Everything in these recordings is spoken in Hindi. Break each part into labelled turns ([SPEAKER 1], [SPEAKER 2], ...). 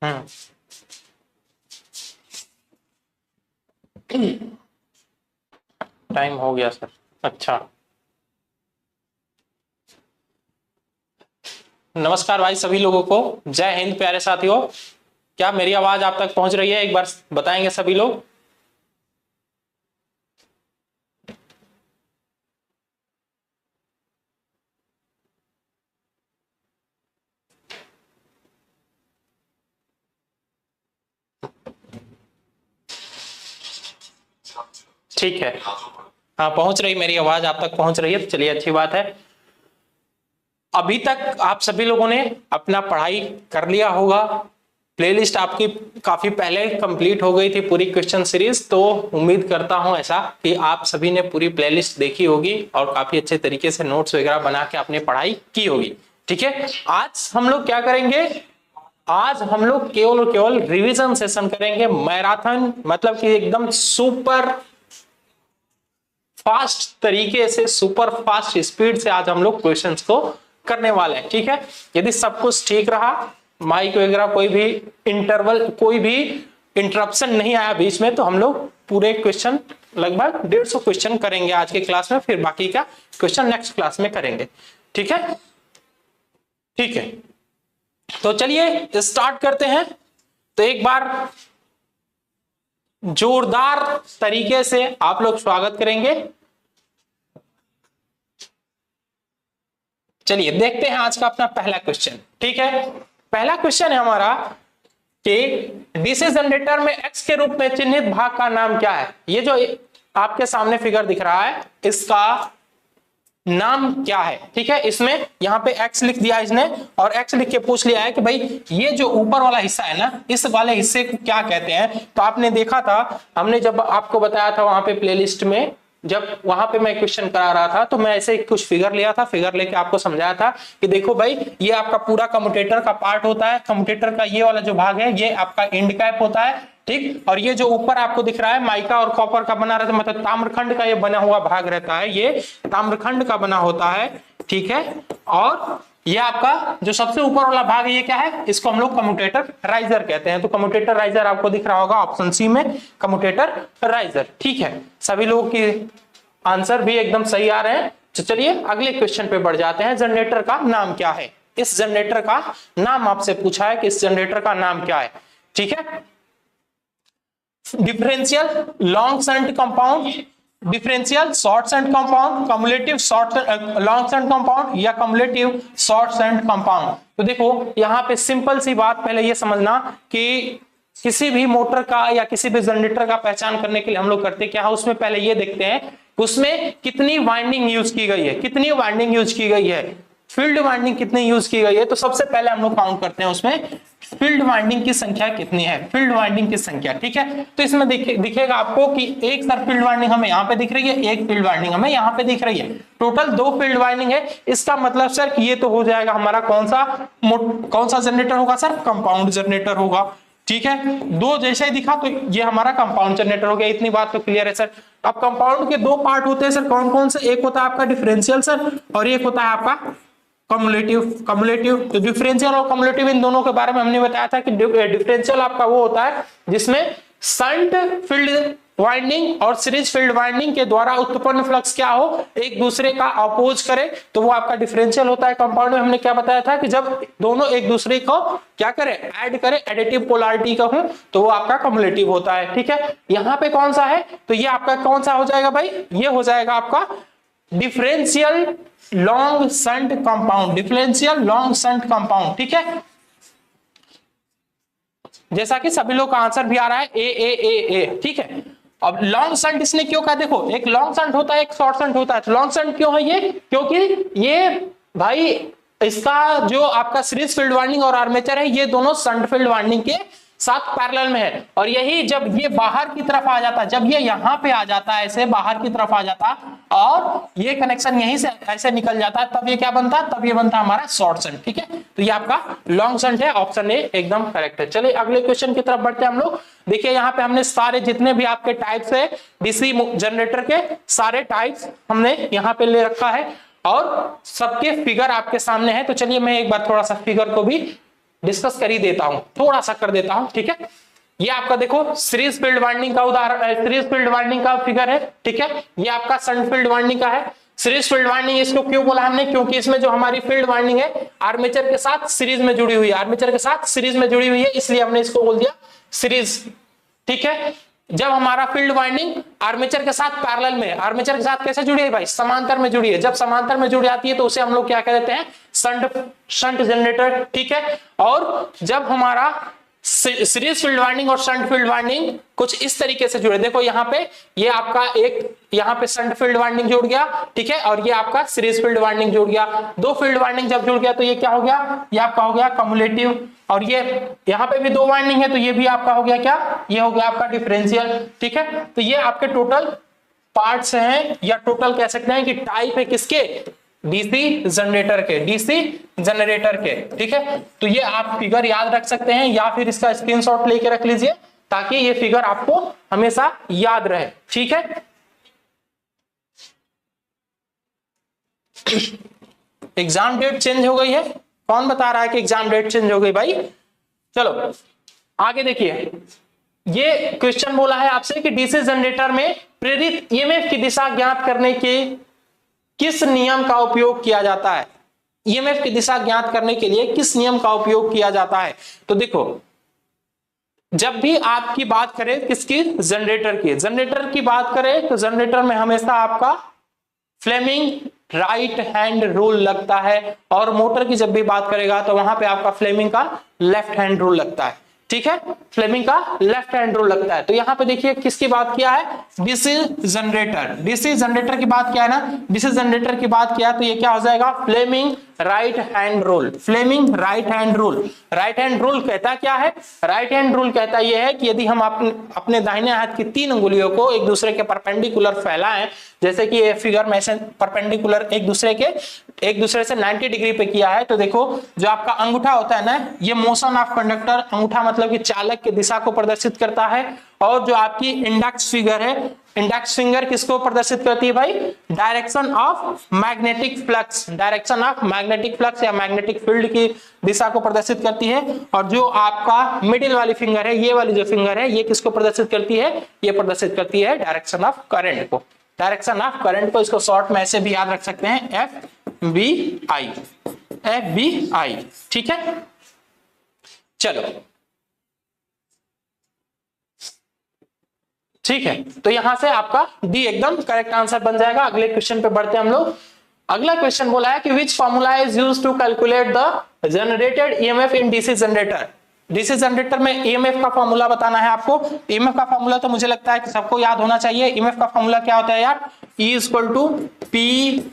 [SPEAKER 1] हम्म। टाइम हो गया सर। अच्छा, नमस्कार भाई सभी लोगों को। जय हिंद प्यारे साथियों। क्या मेरी आवाज आप तक पहुंच रही है? एक बार बताएंगे सभी लोग। ठीक है, हाँ पहुंच रही, मेरी आवाज आप तक पहुंच रही है तो चलिए अच्छी बात है। अभी तक आप सभी लोगों ने अपना पढ़ाई कर लिया होगा। प्लेलिस्ट आपकी काफी पहले कंप्लीट हो गई थी, पूरी क्वेश्चन सीरीज। तो उम्मीद करता हूं ऐसा कि आप सभी ने पूरी प्लेलिस्ट देखी होगी और काफी अच्छे तरीके से नोट्स वगैरह बना के अपनी पढ़ाई की होगी। ठीक है, आज हम लोग क्या करेंगे? आज हम लोग केवल और केवल रिवीजन सेशन करेंगे, मैराथन, मतलब कि एकदम सुपर फास्ट तरीके से, सुपर फास्ट स्पीड से आज हम लोग क्वेश्चंस को करने वाले हैं। ठीक है, यदि सब कुछ ठीक रहा, माइक वगैरह कोई भी इंटरवल, कोई भी इंटरप्शन नहीं आया बीच में, तो हम लोग पूरे क्वेश्चन लगभग 150 क्वेश्चन करेंगे आज के क्लास में। फिर बाकी का क्वेश्चन नेक्स्ट क्लास में करेंगे। ठीक है, ठीक है, तो चलिए स्टार्ट करते हैं। तो एक बार जोरदार तरीके से आप लोग स्वागत करेंगे। चलिए देखते हैं आज का अपना पहला क्वेश्चन। ठीक है, पहला क्वेश्चन है हमारा कि डीसी जनरेटर में एक्स के रूप में चिन्हित भाग का नाम क्या है? ये जो आपके सामने फिगर दिख रहा है, इसका नाम क्या है? ठीक है, इसमें यहां पे एक्स लिख दिया इसने, और एक्स लिख के पूछ लिया है कि भाई ये जो ऊपर वाला हिस्सा है ना, इस वाले हिस्से को क्या कहते हैं? तो आपने देखा था, हमने जब आपको बताया था वहां पे प्लेलिस्ट में, जब वहां पे मैं क्वेश्चन करा रहा था, तो मैं ऐसे कुछ फिगर लिया था, फिगर लेके आपको समझाया था कि देखो भाई ये आपका पूरा कम्यूटेटर का पार्ट होता है। कम्यूटेटर का ये वाला जो भाग है, ये आपका एंड कैप होता है। ठीक, और ये जो ऊपर आपको दिख रहा है माइका और कॉपर का बना रहता है, मतलब ताम्रखंड का ये बना हुआ भाग रहता है, ये ताम्रखंड का बना होता है। ठीक है, और ये आपका जो सबसे ऊपर वाला भाग है, ये क्या है? इसको हम लोग कम्यूटेटर राइजर कहते हैं। तो कम्यूटेटर राइजर आपको दिख रहा होगा ऑप्शन सी में, कम्यूटेटर राइजर। ठीक है, सभी लोगों की आंसर भी एकदम सही आ रहे हैं। तो चलिए अगले क्वेश्चन पे बढ़ जाते हैं। जनरेटर का नाम क्या है? इस जनरेटर का नाम आपसे पूछा है कि इस जनरेटर का नाम क्या है। ठीक है, differential long shunt compound, differential short shunt compound, cumulative short long shunt compound, या कम्युलेटिव शॉर्ट शंट कंपाउंड। तो देखो यहां पे सिंपल सी बात पहले ये समझना कि किसी भी मोटर का या किसी भी जनरेटर का पहचान करने के लिए हम लोग करते क्या है, उसमें पहले ये देखते हैं उसमें कितनी वाइंडिंग यूज की गई है, कितनी वाइंडिंग यूज की गई है, फील्ड वाइंडिंग कितनी यूज की गई है। तो सबसे पहले हम लोग काउंट करते हैं उसमें फील्ड वाइंडिंग की संख्या कितनी है, फील्ड वाइंडिंग की संख्या। ठीक है, तो इसमें दिखेगा आपको कि एक सर फील्ड वाइंडिंग हमें यहाँ पे दिख रही है, एक फील्ड वाइंडिंग हमें यहाँ पे दिख रही है, टोटल 2 फील्ड वाइंडिंग है। इसका मतलब सर कि ये तो हो जाएगा हमारा कौन सा जनरेटर होगा सर? कंपाउंड जनरेटर होगा। ठीक है, दो जैसे ही दिखा तो ये हमारा कंपाउंड जनरेटर हो गया। इतनी बात तो क्लियर है सर। अब कंपाउंड के 2 पार्ट होते हैं सर, कौन कौन से? एक होता है आपका डिफरेंशियल सर, और एक होता है आपका कम्युलेटिव। कम्युलेटिव तो डिफरेंशियल और कम्युलेटिव इन दोनों के बारे में हमने बताया था कि डिफरेंशियल आपका वो होता है जिसमें शंट फील्ड वाइंडिंग और सीरीज फील्ड वाइंडिंग के द्वारा उत्पन्न फ्लक्स क्या हो, एक दूसरे का अपोज करे, तो वो आपका डिफरेंशियल होता है। कंपाउंड में हमने क्या बताया था कि जब दोनों एक दूसरे को क्या करे, ऐड करे, एडिटिव पोलैरिटी का हो, तो वो आपका कम्युलेटिव होता है। ठीक है, यहाँ पे कौन सा है? तो ये आपका कौन सा हो जाएगा भाई? ये हो जाएगा आपका differential long shunt compound, differential long shunt compound. ठीक है, जैसा कि सभी लोग का आंसर भी आ रहा है ए ए ए ए। ठीक है, अब लॉन्ग शंट इसने क्यों कहा? देखो एक लॉन्ग शंट होता है, एक शॉर्ट शंट होता है। तो लॉन्ग शंट क्यों है ये? क्योंकि ये भाई इसका जो आपका सीरीज फील्ड वाइंडिंग और आर्मेचर है, ये दोनों शंट फील्ड वाइंडिंग के साथ पैरेलल में है। और यही जब ये बाहर की तरफ आ जाता है, जब ये यहां पे आ जाता है, ऐसे बाहर की तरफ आ जाता और ये कनेक्शन यहीं से ऐसे निकल जाता है, तब ये क्या बनता है? तब ये बनता है हमारा शॉर्ट शंट। ठीक है, तो ये आपका लॉन्ग शंट है, ऑप्शन ए एकदम करेक्ट है। चलिए अगले क्वेश्चन की तरफ बढ़ते हैं हम लोग। देखिए यहाँ पे हमने सारे जितने भी आपके टाइप्स है डीसी जनरेटर के, सारे टाइप्स हमने यहाँ पे ले रखा है और सबके फिगर आपके सामने है। तो चलिए मैं एक बार थोड़ा सा फिगर को भी डिस्कस कर ही देता हूं, थोड़ा सा कर देता हूं, ठीक है। ये आपका देखो सीरीज फील्ड वाइंडिंग का उदाहरण, सीरीज फील्ड वाइंडिंग का फिगर है, ठीक है। ये आपका शंट फील्ड वाइंडिंग का है। सीरीज फील्ड वाइंडिंग इसको क्यों बोला हमने, क्योंकि इसमें जो हमारी फील्ड वाइंडिंग है आर्मेचर के साथ सीरीज में जुड़ी हुई है, आर्मेचर के साथ सीरीज में जुड़ी हुई है, इसलिए हमने इसको बोल दिया सीरीज, ठीक है। जब हमारा फील्ड वाइंडिंग आर्मेचर के साथ पैरेलल में, आर्मेचर के साथ कैसे जुड़ी है भाई, समांतर में जुड़ी है। जब समांतर में जुड़ जाती है तो उसे हम लोग क्या कहते हैं, शंट जनरेटर, ठीक है। और जब हमारा सीरीज फील्ड वाइंडिंग और शंट फील्ड वाइंडिंग कुछ इस तरीके से जुड़े, देखो यहाँ पे ये आपका एक यहाँ पे शंट फील्ड वाइंडिंग जुड़ गया, ठीक है, और ये आपका सीरीज फील्ड वाइंडिंग जुड़ गया। दो फील्ड वाइंडिंग जब जुड़ गया तो ये क्या हो गया, ये आपका हो गया कम्युलेटिव। और ये यहाँ पे भी दो वाइंडिंग है तो ये भी आपका हो गया क्या, ये हो गया आपका डिफरेंशियल, ठीक है। तो ये आपके टोटल पार्ट्स हैं, या टोटल कह सकते हैं कि टाइप है किसके, डीसी जनरेटर के, डीसी जनरेटर के, ठीक है। तो ये आप फिगर याद रख सकते हैं या फिर इसका स्क्रीनशॉट लेके रख लीजिए ताकि ये फिगर आपको हमेशा याद रहे, ठीक है। एग्जाम डेट चेंज हो गई है, कौन बता रहा है कि एग्जाम डेट चेंज हो गई भाई। चलो आगे देखिए, ये क्वेश्चन बोला है आपसे कि डीसी जनरेटर में प्रेरित ईएमएफ की दिशा ज्ञात करने के किस नियम का उपयोग किया जाता है, ईएमएफ की दिशा ज्ञात करने के लिए किस नियम का उपयोग किया जाता है। तो देखो जब भी आपकी बात करें किसकी, जनरेटर की बात करें तो जनरेटर में हमेशा आपका फ्लेमिंग राइट हैंड रूल लगता है, और मोटर की जब भी बात करेगा तो वहां पे आपका फ्लेमिंग का लेफ्ट हैंड रूल लगता है, ठीक है, फ्लेमिंग का लेफ्ट हैंड रूल लगता है। तो यहाँ पे देखिए किसकी बात किया है, डीसी जनरेटर की बात किया है ना, डीसी जनरेटर की बात किया तो ये क्या हो जाएगा, Fleming right hand rule, Fleming right hand rule. Right hand rule कहता क्या है, राइट हैंड रूल कहता यह है कि यदि हम अपने दाहिने हाथ की 3 उंगलियों को एक दूसरे के परपेंडिकुलर फैलाएं, जैसे कि ये फिगर में से परपेंडिकुलर एक दूसरे से 90 डिग्री पे किया है, तो देखो जो आपका अंगूठा होता है ना, ये मोशन ऑफ कंडक्टर, अंगूठा मतलब कि चालक की दिशा को प्रदर्शित करता है, और जो आपकी इंडेक्स फिंगर है, इंडेक्स फिंगर किसको प्रदर्शित करती है भाई, direction of magnetic flux, direction of magnetic flux या मैग्नेटिक फील्ड की दिशा को प्रदर्शित करती है। और जो आपका मिडिल वाली फिंगर है, ये वाली जो फिंगर है, ये किसको प्रदर्शित करती है, ये प्रदर्शित करती है डायरेक्शन ऑफ करंट को, डायरेक्शन ऑफ करंट को। इसको शॉर्ट में ऐसे भी याद रख सकते हैं, FBI, ठीक है। चलो ठीक है, तो यहां से आपका डी एकदम करेक्ट आंसर बन जाएगा। अगले क्वेश्चन पे बढ़ते हैं हम लोग। अगला क्वेश्चन बोला है कि which formula is used to calculate the generated EMF in DC generator. DC generator में ईएमएफ का फॉर्मूला बताना है आपको। ईएमएफ का फॉर्मूला तो मुझे लगता है कि सबको याद होना चाहिए। ईएमएफ का फॉर्मूला क्या होता है यार, E = P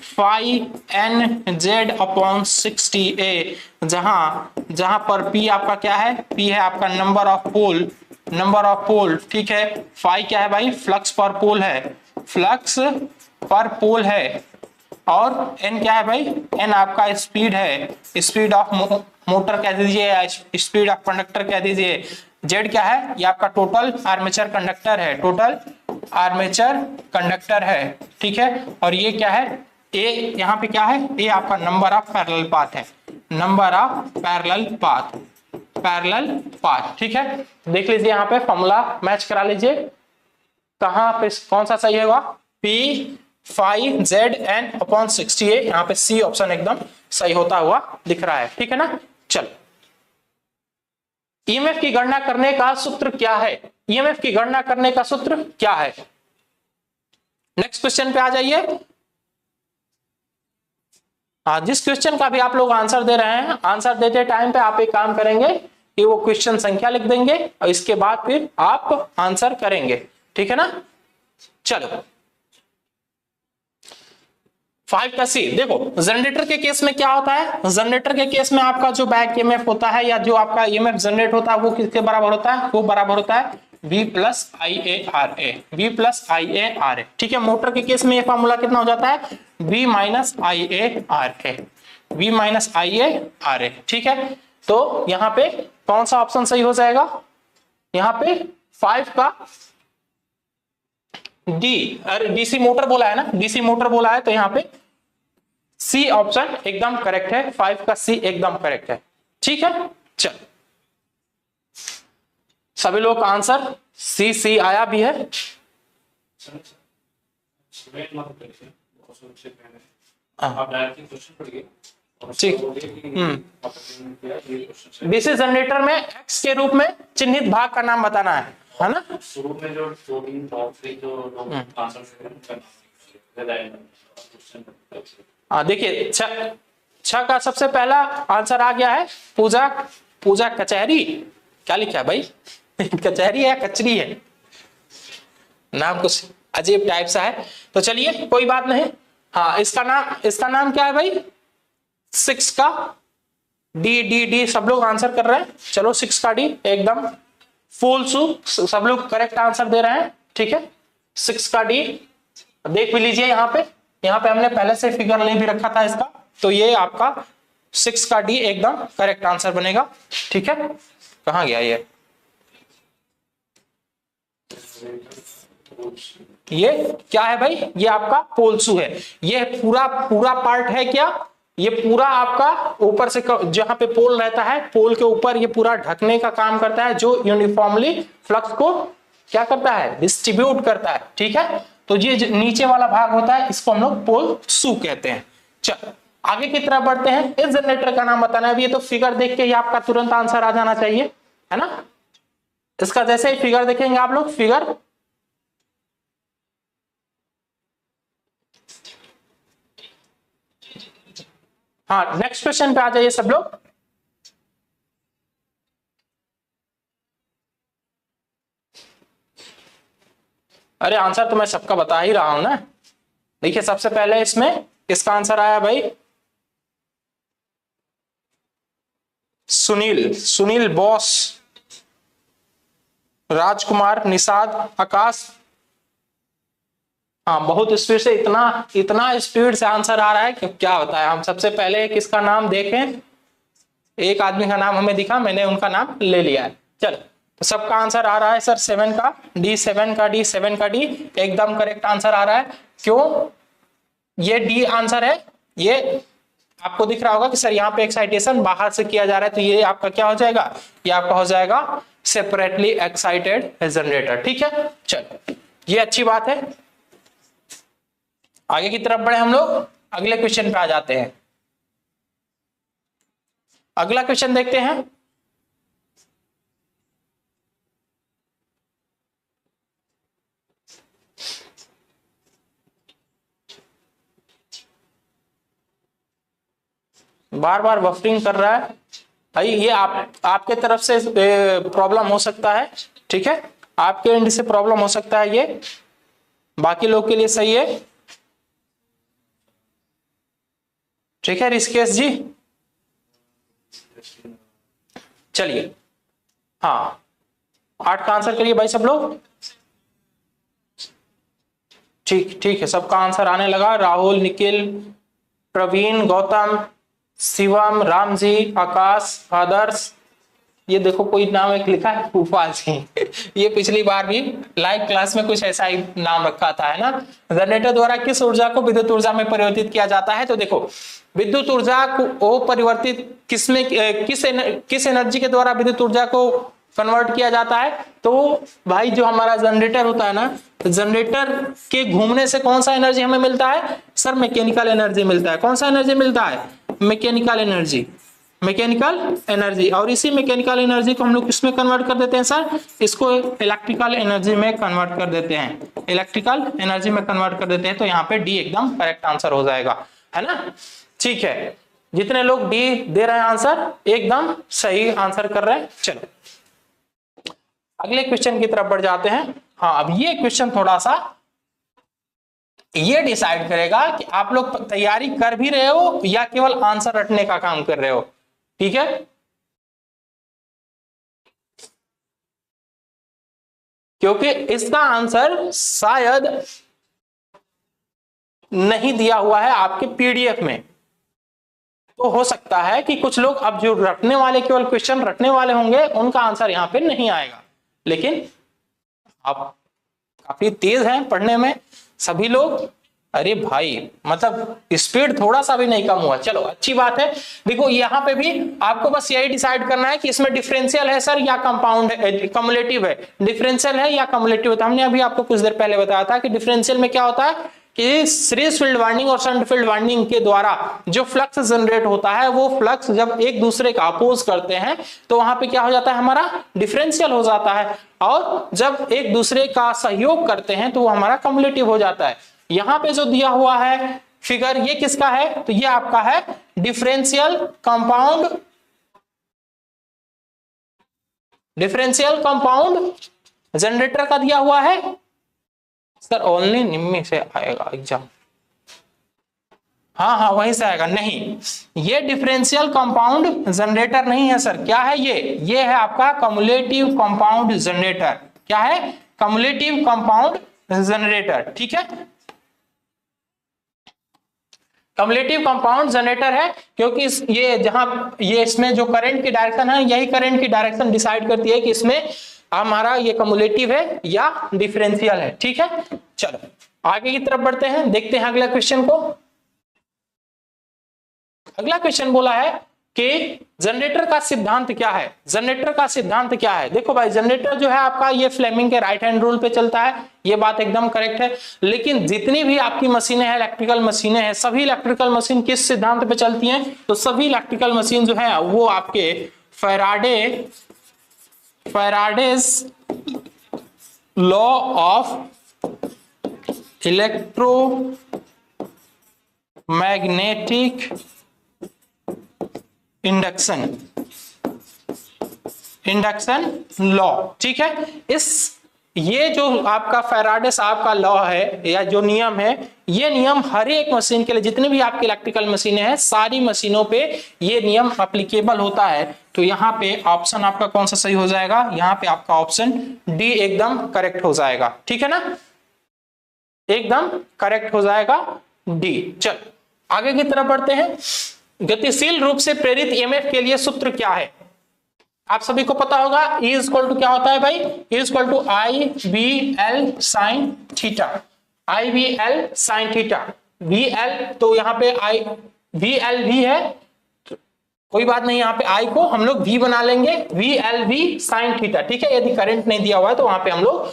[SPEAKER 1] phi NZ upon 60A, जहां पर P आपका क्या है, P है आपका नंबर ऑफ पोल, ठीक है। फाई क्या है भाई, फ्लक्स पर पोल है, फ्लक्स पर पोल है। और N क्या है भाई, N आपका स्पीड है, स्पीड ऑफ मोटर कह दीजिए, स्पीड ऑफ कंडक्टर कह दीजिए। Z क्या है, ये आपका टोटल आर्मेचर कंडक्टर है, टोटल आर्मेचर कंडक्टर है, ठीक है। और ये क्या है, A यहाँ पे क्या है, A आपका नंबर ऑफ पैरेलल पाथ है, नंबर ऑफ पैरेलल पाथ, ठीक है। देख लीजिए यहाँ पे फॉर्मूला मैच करा लीजिए, कहाँ पे कौन सा सही होगा, P phi ZN upon 60A, यहाँ पे C ऑप्शन एकदम सही होता हुआ दिख रहा है, ठीक है ना। चलो ईएमएफ की गणना करने का सूत्र क्या है, ईएमएफ की गणना करने का सूत्र क्या है। नेक्स्ट क्वेश्चन पे आ जाइए। जिस क्वेश्चन का भी आप लोग आंसर दे रहे हैं, आंसर देते टाइम पे आप एक काम करेंगे कि वो क्वेश्चन संख्या लिख देंगे और इसके बाद फिर आप आंसर करेंगे, ठीक है ना। चलो 5 का सी देखो, जनरेटर के केस में क्या होता है, जनरेटर के केस में आपका जो बैक ईएमएफ होता है या जो आपका ईएमएफ जनरेट होता है वो किसके बराबर होता है, वो बराबर होता है V + IaRa, V + IaRa, ठीक है। मोटर के केस में ये फॉर्मूला कितना हो जाता है, V - IaRa, V - IaRa, ठीक है। तो यहाँ पे कौन सा ऑप्शन सही हो जाएगा, यहाँ पे 5 का डी, अरे डीसी मोटर बोला है ना, डीसी मोटर बोला है तो यहाँ पे सी ऑप्शन एकदम करेक्ट है, 5 का सी एकदम करेक्ट है, ठीक है। चल, सभी लोग का आंसर सी आया भी है। ठीक। डीसी जनरेटर में एक्स के रूप में चिन्हित भाग का नाम बताना है ना?
[SPEAKER 2] शुरू में जो
[SPEAKER 1] देखिए छ का सबसे पहला आंसर आ गया है पूजा। पूजा कचहरी, क्या लिखा है भाई? कचहरी है कचरी है, नाम कुछ अजीब टाइप सा है, तो चलिए कोई बात नहीं। हाँ, इसका नाम क्या है भाई? 6 का डी डी डी, सब लोग आंसर कर रहे हैं। चलो 6 का डी एकदम फुल सू, सब लोग करेक्ट आंसर दे रहे हैं। ठीक है, 6 का डी देख भी लीजिए। यहाँ पे हमने पहले से फिगर ले भी रखा था इसका, तो ये आपका 6 का डी एकदम करेक्ट आंसर बनेगा। ठीक है, कहाँ गया ये क्या है भाई? ये आपका पोलसू है। ये पूरा पार्ट है क्या? ये पूरा आपका ऊपर से जहां पे पोल रहता है, पोल के ऊपर ये पूरा ढकने का काम करता है, जो यूनिफॉर्मली फ्लक्स को क्या करता है? डिस्ट्रीब्यूट करता है। ठीक है, तो ये नीचे वाला भाग होता है, इसको हम लोग पोलसू कहते हैं। चल आगे की तरफ बढ़ते हैं। इस जनरेटर का नाम बताना है। अब ये तो फिगर देख के ही आपका तुरंत आंसर आ जाना चाहिए, है ना? इसका जैसे ही फिगर देखेंगे आप लोग, फिगर हाँ, नेक्स्ट क्वेश्चन पे आ जाइए सब लोग। अरे आंसर तो मैं सबका बता ही रहा हूं ना। देखिए सबसे पहले इसमें इसका आंसर आया भाई सुनील बॉस, राजकुमार, निषाद, आकाश। हाँ, बहुत स्पीड से, इतना स्पीड से आंसर आ रहा है कि क्या बताया। हम सबसे पहले किसका नाम देखें, एक आदमी का नाम हमें दिखा, मैंने उनका नाम ले लिया है। चलो, तो सबका आंसर आ रहा है सर 7 का डी, 7 का डी एकदम करेक्ट आंसर आ रहा है। क्यों? ये डी आंसर है। ये आपको दिख रहा होगा कि सर यहाँ पे एक्साइटेशन बाहर से किया जा रहा है, तो ये आपका क्या हो जाएगा? ये आपका हो जाएगा सेपरेटली एक्साइटेड जनरेटर। ठीक है, चलो ये अच्छी बात है। आगे की तरफ बढ़े हम लोग, अगले क्वेश्चन पे आ जाते हैं। अगला क्वेश्चन देखते हैं। बार बार बफरिंग कर रहा है भाई, ये आपके तरफ से प्रॉब्लम हो सकता है। ठीक है, आपके एंड से प्रॉब्लम हो सकता है, ये बाकी लोग के लिए सही है। ठीक है ऋषिकेश जी, चलिए हाँ 8 का आंसर करिए भाई सब लोग। ठीक है, सबका आंसर आने लगा। राहुल, निखिल, प्रवीण, गौतम, शिवम, राम जी, आकाश, आदर्श। ये देखो कोई नाम एक लिखा है भूपाल जी। ये पिछली बार भी लाइव क्लास में कुछ ऐसा ही नाम रखा था, है ना? जनरेटर द्वारा किस ऊर्जा को विद्युत ऊर्जा में परिवर्तित किया जाता है? तो देखो विद्युत ऊर्जा को परिवर्तित किस एनर्जी के द्वारा विद्युत ऊर्जा को कन्वर्ट किया जाता है? तो भाई जो हमारा जनरेटर होता है ना, तो जनरेटर के घूमने से कौन सा एनर्जी हमें मिलता है? सर मैकेनिकल एनर्जी मिलता है। कौन सा एनर्जी मिलता है? Mechanical energy. और इसी मैकेनिकल एनर्जी को हम लोग किसमें कन्वर्ट कर देते हैं सर? इसको इलेक्ट्रिकल एनर्जी में कन्वर्ट कर देते हैं। इलेक्ट्रिकल एनर्जी में कन्वर्ट कर देते हैं, तो यहाँ पे डी एकदम करेक्ट आंसर हो जाएगा, है ना? ठीक है, जितने लोग डी दे रहे हैं आंसर एकदम सही आंसर कर रहे हैं। चलो अगले क्वेश्चन की तरफ बढ़ जाते हैं। हाँ, अब ये क्वेश्चन थोड़ा सा ये डिसाइड करेगा कि आप लोग तैयारी कर भी रहे हो या केवल आंसर रटने का काम कर रहे हो। ठीक है, क्योंकि इसका आंसर शायद नहीं दिया हुआ है आपके पीडीएफ में, तो हो सकता है कि कुछ लोग अब जो रटने वाले, केवल क्वेश्चन रटने वाले होंगे, उनका आंसर यहां पे नहीं आएगा। लेकिन आप काफी तेज हैं पढ़ने में सभी लोग, अरे भाई मतलब स्पीड थोड़ा सा भी नहीं कम हुआ, चलो अच्छी बात है। देखो यहाँ पे भी आपको बस यही डिसाइड करना है कि इसमें डिफरेंशियल है सर या कंपाउंड कम्युलेटिव है, डिफरेंशियल है या कम्युलेटिव है। तो हमने अभी आपको कुछ देर पहले बताया था कि डिफरेंशियल में क्या होता है कि सीरीज फील्ड वाइंडिंग और शंट फील्ड वाइंडिंग के द्वारा जो फ्लक्स जनरेट होता है वो फ्लक्स जब एक दूसरे का अपोज करते हैं तो वहां पे क्या हो जाता है, हमारा डिफरेंशियल हो जाता है, और जब एक दूसरे का सहयोग करते हैं तो वो हमारा कम्युलेटिव हो जाता है। यहां पे जो दिया हुआ है फिगर, ये किसका है, तो ये आपका है differential compound, differential compound generator का दिया हुआ है सर। ओनली निम्मी से आएगा एग्जाम, हाँ हाँ वहीं से आएगा। नहीं, ये डिफरेंशियल कंपाउंड जनरेटर नहीं है सर। क्या है ये है आपका कम्युलेटिव कंपाउंड जनरेटर। क्या है, कम्युलेटिव कंपाउंड जनरेटर, ठीक है। कम्युलेटिव कंपाउंड जनरेटर है क्योंकि ये जहां ये इसमें जो करंट की डायरेक्शन है, यही करंट की डायरेक्शन डिसाइड करती है कि इसमें हमारा ये कम्युलेटिव है या डिफरेंशियल है, ठीक है। चलो आगे की तरफ बढ़ते हैं, देखते हैं अगला क्वेश्चन को। अगला क्वेश्चन बोला है कि जनरेटर का सिद्धांत क्या है। जनरेटर का सिद्धांत क्या है, देखो भाई जनरेटर जो है आपका ये फ्लेमिंग के राइट हैंड रूल पे चलता है, ये बात एकदम करेक्ट है। लेकिन जितनी भी आपकी मशीनें हैं, इलेक्ट्रिकल मशीनें हैं, सभी इलेक्ट्रिकल मशीन किस सिद्धांत पे चलती हैं, तो सभी इलेक्ट्रिकल मशीन जो है वो आपके Faraday's law of electromagnetic induction law, ठीक है। ये जो आपका फैराडे साहब का लॉ है या जो नियम है, ये नियम हर एक मशीन के लिए, जितनी भी आपकी इलेक्ट्रिकल मशीनें हैं सारी मशीनों पे ये नियम एप्लीकेबल होता है। तो यहाँ पे ऑप्शन आपका कौन सा सही हो जाएगा, यहाँ पे आपका ऑप्शन डी एकदम करेक्ट हो जाएगा, ठीक है ना, एकदम करेक्ट हो जाएगा डी। चल आगे की तरफ बढ़ते हैं। गतिशील रूप से प्रेरित ईएमएफ के लिए सूत्र क्या है, आप सभी को पता होगा। E इक्वल टू क्या होता है भाई, E equal to I B L sine theta, I B L sine theta. V L तो यहाँ पे आई वी एल भी है, कोई बात नहीं, यहाँ पे आई को हम लोग वी बना लेंगे, V L V sine theta, ठीक है। यदि करंट नहीं दिया हुआ है तो वहां पे हम लोग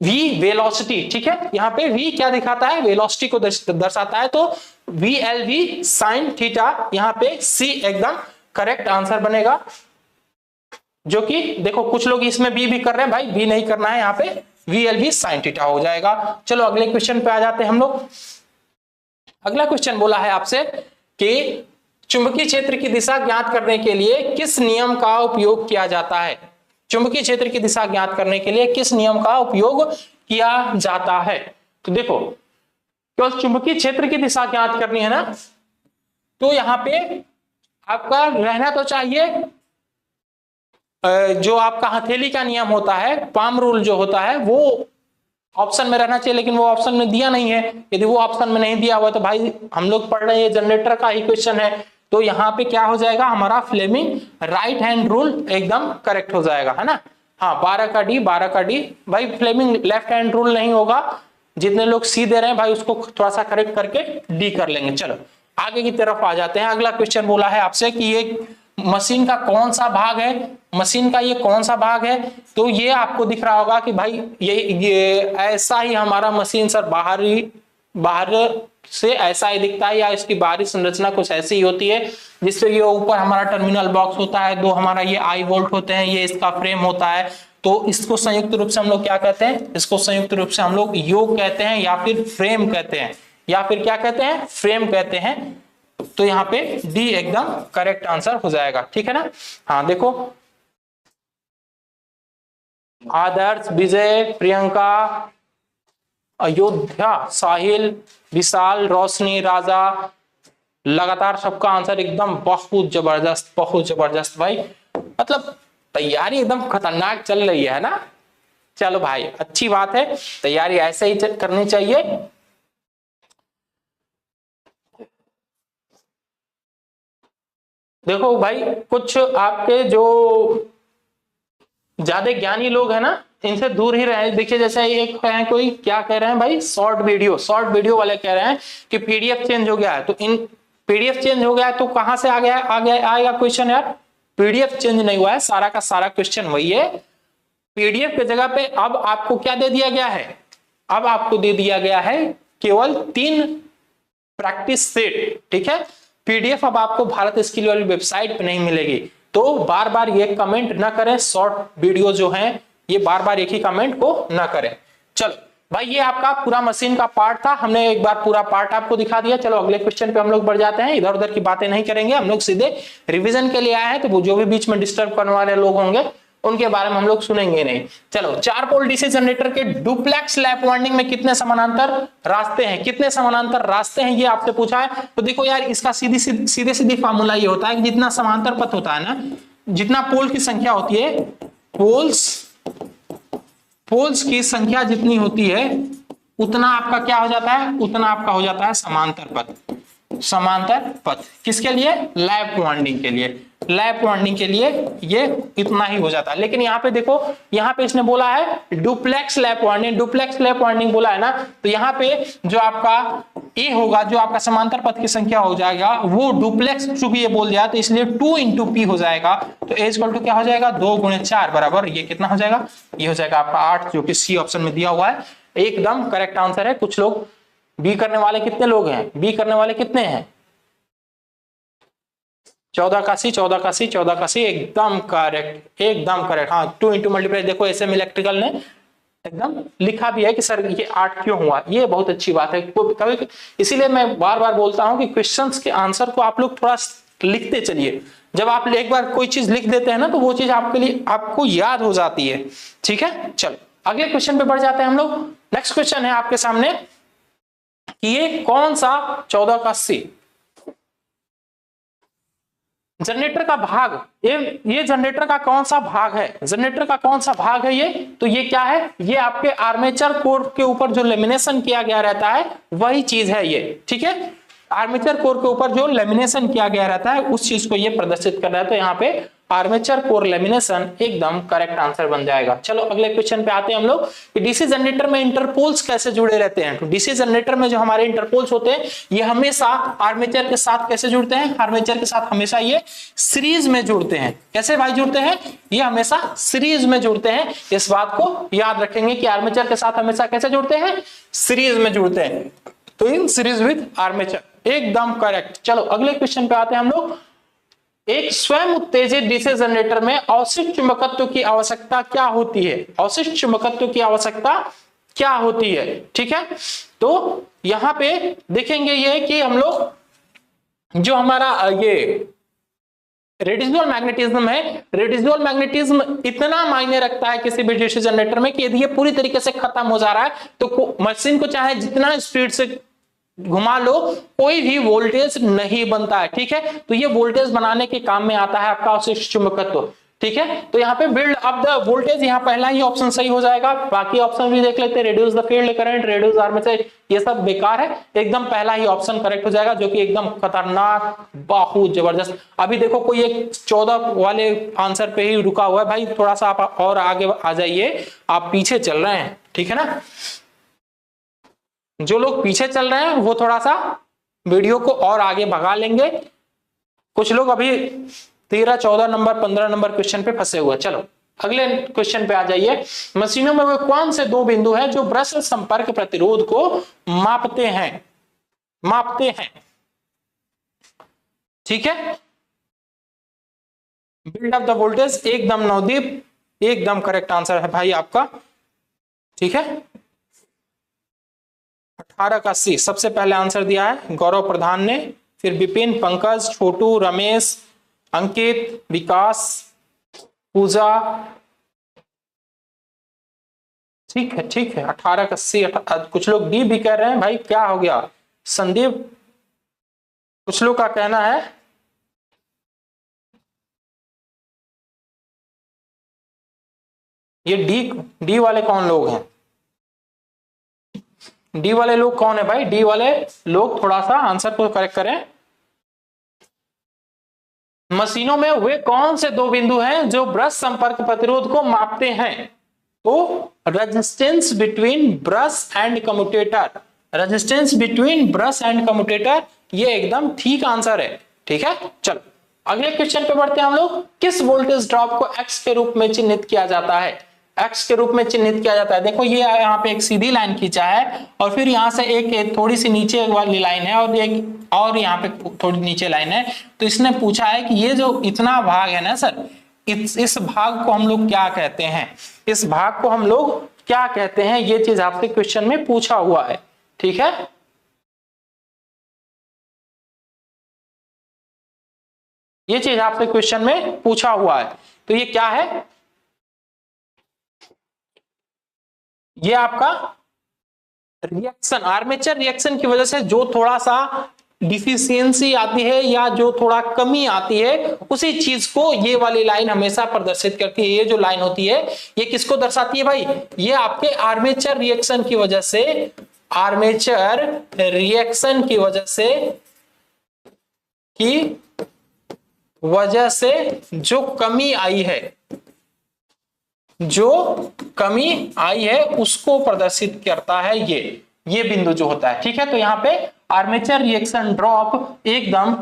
[SPEAKER 1] वी वेलोसिटी, ठीक है, यहाँ पे वी क्या दिखाता है, वेलोसिटी को दर्शाता है, तो V L V sine theta, यहाँ पे सी एकदम करेक्ट आंसर बनेगा। जो कि देखो कुछ लोग इसमें बी भी कर रहे हैं, भाई बी नहीं करना है, यहाँ पे V L V sine theta हो जाएगा। चलो अगले क्वेश्चन पे आ जाते हैं हम लोग। अगला क्वेश्चन बोला है आपसे कि चुंबकीय क्षेत्र की दिशा ज्ञात करने के लिए किस नियम का उपयोग किया जाता है। चुंबकीय क्षेत्र की दिशा ज्ञात करने के लिए किस नियम का उपयोग किया जाता है। तो देखो केवल चुंबकीय क्षेत्र की दिशा ज्ञात करनी है ना, तो यहाँ पे आपका रहना तो चाहिए जो आपका हथेली का नियम होता है, पाम रूल जो होता है, वो ऑप्शन में रहना चाहिए, लेकिन वो ऑप्शन में दिया नहीं है। यदि वो ऑप्शन में नहीं दिया हुआ तो भाई हम लोग पढ़ रहे हैं जनरेटर का ही क्वेश्चन है, तो यहाँ पे क्या हो जाएगा, हमारा फ्लेमिंग राइट हैंड रूल एकदम करेक्ट हो जाएगा, है ना। हाँ 12 का डी, 12 का डी, भाई फ्लेमिंग लेफ्ट हैंड रूल नहीं होगा। जितने लोग सी दे रहे हैं भाई उसको थोड़ा सा करेक्ट करके डी कर लेंगे। चलो आगे की तरफ आ जाते हैं। अगला क्वेश्चन बोला है आपसे कि ये मशीन का कौन सा भाग है, मशीन का ये कौन सा भाग है। तो ये आपको दिख रहा होगा कि भाई ये ऐसा ही हमारा मशीन सर बाहर से ऐसा ही दिखता है, या इसकी बाहरी संरचना कुछ ऐसी ही होती है, जिससे ये ऊपर हमारा टर्मिनल बॉक्स होता है, दो हमारा ये आई वोल्ट होते हैं, ये इसका फ्रेम होता है। तो इसको संयुक्त रूप से हम लोग क्या कहते हैं, इसको संयुक्त रूप से हम लोग योक कहते हैं, या फिर फ्रेम कहते हैं, या फिर क्या कहते हैं, फ्रेम कहते हैं। तो यहाँ पे डी एकदम करेक्ट आंसर हो जाएगा, ठीक है ना। हाँ देखो आदर्श, विजय, प्रियंका, अयोध्या, साहिल, विशाल, रोशनी, राजा, लगातार सबका आंसर एकदम बहुत जबरदस्त भाई, मतलब तैयारी एकदम खतरनाक चल रही है ना। चलो भाई अच्छी बात है, तैयारी ऐसे ही करनी चाहिए। देखो भाई कुछ आपके जो ज्यादा ज्ञानी लोग है ना, इनसे दूर ही रहे। देखिए जैसे एक है कोई क्या कह रहे हैं भाई, शॉर्ट वीडियो वाले कह रहे हैं कि पीडीएफ चेंज हो गया है, तो इन पीडीएफ चेंज हो गया है तो कहां से आ गया आएगा क्वेश्चन यार, पीडीएफ चेंज नहीं हुआ है, सारा का सारा क्वेश्चन वही है। पीडीएफ की जगह पे अब आपको क्या दे दिया गया है, अब आपको दे दिया गया है केवल 3 प्रैक्टिस सेट, ठीक है। पीडीएफ अब आपको भारत स्किल वाली वेबसाइट पे नहीं मिलेगी। तो बार बार ये कमेंट ना करें, शॉर्ट वीडियो जो हैं ये बार बार एक ही कमेंट को ना करें। चलो भाई ये आपका पूरा मशीन का पार्ट था, हमने एक बार पूरा पार्ट आपको दिखा दिया। चलो अगले क्वेश्चन पे हम लोग बढ़ जाते हैं, इधर उधर की बातें नहीं करेंगे, हम लोग सीधे रिवीजन के लिए आए हैं, तो वो जो भी बीच में डिस्टर्ब करने वाले लोग होंगे उनके बारे में हम लोग सुनेंगे नहीं। चलो 4 पोल डीसी जनरेटर के डुप्लेक्स लैप वाइंडिंग में कितने समानांतर रास्ते हैं, कितने समानांतर रास्ते हैं ये आपसे पूछा है। तो देखो यार इसका सीधे फार्मूला ये होता है कि जितना समांतर पथ होता है ना, जितना पोल की संख्या होती है, पोल्स की संख्या जितनी होती है उतना आपका क्या हो जाता है, उतना आपका हो जाता है समांतर पथ। समांतर पथ किसके लिए, लैप वाइंडिंग के लिए, लैप वाइंडिंग के लिए ये इतना ही हो जाता है। लेकिन यहाँ पे देखो, यहाँ पे इसने बोला है duplex lap winding, duplex lap winding बोला है ना, तो यहाँ पे जो आपका ए होगा, जो आपका समांतर पथ की संख्या हो जाएगा वो डुप्लेक्स, चूंकि ये बोल दिया तो इसलिए 2 × p हो जाएगा। तो ए इक्वल टू क्या हो जाएगा, 2 × 4 बराबर ये कितना हो जाएगा, ये हो जाएगा आपका 8, जो कि सी ऑप्शन में दिया हुआ है, एकदम करेक्ट आंसर है। कुछ लोग बी करने वाले कितने लोग हैं, बी करने वाले कितने हैं, 14 का सी, 14 का सी, 14 का सी, एकदम करेक्ट, एकदम करेक्ट। हाँ 2 × मल्टीप्लाई, देखो एसएम इलेक्ट्रिकल ने एकदम लिखा भी है कि सर ये 8 क्यों हुआ, ये बहुत अच्छी बात है। कभी इसीलिए मैं बार बार बोलता हूं कि क्वेश्चंस के आंसर को आप लोग थोड़ा लिखते चलिए। जब आप एक बार कोई चीज लिख देते हैं ना तो वो चीज आपके लिए आपको याद हो जाती है, ठीक है। चलो अगले क्वेश्चन पे बढ़ जाते हैं हम लोग। नेक्स्ट क्वेश्चन है आपके सामने कि ये कौन सा 14 का सी जनरेटर का भाग, ये जनरेटर का कौन सा भाग है, जनरेटर का कौन सा भाग है ये, तो ये क्या है, ये आपके आर्मेचर कोर के ऊपर जो लेमिनेशन किया गया रहता है वही चीज है ये, ठीक है। आर्मेचर कोर के ऊपर जो लेमिनेशन किया गया रहता है उस चीज को ये प्रदर्शित कर रहा है। तो यहाँ पे आर्मेचर कोर लेमिनेशन एकदम करेक्ट आंसर बन जाएगा। चलो अगले क्वेश्चन पे आते हैं हम लोग कि डीसी जनरेटर में इंटरपोल्स कैसे जुड़े रहते हैं। तो डीसी जनरेटर में जो हमारे इंटरपोल्स होते हैं ये हमेशा आर्मेचर के साथ कैसे जुड़ते हैं, आर्मेचर के साथ हमेशा ये सीरीज में जुड़ते हैं। कैसे भाई जुड़ते हैं, ये हमेशा सीरीज में जुड़ते हैं। इस बात को याद रखेंगे कि आर्मेचर के साथ हमेशा कैसे जुड़ते हैं, सीरीज में जुड़ते हैं। तो इन सीरीज विद आर्मेचर, एकदम करेक्ट। चलो अगले क्वेश्चन पे आते हैं हम लोग। एक स्वयं उत्तेजित डीसी जनरेटर में अवशिष्ट चुंबकत्व की आवश्यकता क्या होती है, अवशिष्ट चुंबकत्व की आवश्यकता क्या होती है, ठीक है। तो यहां पे देखेंगे ये कि हम लोग जो हमारा ये रेडिजुअल मैग्नेटिज्म है, रेडिजुअल मैग्नेटिज्म इतना मायने रखता है किसी भी डीसी जनरेटर में कि यदि ये पूरी तरीके से खत्म हो जा रहा है तो मशीन को चाहे जितना स्पीड से घुमा लो कोई भी वोल्टेज नहीं बनता है, ठीक है। तो ये वोल्टेज बनाने के काम में आता है आपका अवशिष्ट चुंबकत्व, ठीक है। तो यहाँ पे बिल्ड अप द वोल्टेज, यहाँ पहला ही ऑप्शन सही हो जाएगा। बाकी ऑप्शन भी देख लेते हैं, reduce the field current, reduce armature, ये सब बेकार है, एकदम पहला ही ऑप्शन करेक्ट हो जाएगा, जो कि एकदम खतरनाक बहुत जबरदस्त। अभी देखो कोई एक 14 वाले आंसर पे ही रुका हुआ है भाई, थोड़ा सा आप और आगे आ जाइए, आप पीछे चल रहे हैं, ठीक है ना। जो लोग पीछे चल रहे हैं वो थोड़ा सा वीडियो को और आगे भगा लेंगे। कुछ लोग अभी 13, 14 नंबर, 15 नंबर क्वेश्चन पे फंसे हुए। चलो अगले क्वेश्चन पे आ जाइए। मशीनों में वे कौन से 2 बिंदु हैं जो ब्रश संपर्क प्रतिरोध को मापते हैं, ठीक है। बिल्ड अप द वोल्टेज, एकदम नवदीप, एकदम करेक्ट आंसर है भाई आपका, ठीक है। 18 का सी सबसे पहले आंसर दिया है गौरव प्रधान ने, फिर विपिन, पंकज, छोटू, रमेश, अंकित, विकास, पूजा, ठीक है, ठीक है। 18 का सी, कुछ लोग डी भी कह रहे हैं भाई, क्या हो गया संदीप, कुछ लोग का कहना है ये डी वाले कौन लोग हैं, डी वाले लोग कौन है भाई, डी वाले लोग थोड़ा सा आंसर को करेक्ट करें। मशीनों में वे कौन से दो बिंदु हैं जो ब्रश संपर्क प्रतिरोध को मापते हैं? तो resistance between brush and commutator, resistance between brush and commutator, ये एकदम ठीक आंसर है। ठीक है, चलो अगले क्वेश्चन पे बढ़ते हैं हम लोग। किस वोल्टेज ड्रॉप को एक्स के रूप में चिन्हित किया जाता है? एक्स के रूप में चिन्हित किया जाता है। देखो ये यहाँ पे एक सीधी लाइन खींचा है और फिर यहाँ से एक थोड़ी सी नीचे वाली लाइन है और एक और यहाँ पे थोड़ी नीचे लाइन है। तो इसने पूछा है कि ये जो इतना भाग है ना सर, इस भाग को हम लोग क्या कहते हैं? इस भाग को हम लोग क्या कहते हैं? ये चीज आपसे क्वेश्चन में पूछा हुआ है। ठीक है, ये चीज आपसे क्वेश्चन में पूछा हुआ है। तो ये क्या है? ये आपका रिएक्शन, आर्मेचर रिएक्शन की वजह से जो थोड़ा सा डिफिशियंसी आती है या जो थोड़ा कमी आती है, उसी चीज को ये वाली लाइन हमेशा प्रदर्शित करती है। ये जो लाइन होती है ये किसको दर्शाती है भाई? ये आपके आर्मेचर रिएक्शन की वजह से, आर्मेचर रिएक्शन की वजह से जो कमी आई है, जो कमी आई है उसको प्रदर्शित करता है ये बिंदु जो होता है। ठीक है, तो यहाँ पे आर्मेचर रिएक्शन ड्रॉप एकदम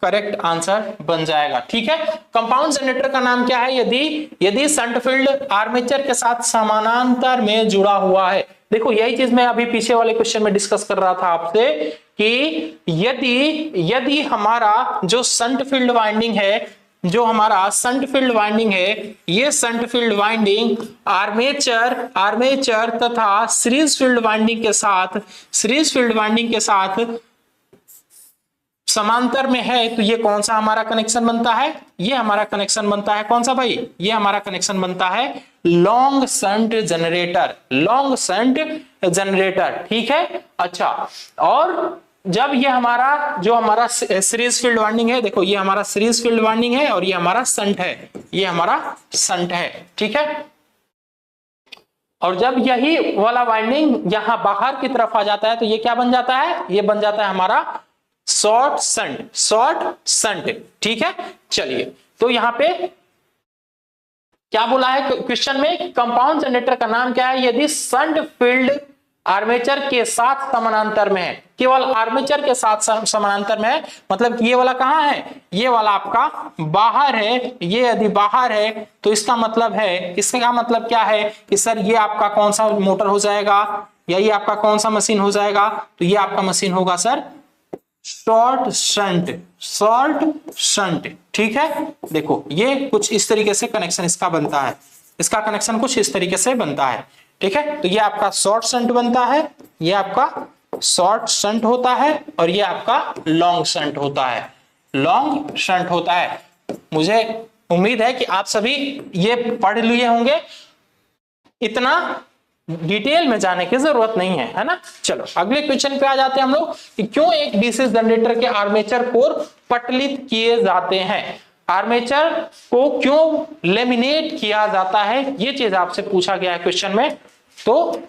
[SPEAKER 1] करेक्ट आंसर बन जाएगा। ठीक है, कंपाउंड जनरेटर का नाम क्या है? यदि शंट फील्ड आर्मेचर के साथ समानांतर में जुड़ा हुआ है। देखो यही चीज मैं अभी पीछे वाले क्वेश्चन में डिस्कस कर रहा था आपसे कि यदि हमारा जो शंट फील्ड वाइंडिंग है, जो हमारा शंट फील्ड वाइंडिंग है, ये शंट फील्ड वाइंडिंग आर्मेचर तथा सीरीज फील्ड वाइंडिंग के साथ समांतर में है, तो ये कौन सा हमारा कनेक्शन बनता है? ये हमारा कनेक्शन बनता है कौन सा भाई? ये हमारा कनेक्शन बनता है long shunt generator, long shunt generator. ठीक है, अच्छा, और जब ये हमारा जो हमारा सीरीज फील्ड वाइंडिंग है, देखो ये हमारा सीरीज फील्ड वाइंडिंग है और ये हमारा शंट है, ये हमारा शंट है। ठीक है, और जब यही वाला वाइंडिंग यहां बाहर की तरफ आ जाता है तो ये क्या बन जाता है? ये बन जाता है हमारा शॉर्ट शंट, शॉर्ट शंट। ठीक है, चलिए तो यहां पे क्या बोला है क्वेश्चन में? कंपाउंड जनरेटर का नाम क्या है? यदि शंट फील्ड आर्मेचर के साथ समानांतर में है, केवल आर्मेचर के साथ समानांतर में है, मतलब ये वाला कहां है? ये वाला आपका बाहर है। ये यदि बाहर है तो इसका मतलब है, इसका मतलब क्या है कि सर ये आपका कौन सा मोटर हो जाएगा या ये आपका कौन सा मशीन हो जाएगा? तो ये आपका मशीन होगा sir short shunt, short shunt. ठीक है, देखो ये कुछ इस तरीके से कनेक्शन इसका बनता है, इसका कनेक्शन कुछ इस तरीके से बनता है। ठीक है, तो ये आपका शॉर्ट शंट बनता है, ये आपका शॉर्ट शंट होता है और ये आपका लॉन्ग शंट होता है, लॉन्ग शंट होता है। मुझे उम्मीद है कि आप सभी ये पढ़ लिए होंगे, इतना डिटेल में जाने की जरूरत नहीं है, है ना। चलो अगले क्वेश्चन पे आ जाते हैं हम लोग कि क्यों एक डीसी जनरेटर के आर्मेचर कोर पटलित किए जाते हैं? आर्मेचर को क्यों लेमिनेट किया जाता है, ये चीज आपसे पूछा गया है क्वेश्चन में। तो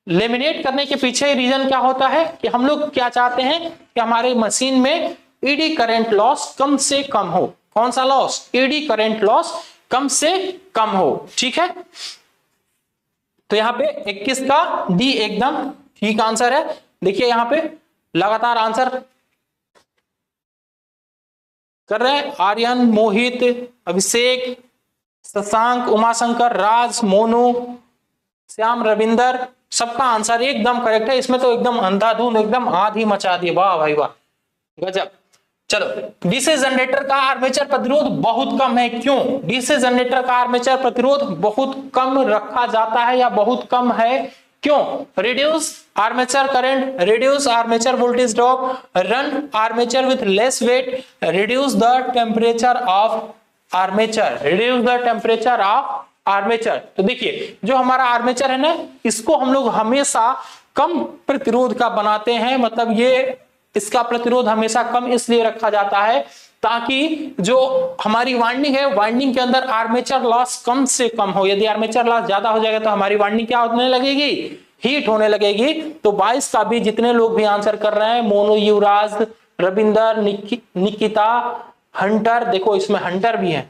[SPEAKER 1] लेमिनेट करने के पीछे रीजन क्या होता है कि हम लोग क्या चाहते हैं कि हमारे मशीन में ईडी करंट लॉस कम से कम हो। कौन सा लॉस? ईडी करंट लॉस कम से कम हो। ठीक है, तो यहां पे 21 का डी एकदम ठीक आंसर है। देखिए यहां पे लगातार आंसर कर रहे हैं आर्यन, मोहित, अभिषेक, शशांक, उमाशंकर, राज, मोनू, श्याम, रविंदर, सबका आंसर एकदम करेक्ट है। इसमें तो एकदम अंधाधुंध एकदम आधी मचा दी, वाह भाई वाह, गजब। चलो, डीसी जनरेटर का आर्मेचर प्रतिरोध बहुत कम है, क्यों? डीसी जनरेटर का आर्मेचर प्रतिरोध बहुत कम रखा जाता है या बहुत कम है, क्यों? Reduce armature current, reduce armature voltage drop, run armature with less weight, reduce the temperature of armature, reduce the temperature of armature. तो देखिए जो हमारा आर्मेचर है ना, इसको हम लोग हमेशा कम प्रतिरोध का बनाते हैं, मतलब ये इसका प्रतिरोध हमेशा कम इसलिए रखा जाता है ताकि जो हमारी वाइंडिंग है, वाइंडिंग के अंदर आर्मेचर लॉस कम से कम हो। यदि आर्मेचर लॉस ज्यादा हो जाएगा तो हमारी वाइंडिंग क्या होने लगेगी? हीट होने लगेगी। तो 22 का भी जितने लोग भी आंसर कर रहे हैं, मोनू, युवराज, रविंदर, निकिता, हंटर, देखो इसमें हंटर भी है,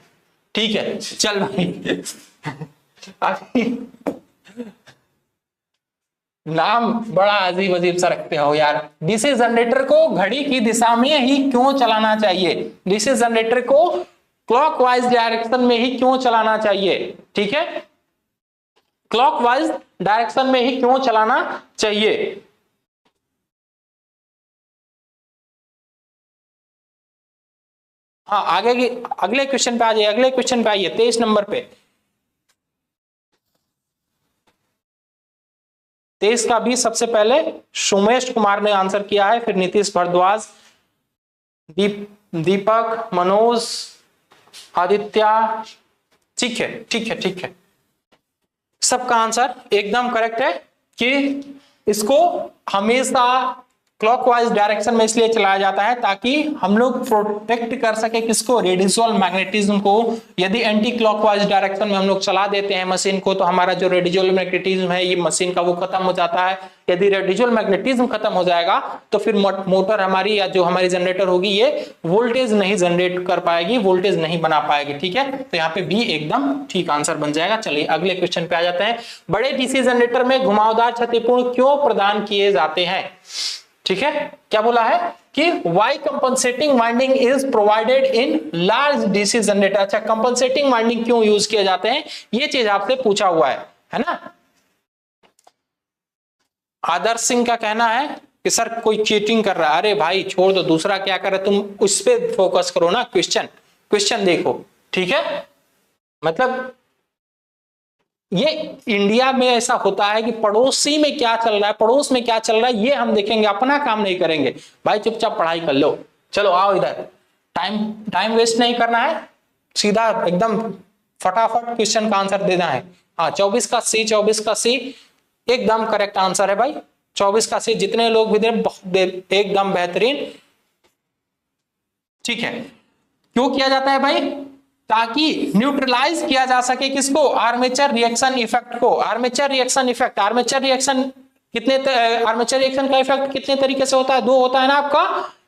[SPEAKER 1] ठीक है। चल भाई अभी नाम बड़ा अजीब अजीब सा रखते हो यार। डीसी जनरेटर को घड़ी की दिशा में ही क्यों चलाना चाहिए? डीसी जनरेटर को क्लॉकवाइज डायरेक्शन में ही क्यों चलाना चाहिए? ठीक है, क्लॉकवाइज डायरेक्शन में ही क्यों चलाना चाहिए? हाँ, आगे की अगले क्वेश्चन पे आ जाइए, अगले क्वेश्चन पे आइए, 23 नंबर पे। 23 का भी सबसे पहले सोमेश कुमार ने आंसर किया है, फिर नीतीश भारद्वाज, दीपक, मनोज, आदित्य। ठीक है, ठीक है, ठीक है, सबका आंसर एकदम करेक्ट है कि इसको हमेशा क्लॉकवाइज डायरेक्शन में इसलिए चलाया जाता है ताकि हम लोग प्रोटेक्ट कर सके किसको? रेडिजुअल मैग्नेटिज्म को। यदि एंटी क्लॉकवाइज डायरेक्शन में हम लोग चला देते हैं मशीन को तो हमारा जो रेडिजुअल मैग्नेटिज्म है ये मशीन का वो खत्म हो जाता है। यदि रेडिजुअल मैग्नेटिज्म खत्म हो जाएगा तो फिर मोटर हमारी या जो हमारी जनरेटर होगी ये वोल्टेज नहीं जनरेट कर पाएगी, वोल्टेज नहीं बना पाएगी। ठीक है, तो यहाँ पे बी एकदम ठीक आंसर बन जाएगा। चलिए अगले क्वेश्चन पे आ जाते हैं। बड़े डीसी जनरेटर में घुमावदार क्षतिपूर्ण क्यों प्रदान किए जाते हैं? ठीक है, क्या बोला है कि why compensating winding is provided in large DC generator. अच्छा, कंपनसेटिंग वाइंडिंग क्यों यूज किए जाते हैं ये चीज आपसे पूछा हुआ है ना। आदर्श सिंह का कहना है कि सर कोई चीटिंग कर रहा है। अरे भाई छोड़ दो, दूसरा क्या करे, तुम उस पर फोकस करो ना, क्वेश्चन देखो। ठीक है, मतलब ये इंडिया में ऐसा होता है कि पड़ोसी में क्या चल रहा है, पड़ोस में क्या चल रहा है ये हम देखेंगे, अपना काम नहीं करेंगे। भाई चुपचाप पढ़ाई कर लो। चलो आओ इधर, टाइम वेस्ट नहीं करना है, सीधा एकदम फटाफट क्वेश्चन का आंसर देना है। हाँ, 24 का सी एकदम करेक्ट आंसर है भाई। 24 का सी, जितने लोग भी दे एकदम बेहतरीन। ठीक है, क्यों किया जाता है भाई? ताकि न्यूट्रलाइज किया जा सके किसको? आर्मेचर रिएक्शन इफेक्ट को। Armature reaction effect, armature reaction का इफेक्ट कितने तरीके से होता है? दो होता है ना आपका।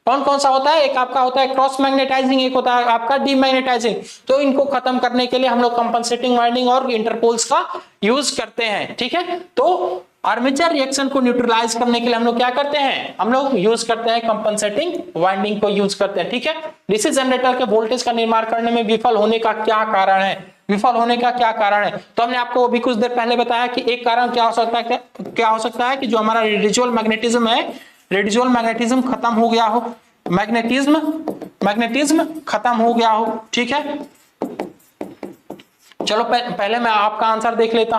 [SPEAKER 1] कौन कौन सा होता है? एक आपका होता है क्रॉस मैग्नेटाइजिंग, एक होता है आपका डीमैग्नेटाइजिंग। तो इनको खत्म करने के लिए हम लोग कंपनसेटिंग वाइंडिंग और इंटरपोल्स का यूज करते हैं। ठीक है, तो आर्मेचर रिएक्शन को न्यूट्रलाइज करने के लिए हम लोग क्या करते हैं? हम लोग यूज करते हैं कंपनसेटिंग वाइंडिंग को यूज करते हैं। ठीक है, डीसी जनरेटर के वोल्टेज का निर्माण करने में विफल होने का क्या कारण है? विफल होने का क्या कारण है? तो हमने आपको अभी कुछ देर पहले बताया कि एक कारण क्या हो सकता है कि जो हमारा रेडिजुअल मैग्नेटिज्म है, रेडिजुअल मैग्नेटिज्म खत्म हो गया हो, मैग्नेटिज्म खत्म हो गया हो। ठीक है, चलो पहले मैं आपका आंसर देख लेता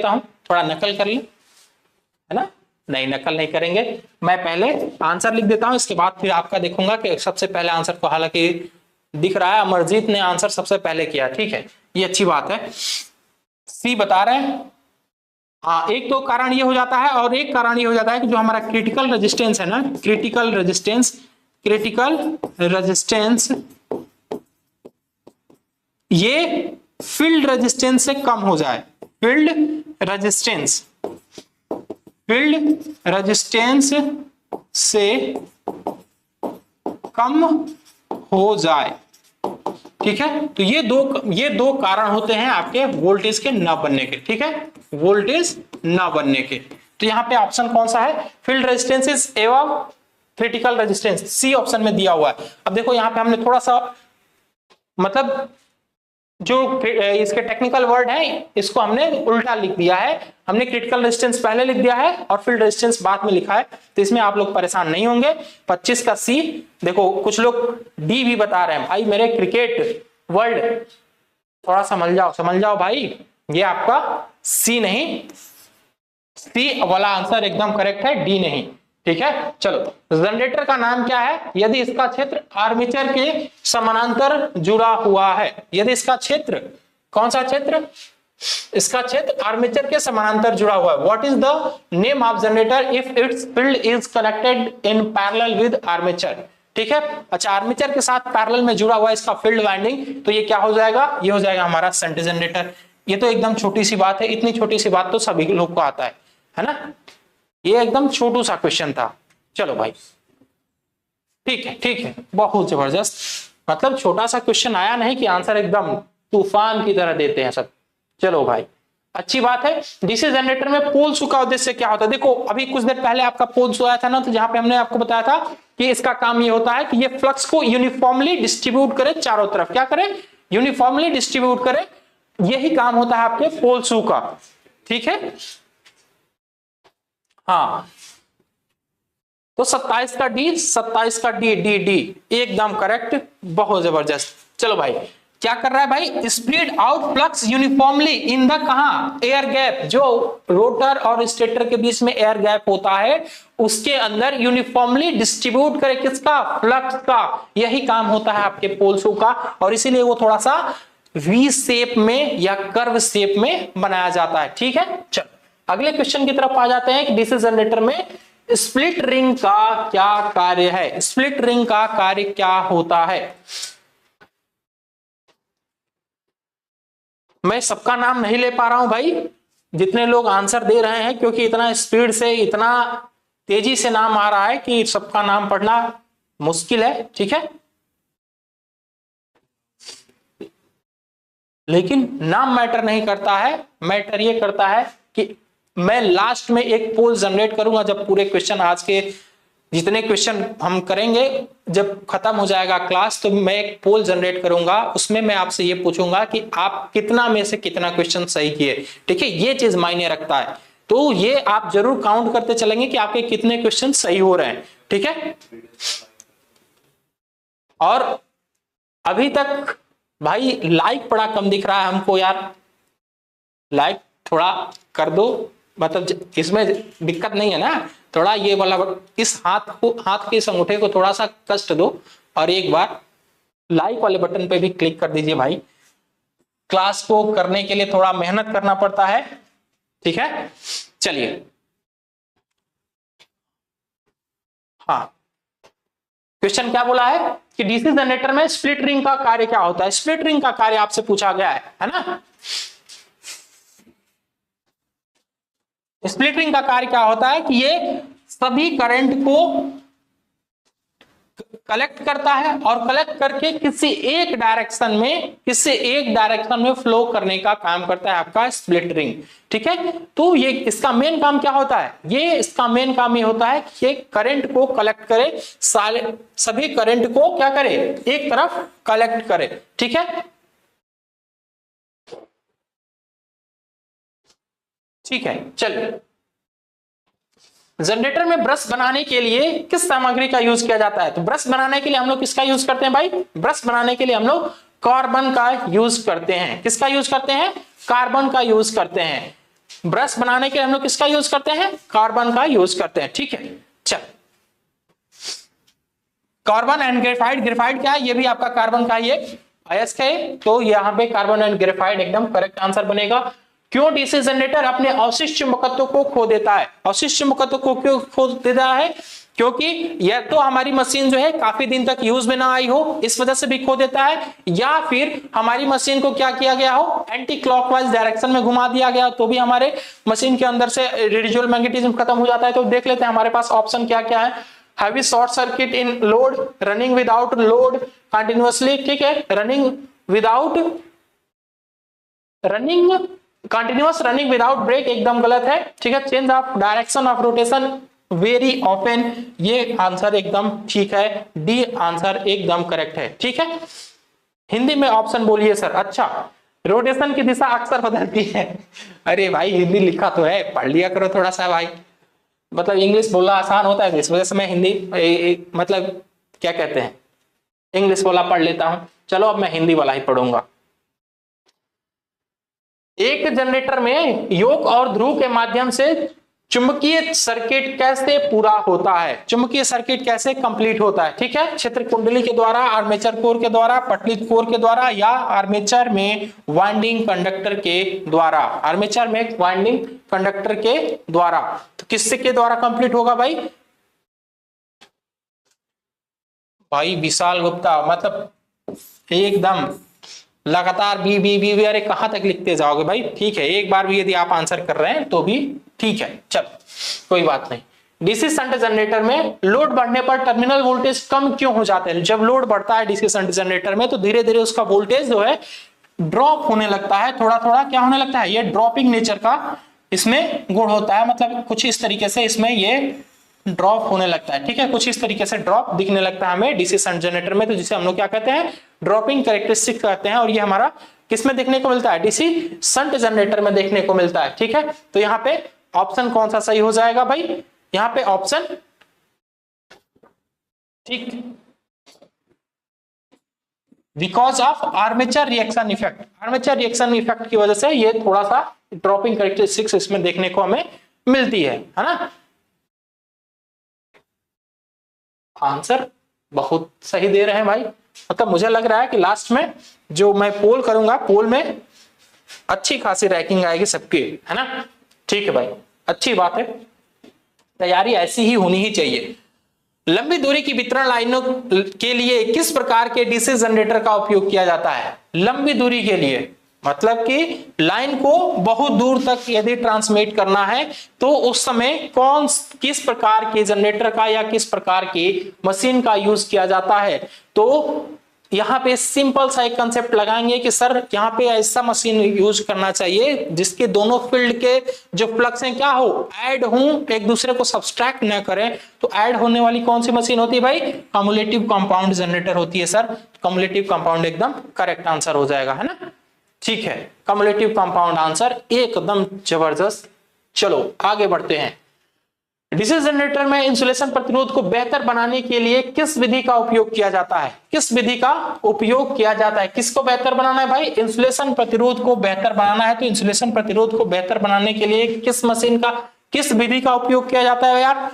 [SPEAKER 1] हूं, थोड़ा नकल कर ले, है ना? नहीं, नकल नहीं करेंगे, मैं पहले आंसर लिख देता हूं, इसके बाद फिर आपका देखूंगा कि सबसे पहले आंसर को, हालांकि दिख रहा है अमरजीत ने आंसर सबसे पहले किया। ठीक है, ये अच्छी बात है। सी बता रहे हैं। हाँ, एक तो कारण ये हो जाता है और एक कारण ये हो जाता है कि जो हमारा क्रिटिकल रेजिस्टेंस है ना, क्रिटिकल रेजिस्टेंस ये फील्ड रेजिस्टेंस से कम हो जाए। फील्ड रेजिस्टेंस से कम हो जाए। ठीक है, तो ये दो कारण होते हैं आपके वोल्टेज के ना बनने के। ठीक है, वोल्टेज ना बनने के। तो यहां पे ऑप्शन कौन सा है? फील्ड रेजिस्टेंस एवं क्रिटिकल रेजिस्टेंस, सी ऑप्शन में दिया हुआ है। अब देखो यहां पे हमने थोड़ा सा, मतलब जो इसके टेक्निकल वर्ड है इसको हमने उल्टा लिख दिया है। हमने क्रिटिकल रेजिस्टेंस पहले लिख दिया है और फील्ड रेजिस्टेंस बाद में लिखा है, तो इसमें आप लोग परेशान नहीं होंगे। 25 का सी, देखो कुछ लोग डी भी बता रहे हैं। भाई मेरे क्रिकेट वर्ल्ड थोड़ा समझ जाओ भाई, ये आपका सी नहीं, सी वाला आंसर एकदम करेक्ट है, डी नहीं। ठीक है, चलो जनरेटर का नाम क्या है? यदि इसका क्षेत्र आर्मेचर के समानांतर जुड़ा हुआ है। यदि इसका क्षेत्र, कौन सा क्षेत्र? इसका क्षेत्र आर्मेचर के समानांतर जुड़ा हुआ है। What is the name of generator if it's field is connected in parallel with armature? ठीक है, अच्छा, आर्मेचर के साथ पैरेलल में जुड़ा हुआ है इसका फील्ड वाइंडिंग, तो ये क्या हो जाएगा? ये हो जाएगा हमारा शंट जनरेटर। ये तो एकदम छोटी सी बात है, इतनी छोटी सी बात तो सभी लोग को आता है ना? ये एकदम छोटू सा क्वेश्चन था। चलो भाई ठीक है, ठीक है, बहुत जबरदस्त। मतलब छोटा सा क्वेश्चन आया नहीं कि आंसर एकदम तूफान की तरह देते हैं सब। चलो भाई, अच्छी बात है। डीसी जनरेटर में पोल शू का उद्देश्य क्या होता है? देखो अभी कुछ देर पहले आपका पोल शू आया था ना, तो जहां पे हमने आपको बताया था कि इसका काम ये होता है कि ये फ्लक्स को यूनिफॉर्मली डिस्ट्रीब्यूट करे चारों तरफ। क्या करे? यूनिफॉर्मली डिस्ट्रीब्यूट करे। यही काम होता है आपके पोल शू का। ठीक है, हाँ। तो 27 का डी, 27 का डी, डी डी एकदम करेक्ट, बहुत जबरदस्त। चलो भाई, क्या कर रहा है भाई? Spread out flux uniformly in the कहां? Air gap. जो रोटर और स्टेटर के बीच में एयर गैप होता है उसके अंदर यूनिफॉर्मली डिस्ट्रीब्यूट करे किसका? फ्लक्स का। यही काम होता है आपके पोल शू का, और इसीलिए वो थोड़ा सा वी शेप में या कर्व शेप में बनाया जाता है। ठीक है, चलो अगले क्वेश्चन की तरफ आ जाते हैं कि डीसी जनरेटर में स्प्लिट रिंग का क्या कार्य है? स्प्लिट रिंग का कार्य क्या होता है? मैं सबका नाम नहीं ले पा रहा हूं भाई, जितने लोग आंसर दे रहे हैं, क्योंकि इतना स्पीड से, इतना तेजी से नाम आ रहा है कि सबका नाम पढ़ना मुश्किल है। ठीक है, लेकिन नाम मैटर नहीं करता है, मैटर ये करता है कि मैं लास्ट में एक पोल जनरेट करूंगा। जब पूरे क्वेश्चन, आज के जितने क्वेश्चन हम करेंगे, जब खत्म हो जाएगा क्लास, तो मैं एक पोल जनरेट करूंगा। उसमें मैं आपसे ये पूछूंगा कि आप कितना में से कितना क्वेश्चन सही किए। ठीक है, ये चीज मायने रखता है। तो ये आप जरूर काउंट करते चलेंगे कि आपके कितने क्वेश्चन सही हो रहे हैं। ठीक है, और अभी तक भाई लाइक बड़ा कम दिख रहा है हमको यार, लाइक थोड़ा कर दो। मतलब इसमें दिक्कत नहीं है ना? थोड़ा ये वाला इस हाथ के इस अंगूठे को थोड़ा सा कष्ट दो और एक बार लाइक वाले बटन पे भी क्लिक कर दीजिए भाई। क्लास को करने के लिए थोड़ा मेहनत करना पड़ता है। ठीक है, चलिए, हाँ, क्वेश्चन क्या बोला है कि डीसी जनरेटर में स्प्लिट रिंग का कार्य क्या होता है? स्प्लिट रिंग का कार्य आपसे पूछा गया है ना? स्प्लिट रिंग का कार्य क्या होता है कि ये सभी करंट को कलेक्ट करता है और कलेक्ट करके किसी एक डायरेक्शन में फ्लो करने का काम करता है आपका स्प्लिट रिंग। ठीक है, तो ये इसका मेन काम क्या होता है? इसका मेन काम ये होता है कि ये करंट को कलेक्ट करे, सभी करंट को क्या करे? एक तरफ कलेक्ट करे। ठीक है, ठीक है, चलिए। जनरेटर में ब्रश बनाने के लिए किस सामग्री का यूज किया जाता है? तो ब्रश बनाने के लिए हम लोग किसका यूज करते हैं भाई? ब्रश बनाने के लिए हम लोग कार्बन का यूज करते हैं। किसका यूज करते हैं? कार्बन का यूज करते हैं। ब्रश बनाने के लिए हम लोग किसका यूज करते हैं? कार्बन का यूज करते हैं। ठीक है, चल, कार्बन एंड ग्रेफाइट। ग्रेफाइट क्या है? ये भी आपका कार्बन का ही एक अयस्क है। तो यहाँ पे कार्बन एंड ग्रेफाइट एकदम करेक्ट आंसर बनेगा। क्यों डीसी जनरेटर अपने अवशिष्ट चुंबकत्व को खो देता है? अवशिष्ट चुंबकत्व को क्यों खो देता है? क्योंकि या तो हमारी मशीन जो है काफी दिन तक यूज में ना आई हो, इस वजह से भी खो देता है, या फिर हमारी मशीन को क्या किया गया हो? एंटी क्लॉकवाइज डायरेक्शन में घुमा दिया गया, तो भी हमारे मशीन के अंदर से रेडियल मैग्नेटिज्म खत्म हो जाता है। तो देख लेते हैं हमारे पास ऑप्शन क्या क्या है। Heavy short circuit in load, running without load continuously. ठीक है, कंटिन्यूअस रनिंग विदाउट ब्रेक एकदम गलत है। ठीक है, change of direction of rotation very often, ये आंसर एकदम ठीक है। डी आंसर एकदम करेक्ट है। ठीक है, हिंदी में ऑप्शन बोलिए सर। अच्छा, रोटेशन की दिशा अक्सर बदलती है। अरे भाई हिंदी लिखा तो है, पढ़ लिया करो थोड़ा सा भाई। मतलब इंग्लिश बोलना आसान होता है, इस वजह से मैं हिंदी मतलब क्या कहते हैं, इंग्लिश वाला पढ़ लेता हूं। चलो अब मैं हिंदी वाला ही पढ़ूंगा। एक जनरेटर में योक और ध्रुव के माध्यम से चुंबकीय सर्किट कैसे पूरा होता है? चुंबकीय सर्किट कैसे कंप्लीट होता है? ठीक है, क्षेत्र कुंडली के द्वारा, आर्मेचर कोर के द्वारा, पटलित कोर के द्वारा, या आर्मेचर में वाइंडिंग कंडक्टर के द्वारा। आर्मेचर में वाइंडिंग कंडक्टर के द्वारा। तो किससे के द्वारा कंप्लीट होगा भाई? भाई विशाल गुप्ता, मतलब एकदम लगातार बी बी बी बी, अरे कहां तक लिखते जाओगे भाई? ठीक है, एक बार भी यदि आप आंसर कर रहे हैं तो भी ठीक है, चल कोई बात नहीं। डीसी शंट जनरेटर में लोड बढ़ने पर टर्मिनल वोल्टेज कम क्यों हो जाते हैं? जब लोड बढ़ता है डीसी शंट जनरेटर में तो धीरे धीरे उसका वोल्टेज जो है ड्रॉप होने लगता है, थोड़ा थोड़ा क्या होने लगता है, ये ड्रॉपिंग नेचर का इसमें गुण होता है, मतलब कुछ इस तरीके से इसमें ये ड्रॉप होने लगता है। ठीक है, कुछ इस तरीके से ड्रॉप दिखने लगता है हमें डीसी शंट जनरेटर में, तो जिसे हम लोग क्या कहते हैं, ड्रॉपिंग कैरेक्टरिस्टिक कहते हैं। और ये हमारा किसमें देखने को मिलता है? डीसी शंट जनरेटर में देखने को मिलता है। ठीक है, तो यहाँ पे ऑप्शन कौन सा सही हो जाएगा भाई? यहाँ पे ऑप्शन ठीक, because of armature reaction effect, armature reaction effect की वजह से ये थोड़ा सा ड्रॉपिंग कैरेक्टरिस्टिक्स इसमें देखने को हमें मिलती है ना। आंसर बहुत सही दे रहे हैं भाई, मतलब मुझे लग रहा है कि लास्ट में जो मैं पोल करूंगा, पोल में अच्छी खासी रैंकिंग आएगी सबकी, है ना। ठीक है भाई, अच्छी बात है, तैयारी ऐसी ही होनी ही चाहिए। लंबी दूरी की वितरण लाइनों के लिए किस प्रकार के डीसी जनरेटर का उपयोग किया जाता है? लंबी दूरी के लिए मतलब कि लाइन को बहुत दूर तक यदि ट्रांसमिट करना है तो उस समय किस प्रकार के जनरेटर का या किस प्रकार की मशीन का यूज किया जाता है? तो यहाँ पे सिंपल सा एक कंसेप्ट लगाएंगे कि सर यहाँ पे ऐसा मशीन यूज करना चाहिए जिसके दोनों फील्ड के जो फ्लक्स हैं क्या हो, ऐड हो, एक दूसरे को सब्सट्रैक्ट न करें। तो ऐड होने वाली कौन सी मशीन होती है भाई? कम्युलेटिव कंपाउंड जनरेटर होती है सर। कम्युलेटिव कंपाउंड एकदम करेक्ट आंसर हो जाएगा, है ना। ठीक है, कम्युलेटिव कंपाउंड आंसर एकदम जबरदस्त। चलो आगे बढ़ते हैं। डीसी जनरेटर में इंसुलेशन प्रतिरोध को बेहतर बनाने के लिए किस विधि का उपयोग किया जाता है? किस विधि का उपयोग किया जाता है? किसको बेहतर बनाना है भाई? इंसुलेशन प्रतिरोध को बेहतर बनाना है। तो इंसुलेशन प्रतिरोध को बेहतर बनाने के लिए किस मशीन का, किस विधि का उपयोग किया जाता है यार?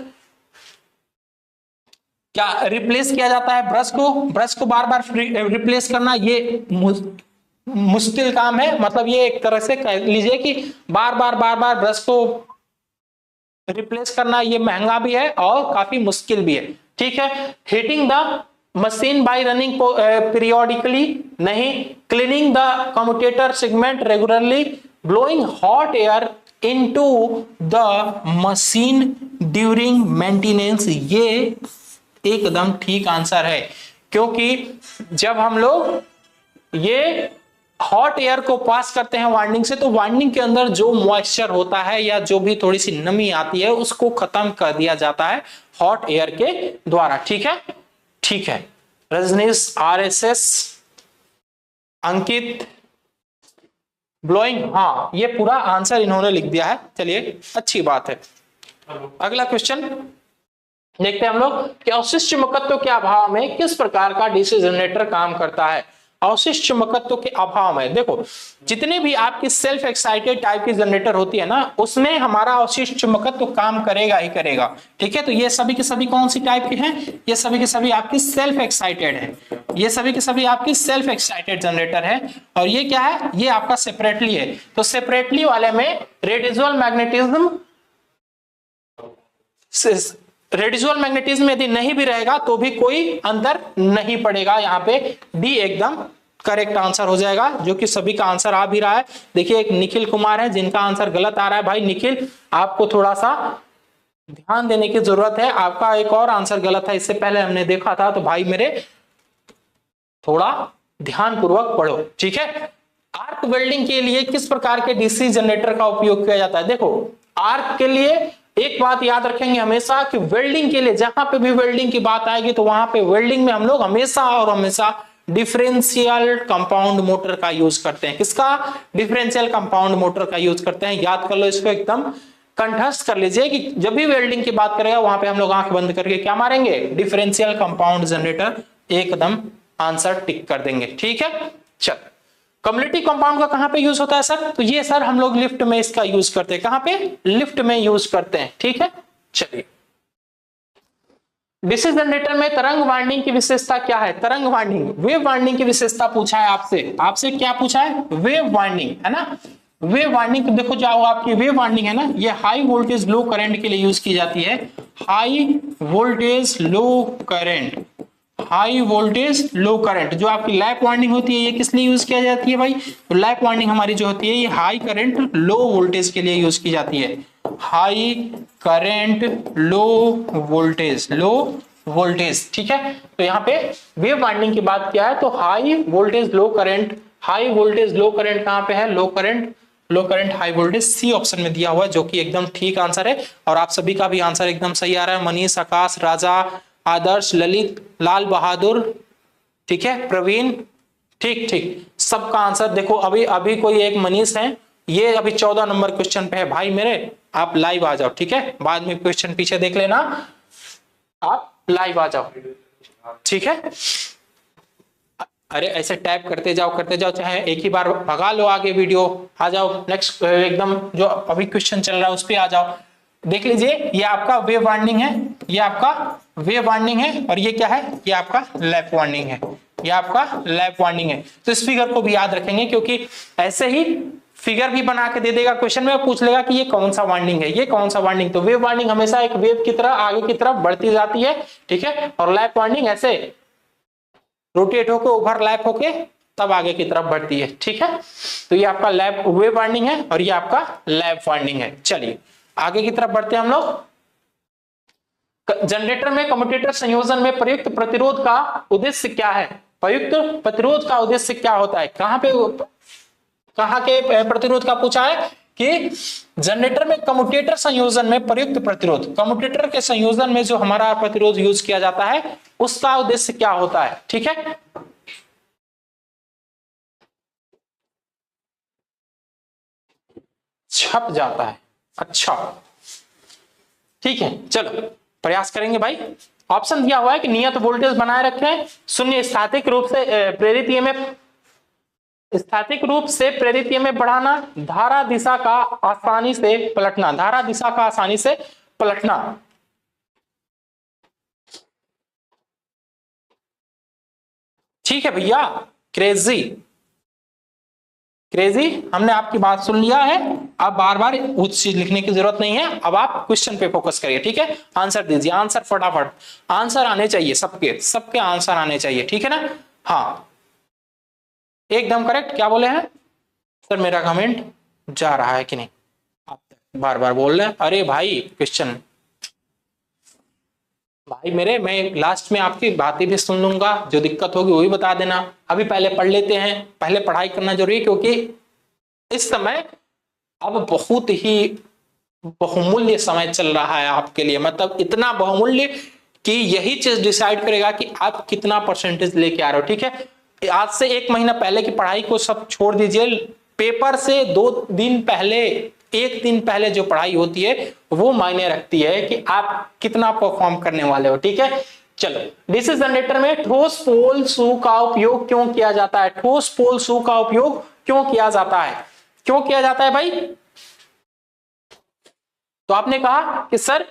[SPEAKER 1] क्या रिप्लेस किया जाता है ब्रश को? ब्रश को बार बार रिप्लेस करना ये मुश्किल काम है, मतलब ये एक तरह से कह लीजिए कि बार बार ब्रश को रिप्लेस करना ये महंगा भी है और काफी मुश्किल भी है। ठीक है, heating the machine by running periodically नहीं, cleaning the commutator segment regularly, blowing hot air into the machine during maintenance, ये एकदम ठीक आंसर है। क्योंकि जब हम लोग ये हॉट एयर को पास करते हैं वाइंडिंग से तो वाइंडिंग के अंदर जो मॉइस्चर होता है या जो भी थोड़ी सी नमी आती है उसको खत्म कर दिया जाता है हॉट एयर के द्वारा। ठीक है, ठीक है। रजनीश, आरएसएस, अंकित, ब्लोइंग, हाँ ये पूरा आंसर इन्होंने लिख दिया है। चलिए अच्छी बात है। अगला क्वेश्चन देखते हैं हम लोग कि अवशिष्ट चुंबकत्व के अभाव में किस प्रकार का डीसी जनरेटर काम करता है? अवशिष्ट चुंबकत्व के अभाव में देखो, जितने भी आपकी सेल्फ एक्साइटेड टाइप की जनरेटर होती है ना उसमें हमारा अवशिष्ट चुंबकत्व काम करेगा ही करेगा। ठीक है, तो ये सभी के सभी कौन सी टाइप के हैं? ये सभी के सभी आपकी सेल्फ एक्साइटेड है। ये सभी के सभी आपकी सेल्फ एक्साइटेड जनरेटर है। और ये क्या है? ये आपका सेपरेटली है। तो सेपरेटली वाले में रेडिजुअल मैग्नेटिज्म यदि नहीं भी रहेगा तो भी कोई अंतर नहीं पड़ेगा। यहाँ पे डी एकदम करेक्ट आंसर हो जाएगा, जो कि सभी का आंसर आ भी रहा है। देखिए एक निखिल कुमार है जिनका आंसर गलत आ रहा है। भाई निखिल, आपको थोड़ा सा ध्यान देने की जरूरत है, आपका एक और आंसर गलत है, इससे पहले हमने देखा था। तो भाई मेरे थोड़ा ध्यान पूर्वक पढ़ो। ठीक है, आर्क वेल्डिंग के लिए किस प्रकार के डीसी जनरेटर का उपयोग किया जाता है? देखो आर्क के लिए एक बात याद रखेंगे हमेशा कि वेल्डिंग के लिए जहां पे भी वेल्डिंग की बात आएगी तो वहां पे वेल्डिंग में हम लोग हमेशा और हमेशा डिफरेंशियल कंपाउंड मोटर का यूज करते हैं। किसका? डिफरेंशियल कंपाउंड मोटर का यूज करते हैं। याद कर लो इसको, एकदम कंठस्थ कर लीजिए कि जब भी वेल्डिंग की बात करेगा वहां पे हम लोग आंख बंद करके क्या मारेंगे? डिफरेंशियल कंपाउंड जनरेटर, एकदम आंसर टिक कर देंगे। ठीक है, चल कम्युलेटिव कंपाउंड का कहां पे यूज होता है सर? तो ये सर हम लोग लिफ्ट में इसका यूज करते हैं। कहां पे? लिफ्ट में यूज करते हैं। ठीक है, चलिए डीसी जनरेटर में तरंग वाइंडिंग की विशेषता क्या है? तरंग वाइंडिंग, वेव वाइंडिंग की विशेषता पूछा है आपसे। आपसे क्या पूछा है? वेव वाइंडिंग, है ना। वेव वाइंडिंग तो देखो क्या होगा, आपकी वेव वाइंडिंग है ना, ये हाई वोल्टेज लो करंट के लिए यूज की जाती है। High voltage low current, high voltage low current. जो आपकी लैप वाइंडिंग होती है ये किस लिए यूज किया जाती है भाई? तो लैप वाइंडिंग हमारी जो होती है ये हाई करंट लो वोल्टेज के लिए यूज की जाती है। High current low voltage, low voltage, ठीक है। तो यहाँ पे वेव वाइंडिंग की बात किया है, तो high voltage low current, high voltage low current कहाँ पे है, low current, low current high voltage, C option में दिया हुआ है, जो कि एकदम ठीक आंसर है। और आप सभी का भी आंसर एकदम सही आ रहा है। मनीष, आकाश, राजा, आदर्श, ललित, लाल बहादुर, ठीक है, प्रवीण, ठीक ठीक, सबका आंसर देखो। अभी अभी कोई एक मनीष है, ये अभी 14 नंबर क्वेश्चन पे है भाई मेरे, आप लाइव आ जाओ, ठीक है, बाद में क्वेश्चन पीछे देख लेना, आप लाइव आ जाओ, ठीक है। अरे ऐसे टाइप करते जाओ, चाहे एक ही बार भगा लो आगे वीडियो, आ जाओ नेक्स्ट, एकदम जो अभी क्वेश्चन चल रहा है उस पे आ जाओ। देख लीजिए, ये आपका वेव वाइंडिंग है, ये आपका वेव वाइंडिंग है, और ये क्या है, ये आपका लैप वाइंडिंग है, ये आपका लैप वाइंडिंग है। तो इस फिगर को भी याद रखेंगे, क्योंकि ऐसे ही फिगर भी बना के दे देगा क्वेश्चन में, पूछ लेगा कि ये कौन सा वाइंडिंग है, ये कौन सा वाइंडिंग। तो वेव वाइंडिंग हमेशा एक वेव की तरह आगे की तरफ बढ़ती जाती है, ठीक है, और लैप वाइंडिंग ऐसे रोटेट होकर ओवरलैप होके तब आगे की तरफ बढ़ती है, ठीक है। तो ये आपका लैप वेव वाइंडिंग है, और ये आपका लैप वाइंडिंग है। चलिए आगे की तरफ बढ़ते हैं हम लोग। जनरेटर में कम्यूटेटर संयोजन में प्रयुक्त प्रतिरोध का उद्देश्य क्या है, प्रयुक्त प्रतिरोध का उद्देश्य क्या होता है, कहां पे, कहां के प्रतिरोध का पूछा है कि जनरेटर में कम्यूटेटर संयोजन में प्रयुक्त प्रतिरोध, कम्यूटेटर के संयोजन में जो हमारा प्रतिरोध यूज किया जाता है उसका उद्देश्य क्या होता है, ठीक है। छप जाता है, अच्छा ठीक है, चलो प्रयास करेंगे भाई। ऑप्शन दिया हुआ है कि नियत वोल्टेज बनाए रखें, शून्य स्थातिक रूप से प्रेरित ईएमएफ, स्थैतिक रूप से प्रेरित ईएमएफ बढ़ाना, धारा दिशा का आसानी से पलटना, धारा दिशा का आसानी से पलटना। ठीक है भैया, क्रेजी क्रेजी, हमने आपकी बात सुन लिया है, अब बार बार उस चीज लिखने की जरूरत नहीं है, अब आप क्वेश्चन पे फोकस करिए, ठीक है। आंसर दीजिए, आंसर फटाफट, आंसर आने चाहिए, सबके सबके आंसर आने चाहिए, ठीक है ना। हाँ एकदम करेक्ट, क्या बोले हैं सर, मेरा कमेंट जा रहा है कि नहीं, आप बार बार बोल रहे हैं, अरे भाई क्वेश्चन भाई मेरे, मैं लास्ट में आपकी बातें भी सुन लूंगा, जो दिक्कत होगी वो भी बता देना। अभी पहले पढ़ लेते हैं, पहले पढ़ाई करना जरूरी है, क्योंकि इस समय अब बहुत ही बहुमूल्य समय चल रहा है आपके लिए, मतलब इतना बहुमूल्य कि यही चीज डिसाइड करेगा कि आप कितना परसेंटेज लेके आ रहे हो, ठीक है। आज से 1 महीना पहले की पढ़ाई को सब छोड़ दीजिए, पेपर से 2 दिन पहले, 1 दिन पहले जो पढ़ाई होती है वो मायने रखती है कि आप कितना परफॉर्म करने वाले हो, ठीक है। चलो, डीसी जनरेटर में ठोस पोल शू का उपयोग क्यों किया जाता है, ठोस पोल शू का उपयोग क्यों किया जाता है, क्यों किया जाता है भाई। तो आपने कहा कि सर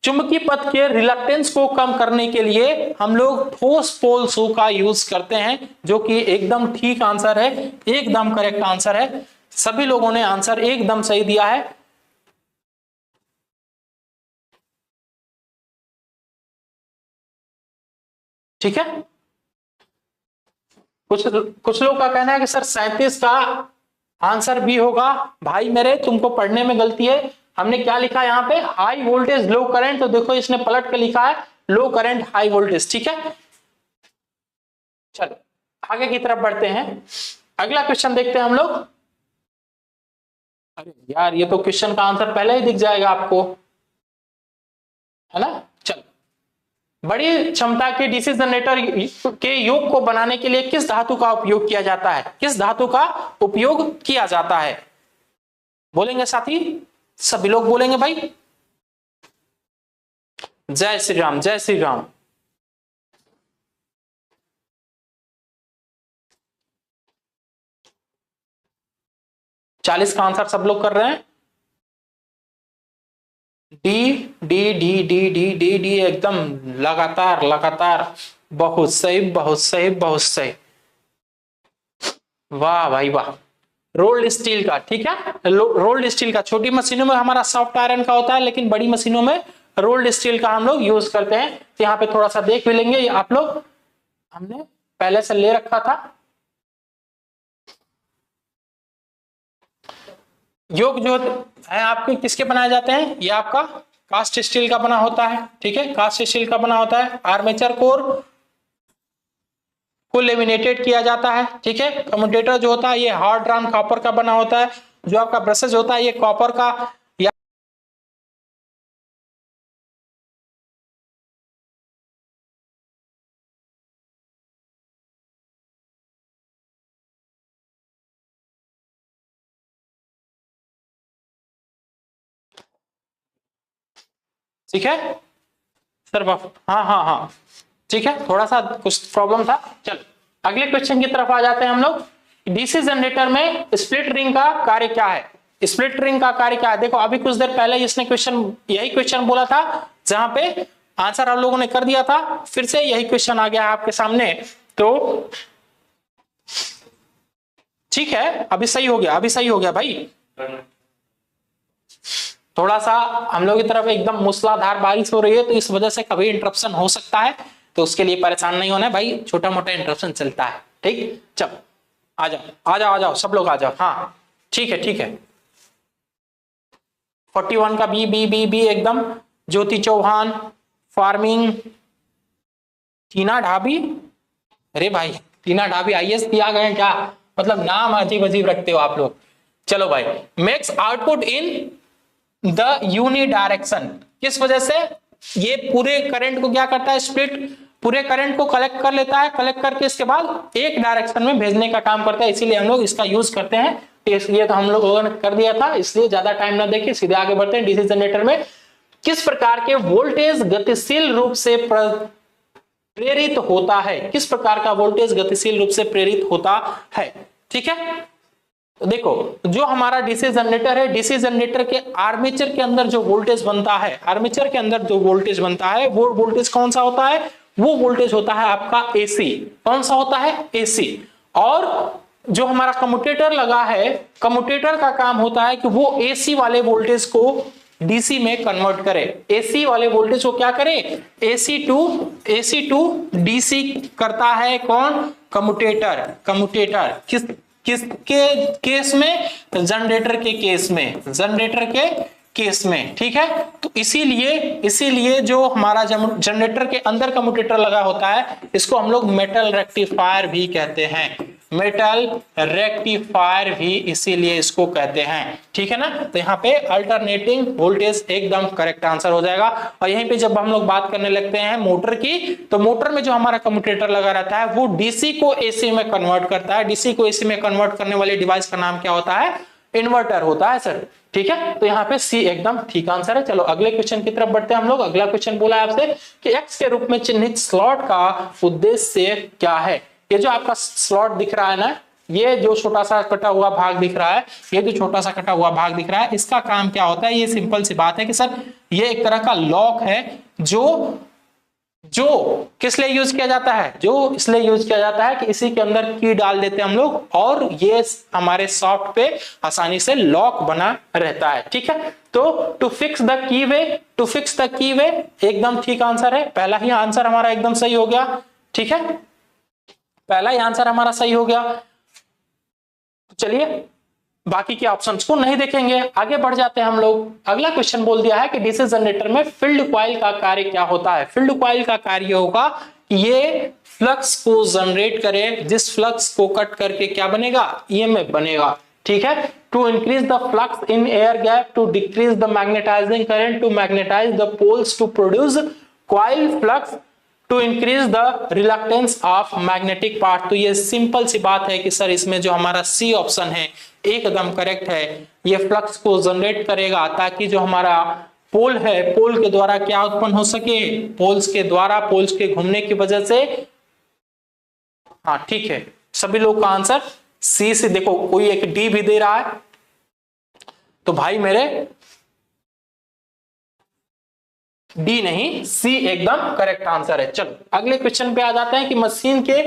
[SPEAKER 1] चुंबकीय पथ के रिलक्टेंस को कम करने के लिए हम लोग ठोस पोल शू का यूज करते हैं, जो कि एकदम ठीक आंसर है, एकदम करेक्ट आंसर है, सभी लोगों ने आंसर एकदम सही दिया है। ठीक है, कुछ लोग का कहना है कि सर 37 का आंसर भी होगा, भाई मेरे तुमको पढ़ने में गलती है, हमने क्या लिखा है यहाँ पे, हाई वोल्टेज लो करंट, तो देखो इसने पलट के लिखा है लो करंट हाई वोल्टेज, ठीक है। चलो आगे की तरफ बढ़ते हैं, अगला क्वेश्चन देखते हैं हम लोग। अरे यार ये तो क्वेश्चन का आंसर पहले ही दिख जाएगा आपको, है ना। चलो, बड़ी क्षमता के डीसी जनरेटर के योग को बनाने के लिए किस धातु का उपयोग किया जाता है, किस धातु का उपयोग किया जाता है, बोलेंगे साथी, सभी लोग बोलेंगे भाई। जय श्री राम, जय श्री राम। चालीस का आंसर सब लोग कर रहे हैं, D D D D D D D, एकदम लगातार लगातार, बहुत सही बहुत सही बहुत सही, वाह भाई वाह। रोल्ड स्टील का, ठीक है, रोल्ड स्टील का, छोटी मशीनों में हमारा सॉफ्ट आयरन का होता है, लेकिन बड़ी मशीनों में रोल्ड स्टील का हम लोग यूज करते हैं। तो यहाँ पे थोड़ा सा देख भी लेंगे, आप लोग हमने पहले से ले रखा था, योग जो है आपके किसके बनाए जाते हैं, ये आपका कास्ट स्टील का बना होता है, ठीक है, कास्ट स्टील का बना होता है। आर्मेचर कोर को लेमिनेटेड किया जाता है, ठीक है। कम्यूटेटर जो होता है ये हार्ड ड्राम कॉपर का बना होता है। जो आपका ब्रशेज होता है ये कॉपर का या ठीक है सर। हाँ हाँ हाँ ठीक है, थोड़ा सा कुछ प्रॉब्लम था। चलो अगले क्वेश्चन की तरफ आ जाते हैं हम लोग। डीसी जनरेटर में स्प्लिट रिंग का कार्य क्या है? स्प्लिट रिंग का कार्य क्या है? देखो अभी कुछ देर पहले इसने यही क्वेश्चन बोला था, जहां पे आंसर आप लोगों ने कर दिया था, फिर से यही क्वेश्चन आ गया है आपके सामने। तो ठीक है, अभी सही हो गया, अभी सही हो गया भाई। थोड़ा सा हम लोग की तरफ एकदम मूसलाधार बारिश हो रही है, तो इस वजह से कभी इंटरप्शन हो सकता है, तो उसके लिए परेशान नहीं होना है भाई, छोटा मोटा इंटरप्शन चलता है, ठीक। चलो आ जाओ आ जाओ आ जाओ, सब लोग आ जाओ। हाँ ठीक है ठीक है। 41 का बी बी बी बी एकदम। ज्योति चौहान, फार्मिंग, टीना ढाबी। अरे भाई टीना ढाबी आईएएस भी आ गए क्या? मतलब नाम अजीब अजीब रखते हो आप लोग। चलो भाई, makes output in the unidirection, किस वजह से? ये पूरे करंट को क्या करता है? स्प्लिट पूरे करंट को कलेक्ट कर लेता है, कलेक्ट करके इसके बाद एक डायरेक्शन में भेजने का काम करता है, इसीलिए हम लोग इसका यूज करते हैं। इसलिए तो हम लोगों ने कर दिया था, इसलिए ज्यादा टाइम ना देके सीधे आगे बढ़ते हैं। डीसी जनरेटर में किस प्रकार के वोल्टेज गतिशील रूप से प्रेरित होता है? किस प्रकार का वोल्टेज गतिशील रूप से प्रेरित होता है? ठीक है, तो देखो जो हमारा डीसी जनरेटर है, डीसी जनरेटर के आर्मेचर के अंदर जो वोल्टेज बनता है, आर्मेचर के अंदर जो वोल्टेज बनता है, वो वोल्टेज कौन सा होता है? वो वोल्टेज होता है आपका एसी। कौन सा होता है? एसी। और जो हमारा कम्यूटेटर लगा है, कम्यूटेटर का काम होता है कि वो एसी वाले वोल्टेज को डीसी में कन्वर्ट करे। एसी वाले वोल्टेज को क्या करे? एसी टू डीसी करता है कौन? कम्यूटेटर। कम्यूटेटर किसके केस में? जनरेटर के केस में, जनरेटर के केस में, ठीक है। तो इसीलिए जो हमारा जनरेटर के अंदर कम्यूटेटर लगा होता है, इसको हम लोग मेटल रेक्टिफायर भी कहते हैं। मेटल रेक्टिफायर भी इसीलिए इसको कहते हैं, ठीक है ना। तो यहाँ पे अल्टरनेटिंग वोल्टेज एकदम करेक्ट आंसर हो जाएगा। और यहीं पे जब हम लोग बात करने लगते हैं मोटर की, तो मोटर में जो हमारा कम्यूटेटर लगा रहता है वो डीसी को एसी में कन्वर्ट करता है। डीसी को एसी में कन्वर्ट करने वाले डिवाइस का नाम क्या होता है? इन्वर्टर होता है सर, ठीक है। तो यहाँ पे सी एकदम ठीक आंसर है। चलो अगले क्वेश्चन की तरफ बढ़ते हैं हम लोग। अगला क्वेश्चन बोला है आपसे कि एक्स के रूप में चिन्हित स्लॉट का उद्देश्य क्या है? ये जो आपका स्लॉट दिख रहा है ना, ये जो छोटा सा कटा हुआ भाग दिख रहा है, ये जो छोटा सा कटा हुआ भाग दिख रहा है, इसका काम क्या होता है? ये सिंपल सी बात है कि सर ये एक तरह का लॉक है, जो किस लिए यूज किया जाता है? जो इसलिए यूज किया जाता है कि इसी के अंदर की डाल देते हैं हम लोग, और ये हमारे सॉफ्ट पे आसानी से लॉक बना रहता है, ठीक है। तो to fix the key way, to fix the key वे एकदम ठीक आंसर है। पहला ही आंसर हमारा एकदम सही हो गया, ठीक है, पहला ही आंसर हमारा सही हो गया। चलिए बाकी के ऑप्शंस को नहीं देखेंगे, आगे बढ़ जाते हैं हम लोग। अगला क्वेश्चन बोल दिया है कि डीसी जनरेटर में फील्ड कॉइल का कार्य क्या होता है? फील्ड कॉइल का कार्य होगा कि ये फ्लक्स को जनरेट करे, जिस फ्लक्स को कट करके क्या बनेगा? ईएमएफ बनेगा, ठीक है। To increase the flux in air gap, to decrease the magnetising current, to magnetise the poles, to produce coil flux, to increase the reluctance of magnetic part. तो ये सिंपल सी बात है कि सर इसमें जो हमारा सी ऑप्शन है एकदम करेक्ट है। ये फ्लक्स को जनरेट करेगा ताकि जो हमारा पोल है, पोल के द्वारा क्या उत्पन्न हो सके? पोल्स के द्वारा, पोल्स के घूमने की वजह से। हाँ ठीक है, सभी लोग का आंसर सी से। देखो कोई एक डी भी दे रहा है, तो भाई मेरे डी नहीं, सी एकदम करेक्ट आंसर है। चलो अगले क्वेश्चन पे आ जाते हैं कि मशीन के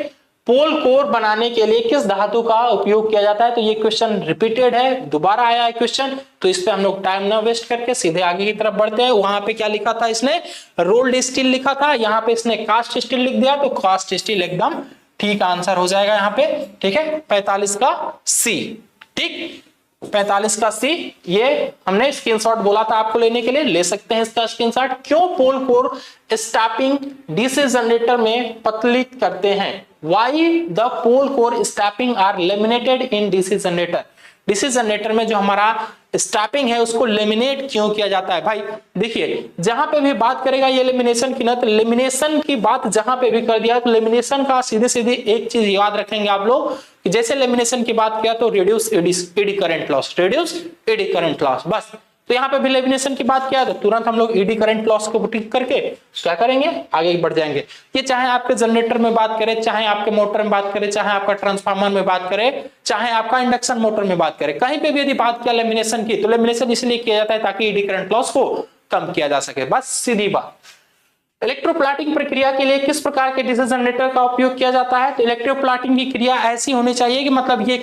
[SPEAKER 1] पोल कोर बनाने के लिए किस धातु का उपयोग किया जाता है? तो ये क्वेश्चन रिपीटेड है, दोबारा आया है क्वेश्चन, तो इस पे हम लोग टाइम ना वेस्ट करके सीधे आगे की तरफ बढ़ते हैं। वहां पे क्या लिखा था इसने? रोल्ड स्टील लिखा था, यहाँ पे इसने कास्ट स्टील लिख दिया, तो कास्ट स्टील एकदम ठीक आंसर हो जाएगा यहाँ पे, ठीक है। 45 का सी, ठीक। 45 का सी, ये हमने स्क्रीनशॉट बोला था आपको लेने के लिए, ले सकते हैं इसका स्क्रीनशॉट। क्यों pole core stamping DC generator में पतली करते हैं? Why the pole core stamping are laminated in DC generator? DC generator में जो हमारा स्टैपिंग है उसको लेमिनेट क्यों किया जाता है? भाई देखिए, जहां पे भी बात करेगा ये लेमिनेशन की ना, तो लेमिनेशन की बात जहां पे भी कर दिया तो लेमिनेशन का सीधे सीधे एक चीज याद रखेंगे आप लोग कि जैसे लेमिनेशन की बात किया तो reduce eddy current loss, reduce eddy current loss, बस। तो यहाँ पे भी लेमिनेशन की बात किया तो तुरंत हम लोग एडी करंट लॉस को टिक करके क्या करेंगे, आगे बढ़ जाएंगे। ये चाहे आपके जनरेटर में बात करें, चाहे आपके मोटर में बात करें, चाहे आपका ट्रांसफार्मर में बात करें, चाहे आपका इंडक्शन मोटर में बात करें, कहीं पे भी यदि बात किया लेमिनेशन की, तो लेमिनेशन इसलिए किया जाता है ताकि एडी करंट लॉस को कम किया जा सके, बस सीधी बात। इलेक्ट्रोप्लाटिंग प्रक्रिया के लिए किस प्रकार के डीसी जनरेटर का उपयोग किया जाता है? तो इलेक्ट्रोप्लाटिंग की क्रिया ऐसी होनी चाहिए कि मतलब ये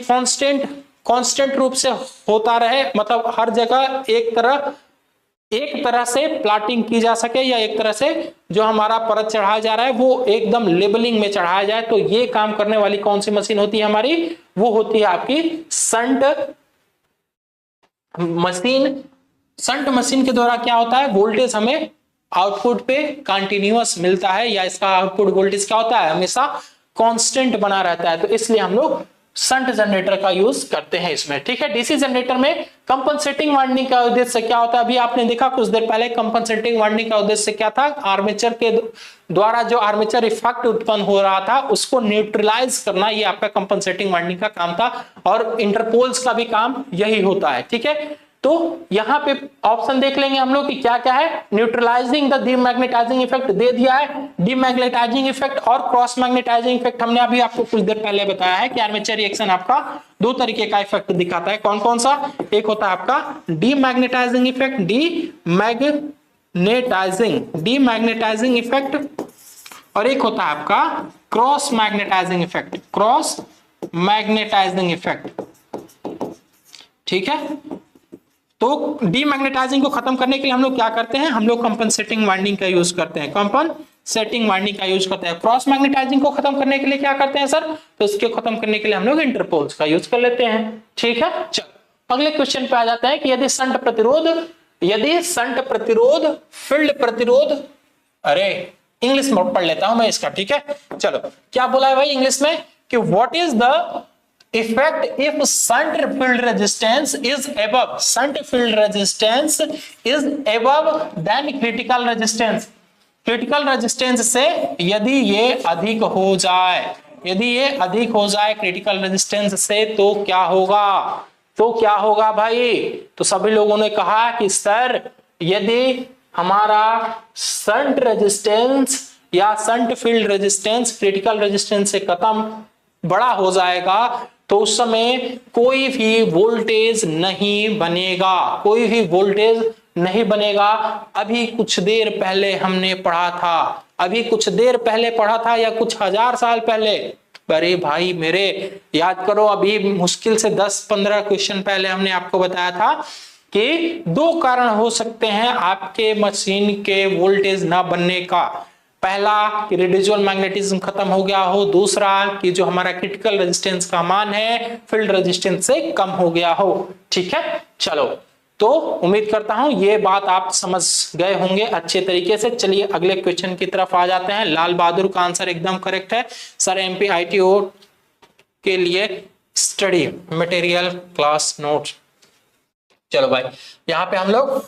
[SPEAKER 1] कांस्टेंट रूप से होता रहे, मतलब हर जगह एक तरह से प्लाटिंग की जा सके, या एक तरह से जो हमारा परत चढ़ाया जा रहा है वो एकदम लेबलिंग में चढ़ाया जाए। तो ये काम करने वाली कौन सी मशीन होती है हमारी? वो होती है आपकी शंट मशीन। शंट मशीन के द्वारा क्या होता है, वोल्टेज हमें आउटपुट पे कंटिन्यूअस मिलता है, या इसका आउटपुट वोल्टेज क्या होता है, हमेशा कांस्टेंट बना रहता है। तो इसलिए हम लोग शंट जनरेटर का यूज करते हैं इसमें, ठीक है। डीसी जनरेटर में कंपनसेटिंग वाइंडिंग का उद्देश्य क्या होता है? अभी आपने देखा कुछ देर पहले, कंपनसेटिंग वाइंडिंग का उद्देश्य क्या था? आर्मेचर के द्वारा जो आर्मेचर इफेक्ट उत्पन्न हो रहा था उसको न्यूट्रलाइज करना, ये आपका कंपनसेटिंग वाइंडिंग का काम था, और इंटरपोल्स का भी काम यही होता है, ठीक है। तो यहां पे ऑप्शन देख लेंगे हम लोग कि क्या क्या है। न्यूट्रलाइजिंग द डीमैग्नेटाइजिंग इफेक्ट दे दिया है, डीमैग्नेटाइजिंग इफेक्ट और क्रॉस मैग्नेटाइजिंग इफेक्ट हमने अभी आपको कुछ देर पहले बताया है कि आर्मेचर रिएक्शन आपका दो तरीके का इफेक्ट दिखाता है। कौन कौन सा? एक होता है आपका डीमैग्नेटाइजिंग इफेक्ट, डीमैग्नेटाइजिंग इफेक्ट, और एक होता है आपका cross magnetising effect, cross magnetising effect, ठीक है। तो डीमैग्नेटाइजिंग को खत्म करने के लिए हम लोग क्या करते हैं, हम लोग कंपनसेटिंग वाइंडिंग का यूज करते हैं, कंपनसेटिंग वाइंडिंग का यूज करते हैं। क्रॉस मैग्नेटाइजिंग को खत्म करने के लिए क्या करते हैं सर? तो इसके खत्म करने के लिए हम लोग इंटरपोल्स का यूज कर लेते हैं, ठीक है। चलो अगले क्वेश्चन पे आ जाते हैं कि यदि शंट प्रतिरोध फील्ड प्रतिरोध, अरे इंग्लिश में पढ़ लेता हूं मैं इसका, ठीक है। चलो क्या बोला है भाई इंग्लिश में कि what is the effect if shunt field resistance is above than critical resistance? critical resistance से यदि ये अधिक हो जाए, critical resistance से तो क्या होगा भाई? तो सभी लोगों ने कहा कि सर यदि हमारा शंट रेजिस्टेंस या shunt field resistance critical resistance से बड़ा हो जाएगा तो उस समय कोई भी वोल्टेज नहीं बनेगा, अभी कुछ देर पहले हमने पढ़ा था, या कुछ हजार साल पहले, अरे भाई मेरे याद करो, अभी मुश्किल से 10-15 क्वेश्चन पहले हमने आपको बताया था कि दो कारण हो सकते हैं आपके मशीन के वोल्टेज ना बनने का। पहला कि रेडिजुअल मैग्नेटिज्म खत्म हो गया हो, दूसरा कि जो हमारा क्रिटिकल रेजिस्टेंस का मान है फील्ड रेजिस्टेंस से कम हो गया हो, ठीक है। चलो तो उम्मीद करता हूं ये बात आप समझ गए होंगे अच्छे तरीके से। चलिए अगले क्वेश्चन की तरफ आ जाते हैं। लाल बहादुर का आंसर एकदम करेक्ट है सर। MPITO के लिए स्टडी मटेरियल क्लास नोट। चलो भाई यहाँ पे हम लोग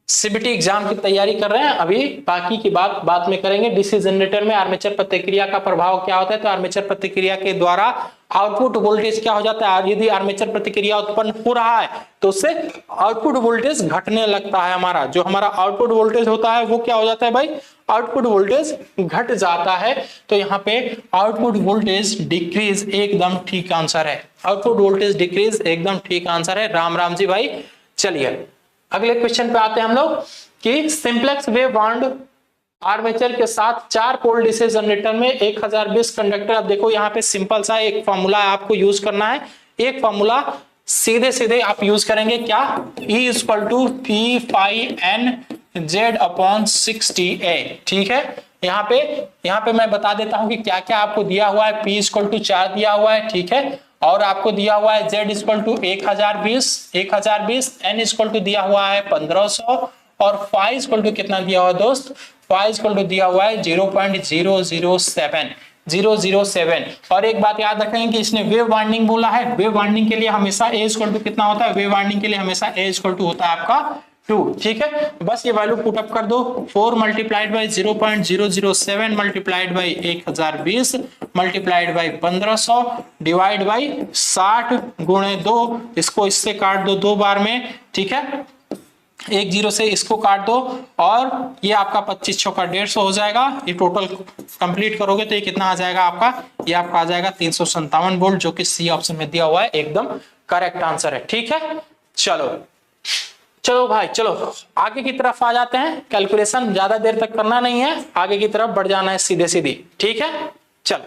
[SPEAKER 1] CBT एग्जाम की तैयारी कर रहे हैं, अभी बाकी की बात बाद में करेंगे। डीसी जनरेटर में आर्मेचर प्रतिक्रिया का प्रभाव क्या होता है? तो आर्मेचर प्रतिक्रिया के द्वारा आउटपुट वोल्टेज क्या हो जाता है? यदि आर्मेचर प्रतिक्रिया उत्पन्न हो रहा है तो उससे आउटपुट वोल्टेज घटने लगता है। हमारा जो आउटपुट वोल्टेज होता है वो क्या हो जाता है भाई? आउटपुट वोल्टेज घट जाता है। तो यहाँ पे आउटपुट वोल्टेज डिक्रीज एकदम ठीक आंसर है। आउटपुट वोल्टेज डिक्रीज एकदम ठीक आंसर है। राम राम जी भाई। चलिए अगले क्वेश्चन पे आते हैं हम लोग कि सिंप्लेक्स वेव बाउंड आर्मेचर के साथ 4 पोल डीसी जनरेटर में 1020 कंडक्टर। अब देखो यहाँ पे सिंपल सा एक फॉर्मूला आपको यूज करना है। एक फॉर्मूला सीधे आप यूज करेंगे क्या? E = P/N/Z/60A, ठीक है। यहाँ पे मैं बता देता हूं कि क्या क्या आपको दिया हुआ है। P = 4 दिया हुआ है, ठीक है। और आपको दिया हुआ है z equal to 1020, n equal to दिया हुआ है 1500 और फाई इक्वल टू कितना दिया हुआ है दोस्त, फाई इक्वल टू दिया हुआ है 0.007 और एक बात याद रखेंगे कि इसने वेव वाइंडिंग बोला है, वेव वाइंडिंग के लिए हमेशा a इक्वल टू कितना होता है, वेव वाइंडिंग के लिए हमेशा a इक्वल टू होता है आपका 2, ठीक है। बस ये वैल्यू पुट अप कर दो, 4 multiplied by 0.007 multiplied by 1020 multiplied by 1500 divide by 60 गुणे 2, इसको इससे काट दो 2 बार में, ठीक है, 1 0 से इसको काट दो और ये आपका 25 चौका 150 हो जाएगा। ये टोटल कंप्लीट करोगे तो ये कितना आ जाएगा आपका, ये आपका आ जाएगा 357 वोल्ट, जो कि सी ऑप्शन में दिया हुआ है, एकदम करेक्ट आंसर है, ठीक है। चलो भाई, चलो आगे की तरफ आ जाते हैं। कैलकुलेशन ज्यादा देर तक करना नहीं है, आगे की तरफ बढ़ जाना है सीधे सीधी, ठीक है। चलो,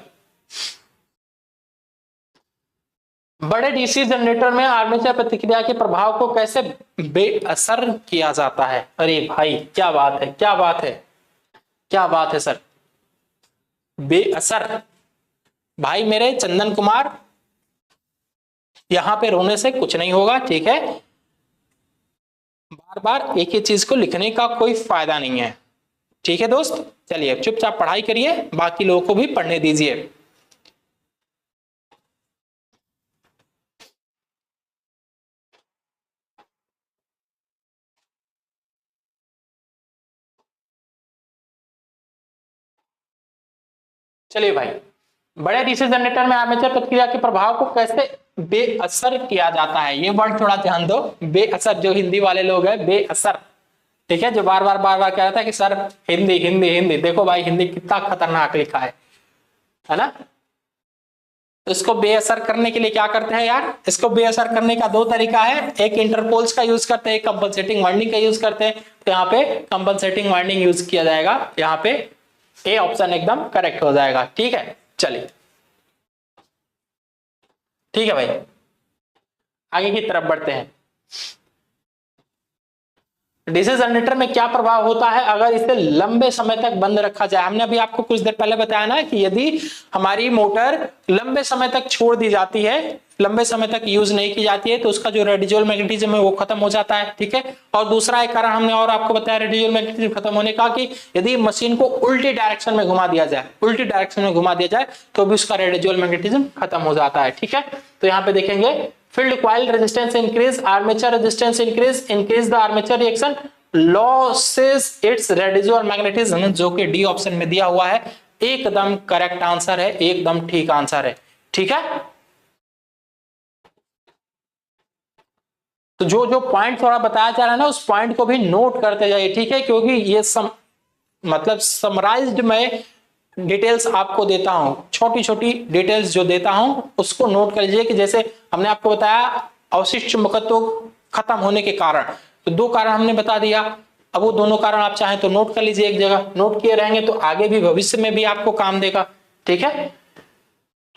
[SPEAKER 1] बड़े डीसी जनरेटर में आर्मेचर प्रतिक्रिया के प्रभाव को कैसे बेअसर किया जाता है। अरे भाई क्या बात है, क्या बात है, क्या बात है सर, बेअसर। भाई मेरे चंदन कुमार, यहां पे रोने से कुछ नहीं होगा, ठीक है। बार बार एक ही चीज को लिखने का कोई फायदा नहीं है, ठीक है दोस्त। चलिए चुपचाप पढ़ाई करिए, बाकी लोगों को भी पढ़ने दीजिए। चलिए भाई, बड़े डीसी जनरेटर में आर्मेचर प्रतिक्रिया के प्रभाव को कैसे बेअसर किया जाता है। ये वर्ड थोड़ा ध्यान दो, बेअसर, जो हिंदी वाले लोग हैं बेअसर, ठीक है, जो बार बार कह रहा था कि सर हिंदी हिंदी हिंदी, देखो भाई हिंदी कितना खतरनाक लिखा है ना। तो इसको बेअसर करने के लिए क्या करते हैं यार, इसको बेअसर करने का 2 तरीका है, एक इंटरपोल्स का यूज करते हैं, एक कंपनसेटिंग वाइंडिंग का यूज करते हैं। तो यहाँ पे कंपनसेटिंग वाइंडिंग यूज किया जाएगा, यहाँ पे ए ऑप्शन एकदम करेक्ट हो जाएगा, ठीक है। चलिए ठीक है भाई, आगे की तरफ बढ़ते हैं। डीसी जनरेटर में क्या प्रभाव होता है अगर इसे लंबे समय तक बंद रखा जाए। हमने अभी आपको कुछ देर पहले बताया ना कि यदि हमारी मोटर लंबे समय तक छोड़ दी जाती है, लंबे समय तक यूज नहीं की जाती है, तो उसका जो रेडिजुअल मैग्नेटिज्म है वो खत्म हो जाता है, ठीक है। और दूसरा एक कारण हमने और आपको बताया रेडिजुअल मैग्नेटिज्म खत्म होने का, कि यदि मशीन को उल्टी डायरेक्शन में घुमा दिया जाए, उल्टी डायरेक्शन में घुमा दिया जाए तो भी उसका रेडिजुअल मैग्नेटिज्म खत्म हो जाता है, ठीक है। तो यहाँ पे देखेंगे field coil resistance increase, armature resistance increase the armature reaction losses its residual magnetism, जो कि डी ऑप्शन में दिया हुआ है, एकदम करेक्ट आंसर है, एकदम ठीक आंसर है, ठीक है। तो जो पॉइंट थोड़ा बताया जा रहा है ना, उस पॉइंट को भी नोट करते जाइए, ठीक है, क्योंकि ये मतलब समराइज्ड में डिटेल्स आपको देता हूं, छोटी छोटी डिटेल्स जो देता हूं उसको नोट कर लीजिए। कि जैसे हमने आपको बताया अवशिष्ट चुंबकत्व खत्म होने के कारण, तो 2 कारण हमने बता दिया। अब वो दोनों कारण आप चाहें तो नोट कर लीजिए एक जगह, नोट किए रहेंगे तो आगे भी भविष्य में भी आपको काम देगा, ठीक है।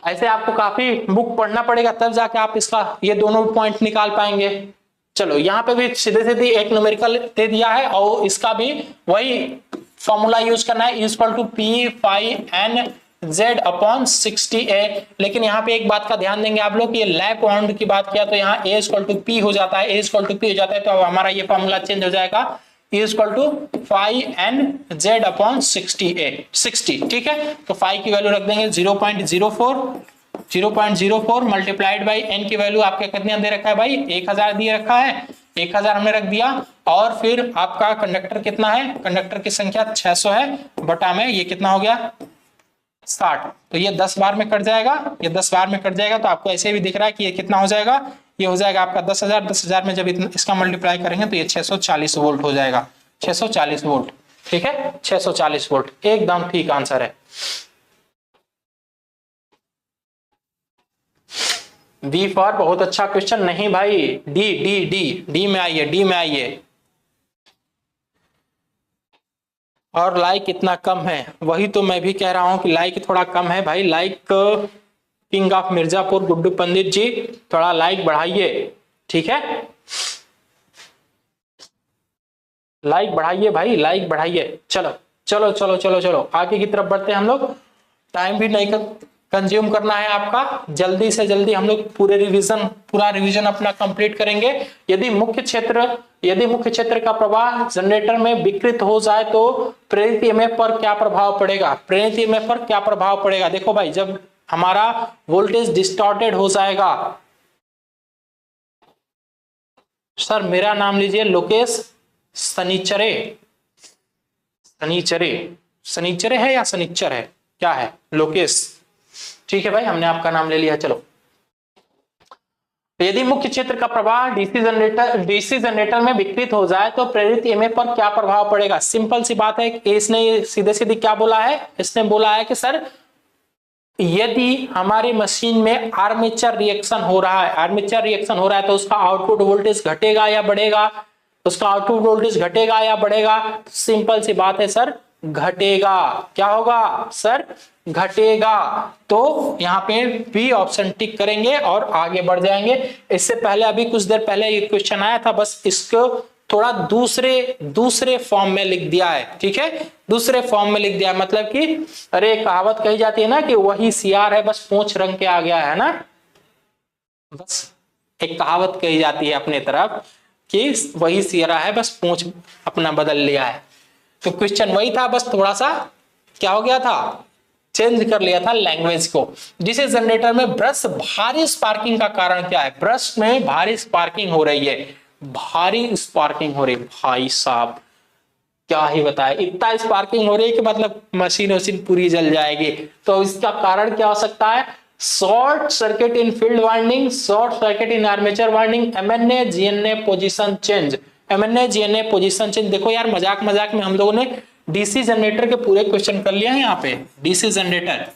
[SPEAKER 1] ऐसे आपको काफी बुक पढ़ना पड़ेगा, तब जाके आप इसका ये दोनों पॉइंट निकाल पाएंगे। चलो यहाँ पे भी सीधे सीधे एक न्यूमेरिकल दे दिया है और इसका भी वही फॉर्मूला यूज करना है, equal to P phi N Z upon 60a। लेकिन यहाँ पे एक बात का ध्यान देंगे आप लोग, ये लैप बाउंड की बात किया तो यहाँ a इक्वल टू पी हो जाता है, a इक्वल टू पी हो जाता है, तो अब हमारा ये फॉर्मूला चेंज हो जाएगा, e equal to phi N Z upon 60, ठीक है। तो फाई की वैल्यू रख देंगे 0.04 मल्टीप्लाइड बाई एन की वैल्यू आपके कितने दे रखा है भाई, 1000 दिए रखा है, 1000 हमने रख दिया। और फिर आपका कंडक्टर कितना है, कंडक्टर की संख्या 600 है, बटा में ये कितना हो गया 60, तो ये 10 बार में कट जाएगा, ये 10 बार में कट जाएगा। तो आपको ऐसे भी दिख रहा है कि ये कितना हो जाएगा, ये हो जाएगा आपका 10,000 में जब इसका मल्टीप्लाई करेंगे तो ये 640 वोल्ट हो जाएगा, 640 वोल्ट, ठीक है, 640 वोल्ट, एकदम ठीक आंसर है। बी फॉर बहुत अच्छा क्वेश्चन नहीं भाई, डी डी डी डी में आइए, डी में आइए। और लाइक इतना कम है, वही तो मैं भी कह रहा हूं कि लाइक थोड़ा कम है भाई। Like king of Mirzapur Guddu Pandit ji, थोड़ा लाइक बढ़ाइए, ठीक है, लाइक बढ़ाइए भाई, लाइक बढ़ाइए। चलो चलो चलो चलो चलो आगे की तरफ बढ़ते हैं हम लोग, टाइम भी नहीं कर कंज्यूम करना है आपका। जल्दी से जल्दी हम लोग पूरा रिवीजन अपना कंप्लीट करेंगे। यदि मुख्य क्षेत्र का प्रवाह जनरेटर में विकृत हो जाए तो प्रेरित ईएमएफ पर क्या प्रभाव पड़ेगा? प्रेरित ईएमएफ पर क्या प्रभाव पड़ेगा? देखो भाई, जब हमारा वोल्टेज डिस्टॉर्टेड हो जाएगा, सर मेरा नाम लीजिए लोकेश शनिचरे है या शनिचर है, क्या है? लोकेश। ठीक है भाई, हमने आपका नाम ले लिया। चलो, यदि मुख्य क्षेत्र का प्रवाह डीसी जनरेटर में विकृत हो जाए तो प्रेरित ईएमएफ पर क्या प्रभाव पड़ेगा? सिंपल सी बात है। इसने सीधे सीधे क्या बोला है? इसने बोला है कि सर यदि हमारी मशीन में आर्मेचर रिएक्शन हो रहा है तो उसका आउटपुट वोल्टेज घटेगा या बढ़ेगा? सिंपल सी बात है सर, घटेगा। क्या होगा सर? घटेगा। तो यहाँ पे बी ऑप्शन टिक करेंगे और आगे बढ़ जाएंगे। इससे पहले अभी कुछ देर पहले ये क्वेश्चन आया था, बस इसको थोड़ा दूसरे फॉर्म में लिख दिया है। ठीक है, दूसरे फॉर्म में लिख दिया, मतलब कि अरे कहावत कही जाती है ना कि वही सियार है बस पूंछ रंग के आ गया है ना। बस एक कहावत कही जाती है अपने तरफ कि वही सियारा है बस पूंछ अपना बदल लिया है। तो क्वेश्चन वही था, बस थोड़ा सा क्या हो गया था, चेंज कर लिया था लैंग्वेज को। डीसी जनरेटर में ब्रश भारी स्पार्किंग का कारण क्या है? ब्रश में भारी स्पार्किंग हो रही है, भाई साहब क्या ही बताए, इतना स्पार्किंग हो रही है कि मतलब मशीन पूरी जल जाएगी। तो इसका कारण क्या हो सकता है? Short circuit in field winding, short circuit in armature winding, MNA GNA position change. देखो यार, मजाक में हम लोगों ने डीसी जनरेटर के पूरे क्वेश्चन कर लिया है। यहाँ पे डीसी जनरेटर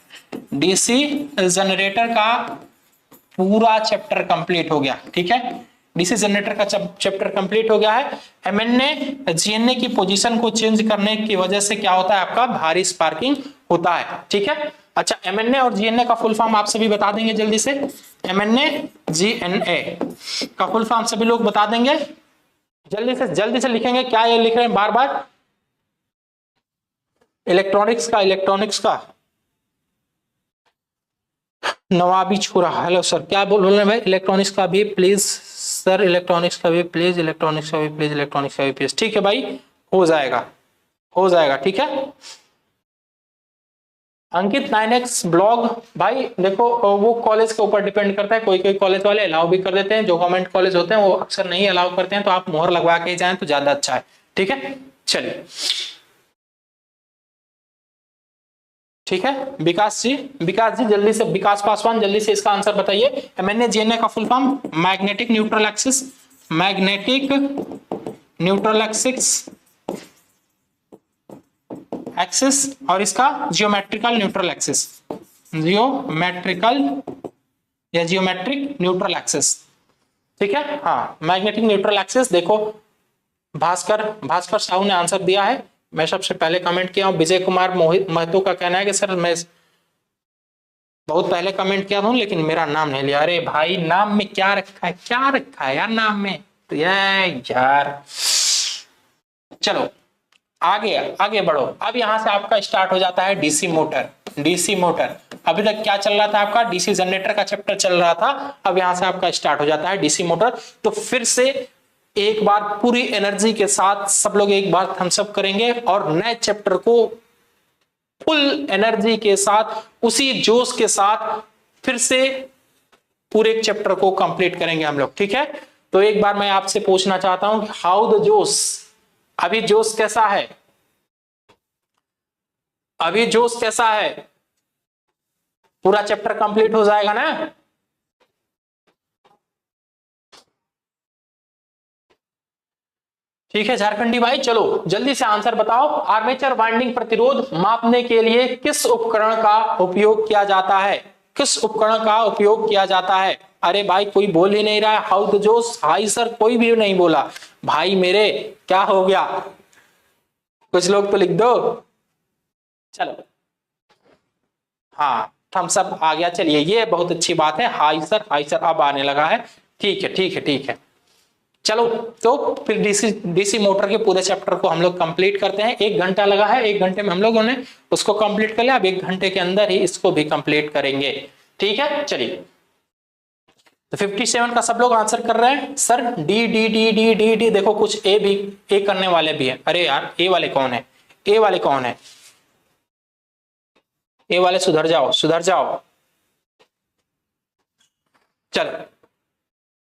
[SPEAKER 1] का पूरा चैप्टर कंप्लीट हो गया। ठीक है, डीसी जनरेटर का चैप्टर कंप्लीट हो गया है। एमएनए जीएनए की पोजीशन को चेंज करने की वजह से क्या होता है? आपका भारी स्पार्किंग होता है। ठीक है, अच्छा, एमएनए और जीएनए का फुल फॉर्म आप सभी बता देंगे जल्दी से। एमएनए जीएनए का फुल फॉर्म सभी लोग बता देंगे, जल्दी से लिखेंगे। क्या ये लिख रहे हैं बार बार? इलेक्ट्रॉनिक्स का नवाबी छोरा, हेलो सर, क्या बोल रहे हैं भाई? इलेक्ट्रॉनिक्स का भी प्लीज सर, इलेक्ट्रॉनिक्स का भी प्लीज। ठीक है भाई, हो जाएगा। ठीक है, अंकित 9x ब्लॉग भाई, देखो वो कॉलेज के ऊपर डिपेंड करता है। कोई कॉलेज वाले अलाउ भी कर देते हैं, जो गवर्नमेंट कॉलेज होते हैं वो अक्सर नहीं अलाउ करते हैं, तो आप मोहर लगवा के जाएं तो ज्यादा अच्छा है। ठीक है, चलिए। ठीक है, विकास जी जल्दी से, विकास पासवान जल्दी से इसका आंसर बताइए। एमएनए जीएनए का full form magnetic neutral axis और इसका geometrical neutral axis, geometric neutral axis. ठीक है, हाँ, मैग्नेटिक न्यूट्रल एक्सिस। देखो भास्कर साहू ने आंसर दिया है, मैं सबसे पहले कमेंट किया हूं। विजय कुमार महतो का कहना है कि सर मैं बहुत पहले कमेंट किया हूं लेकिन मेरा नाम नहीं लिया। अरे भाई, नाम में क्या रखा है यार नाम में, तो यार चलो आगे बढ़ो। अब यहां से आपका स्टार्ट हो जाता है डीसी मोटर। अभी तक क्या चल रहा था आपका? डीसी जनरेटर का चैप्टर चल रहा था। अब यहां से आपका स्टार्ट हो जाता है डीसी मोटर। तो फिर से एक बार पूरी एनर्जी के साथ सब लोग एक बार थम्स अप करेंगे और नए चैप्टर को फुल एनर्जी के साथ, उसी जोश के साथ फिर से पूरे चैप्टर को कंप्लीट करेंगे हम लोग। ठीक है, तो एक बार मैं आपसे पूछना चाहता हूं कि हाउ द जोश, अभी जोश कैसा है? पूरा चैप्टर कंप्लीट हो जाएगा ना? ठीक है झारखंडी भाई, चलो जल्दी से आंसर बताओ। आर्मेचर वाइंडिंग प्रतिरोध मापने के लिए किस उपकरण का उपयोग किया जाता है? अरे भाई, कोई बोल ही नहीं रहा है। हाउ द जोश, हाई सर, कोई भी नहीं बोला भाई। मेरे क्या हो गया? कुछ लोग तो लिख दो। चलो, हाँ, थम्स अप आ गया। चलिए, ये बहुत अच्छी बात है। हाई सर अब आने लगा है। ठीक है। चलो तो फिर डीसी मोटर के पूरे चैप्टर को हम लोग कंप्लीट करते हैं। 1 घंटा लगा है, 1 घंटे में हम लोगों ने उसको कंप्लीट कर लिया। अब 1 घंटे के अंदर ही इसको भी कंप्लीट करेंगे, ठीक है। चलिए, तो 57 का सब लोग आंसर कर रहे हैं sir. D D D D D D, देखो कुछ ए भी, ए करने वाले भी है। अरे यार ए वाले कौन है, ए वाले कौन है, ए वाले सुधर जाओ, सुधर जाओ। चलो,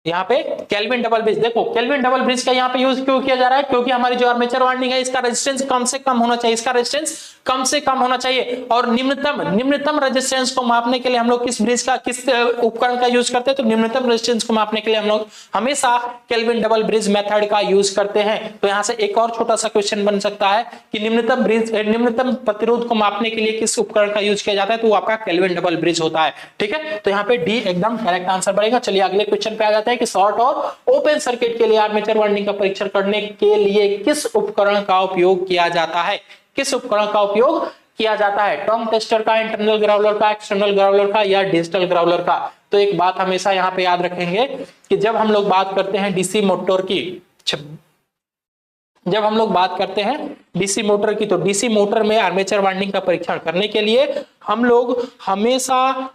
[SPEAKER 1] यहाँ पे केल्विन डबल ब्रिज, देखो केल्विन डबल ब्रिज का यहाँ पे यूज क्यों किया जा रहा है, क्योंकि हमारी जो आर्मेचर वाइंडिंग है इसका रेजिस्टेंस कम से कम होना चाहिए, इसका रेजिस्टेंस कम से कम होना चाहिए। और निम्नतम रेजिस्टेंस को मापने के लिए हम लोग किस ब्रिज का, किस उपकरण का यूज करते हैं, तो निम्नतम रेजिस्टेंस को मापने के लिए हम लोग हमेशा केल्विन डबल ब्रिज मेथड का यूज करते हैं। तो यहाँ से एक और छोटा सा क्वेश्चन बन सकता है कि निम्नतम प्रतिरोध को मापने के लिए किस उपकरण का यूज किया जाता है, तो वो आपका केल्विन डबल ब्रिज होता है, ठीक है। तो यहाँ पे डी एकदम करेक्ट आंसर बनेगा। चलिए अगले क्वेश्चन पे आ जाते हैं कि शॉर्ट और ओपन सर्किट के लिए आर्मेचर वाइंडिंग का परीक्षण करने के लिए किस उपकरण का उपयोग किया जाता है, किस उपकरण का उपयोग किया जाता है, टॉन्ग टेस्टर का, इंटरनल ग्राउलर का, एक्सटर्नल ग्राउलर का या डिजिटल ग्राउलर का। तो एक बात हमेशा यहाँ पे याद रखेंगे कि जब हम लोग बात करते हैं डीसी मोटर की, जब हम लोग बात करते हैं डीसी मोटर की, तो डीसी मोटर में आर्मेचर वाइंडिंग का परीक्षण करने के लिए हम लोग हमेशा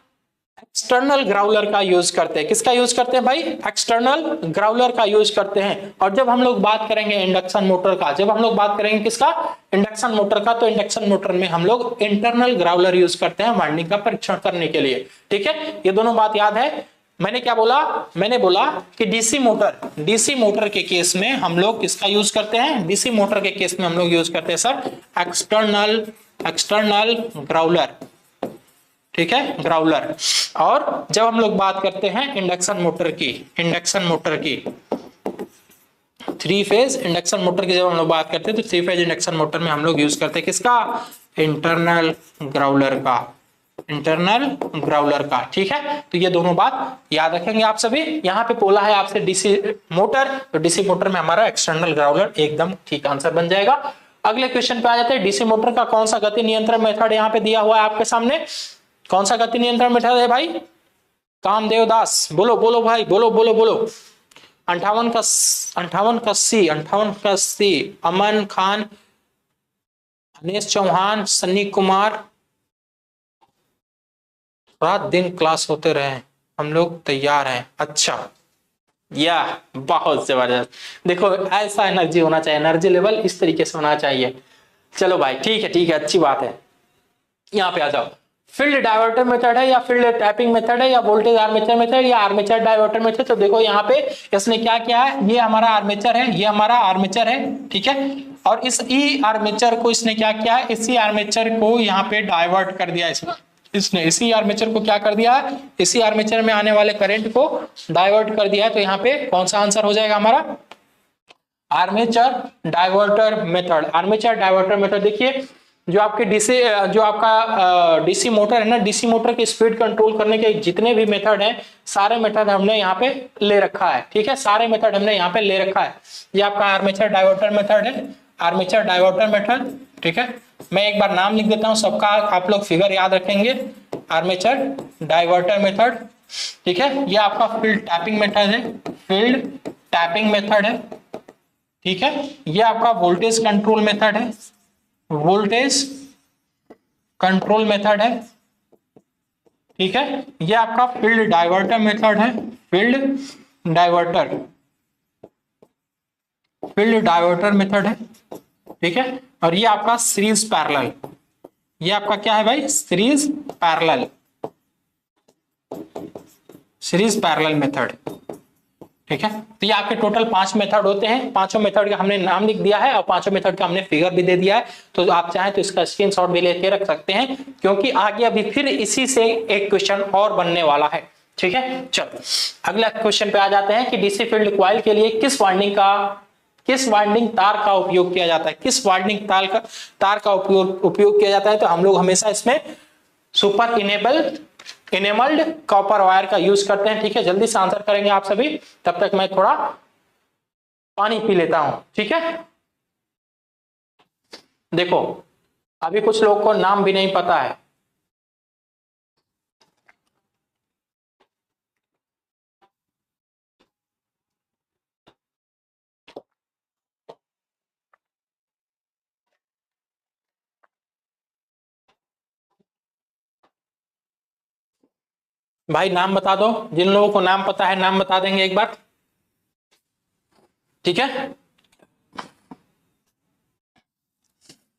[SPEAKER 1] एक्सटर्नल ग्राउलर का यूज करते हैं। किसका यूज करते हैं भाई, एक्सटर्नल ग्राउलर का यूज करते हैं। और जब हम लोग बात करेंगे इंडक्शन मोटर का, जब हम लोग बात करेंगे किसका, इंडक्शन मोटर का, तो इंडक्शन मोटर में हम लोग इंटरनल ग्राउलर यूज करते हैं वाइंडिंग का परीक्षण करने के लिए, ठीक है। ये दोनों बात याद है। मैंने क्या बोला, मैंने बोला कि डीसी मोटर के केस में हम लोग किसका यूज करते हैं, डीसी मोटर के केस में हम लोग यूज करते हैं सर एक्सटर्नल ग्राउलर, ठीक है, ग्राउलर। और जब हम लोग बात करते हैं इंडक्शन मोटर की 3 फेज इंडक्शन मोटर की, जब हम लोग बात करते हैं तो 3 फेज इंडक्शन मोटर में हम लोग यूज करते हैं किसका, इंटरनल ग्राउलर का, ठीक है। तो ये दोनों बात याद रखेंगे आप सभी। यहाँ पे बोला है आपसे डीसी मोटर, तो डीसी मोटर में हमारा एक्सटर्नल ग्राउलर एकदम ठीक आंसर बन जाएगा। अगले क्वेश्चन पे आ जाते हैं। डीसी मोटर का कौन सा गति नियंत्रण मेथड यहाँ पे दिया हुआ है आपके सामने, कौन सा गति नियंत्रण मेथड है भाई, कामदेव दास, बोलो बोलो भाई, बोलो बोलो बोलो। 58 का सी, अमन खान, अनीश चौहान, सन्नी कुमार, रात दिन क्लास होते रहे, हम लोग तैयार हैं। अच्छा, या बहुत जबरदस्त, देखो ऐसा एनर्जी होना चाहिए, एनर्जी लेवल इस तरीके से होना चाहिए। चलो भाई ठीक है, अच्छी बात है। यहाँ पे आ जाओ, फील्ड डाइवर्टर मेथड है या फील्ड टैपिंग मेथड है या वोल्टेज आर्मेचर मेथड या आर्मेचर डाइवर्टर मेथड। तो देखो यहाँ पे इसने क्या किया है, ये हमारा आर्मेचर है, ये हमारा आर्मेचर है, ठीक है। और इस ई आर्मेचर को इसने क्या किया है, इसी आर्मेचर को यहाँ पे डाइवर्ट कर दिया इसने इसी आर्मेचर को क्या कर दिया है, इसी आर्मेचर में आने वाले करंट को डाइवर्ट कर दिया है। तो यहाँ पे कौन सा आंसर हो जाएगा हमारा, आर्मेचर डाइवर्टर मेथड। देखिए जो आपके डीसी मोटर है ना, डीसी मोटर की स्पीड कंट्रोल करने के जितने भी मेथड हैं, सारे मेथड हमने यहाँ पे ले रखा है, ठीक है, सारे मेथड हमने यहाँ पे ले रखा है। ये आपका आर्मेचर डाइवर्टर मेथड है, आर्मेचर डाइवर्टर मेथड, ठीक है। मैं एक बार नाम लिख देता हूँ सबका, आप लोग फिगर याद रखेंगे। आर्मेचर डाइवर्टर मेथड, ठीक है। ये आपका फील्ड टैपिंग मेथड है, ठीक है। ये आपका वोल्टेज कंट्रोल मेथड है, ठीक है। ये आपका फील्ड डाइवर्टर मेथड है, फील्ड डाइवर्टर मेथड है, ठीक है। और ये आपका सीरीज पैरेलल, ये आपका क्या है भाई, सीरीज पैरेलल मेथड, ठीक है। तो ये आपके टोटल 5 मेथड होते हैं, पांचों मेथड का हमने नाम लिख दिया है और पांचों मेथड का हमने फिगर भी दे दिया है। तो आप चाहें तो इसका स्क्रीनशॉट भी लेके रख सकते हैं, क्योंकि आगे अभी फिर इसी से एक क्वेश्चन और बनने वाला है, ठीक है। चलो अगला क्वेश्चन पे आ जाते हैं कि डीसी फील्ड कॉइल के लिए किस वाइंडिंग तार का उपयोग किया जाता है, किस वाइंडिंग तार का उपयोग किया जाता है। तो हम लोग हमेशा इसमें सुपर इनेबल्ड कॉपर वायर का यूज करते हैं, ठीक है। जल्दी से आंसर करेंगे आप सभी, तब तक मैं थोड़ा पानी पी लेता हूं, ठीक है। देखो अभी कुछ लोगों को नाम भी नहीं पता है, भाई नाम बता दो, जिन लोगों को नाम पता है नाम बता देंगे एक बार, ठीक है।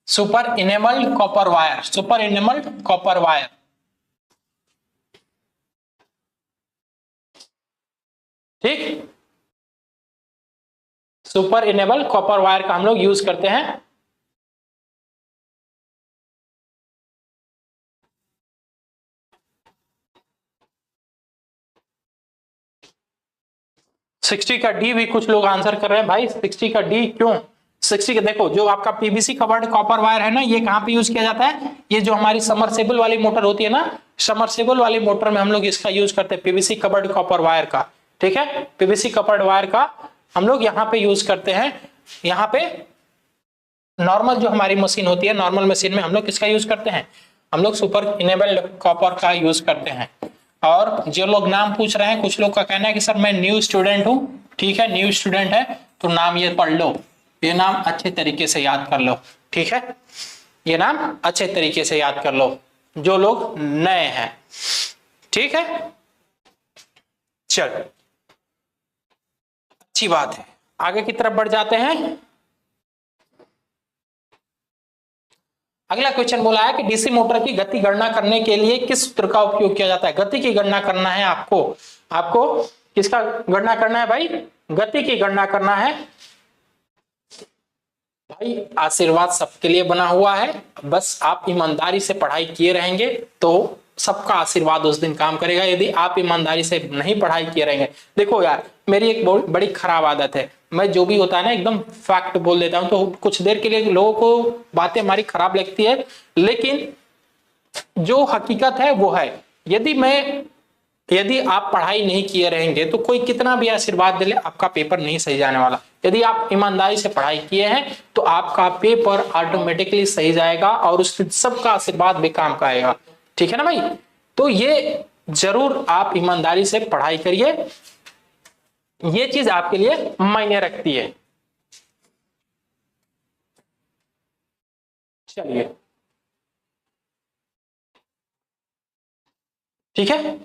[SPEAKER 1] Super enabled copper wire, super enabled copper wire, ठीक। सुपर इनेबल कॉपर वायर का हम लोग यूज करते हैं। सिक्सटी का डी भी कुछ लोग आंसर कर रहे हैं भाई, 60 का डी क्यों? 60 का देखो, जो आपका पीवीसी कवर्ड कॉपर वायर है ना, ये कहां पे यूज किया जाता है? ये जो हमारी समरसेबल वाली मोटर होती है ना, समरसेबल वाली मोटर में हम लोग इसका यूज करते हैं, पीवीसी कवर्ड कॉपर वायर का, ठीक है। पीवीसी कवर्ड वायर का हम लोग यहाँ पे यूज करते हैं। यहाँ पे नॉर्मल जो हमारी मशीन होती है, नॉर्मल मशीन में हम लोग किसका यूज करते हैं? हम लोग सुपर इनेबल्ड कॉपर का यूज करते हैं। और जो लोग नाम पूछ रहे हैं, कुछ लोग का कहना है कि सर मैं न्यू स्टूडेंट हूं, ठीक है, न्यू स्टूडेंट है तो नाम ये पढ़ लो, ये नाम अच्छे तरीके से याद कर लो, ठीक है, ये नाम अच्छे तरीके से याद कर लो जो लोग नए हैं, ठीक है। चल, अच्छी बात है, आगे की तरफ बढ़ जाते हैं। अगला क्वेश्चन बोला है कि डीसी मोटर की गति गणना करने के लिए किस सूत्र का उपयोग किया जाता है? गति की गणना करना है आपको, आपको किसका गणना करना है भाई? गति की गणना करना है। भाई आशीर्वाद सबके लिए बना हुआ है, बस आप ईमानदारी से पढ़ाई किए रहेंगे तो सबका आशीर्वाद उस दिन काम करेगा। यदि आप ईमानदारी से नहीं पढ़ाई किए रहेंगे, देखो यार मेरी एक बड़ी खराब आदत है, मैं जो भी होता है ना एकदम फैक्ट बोल देता हूं, तो कुछ देर के लिए लोगों को बातें हमारी खराब लगती है, लेकिन जो हकीकत है वो है। यदि आप पढ़ाई नहीं किए रहेंगे तो कोई कितना भी आशीर्वाद दे ले, आपका पेपर नहीं सही जाने वाला। यदि आप ईमानदारी से पढ़ाई किए हैं तो आपका पेपर ऑटोमेटिकली सही जाएगा और उस सबका आशीर्वाद भी काम का आएगा, ठीक है ना भाई। तो ये जरूर आप ईमानदारी से पढ़ाई करिए, ये चीज आपके लिए मायने रखती है। चलिए ठीक है,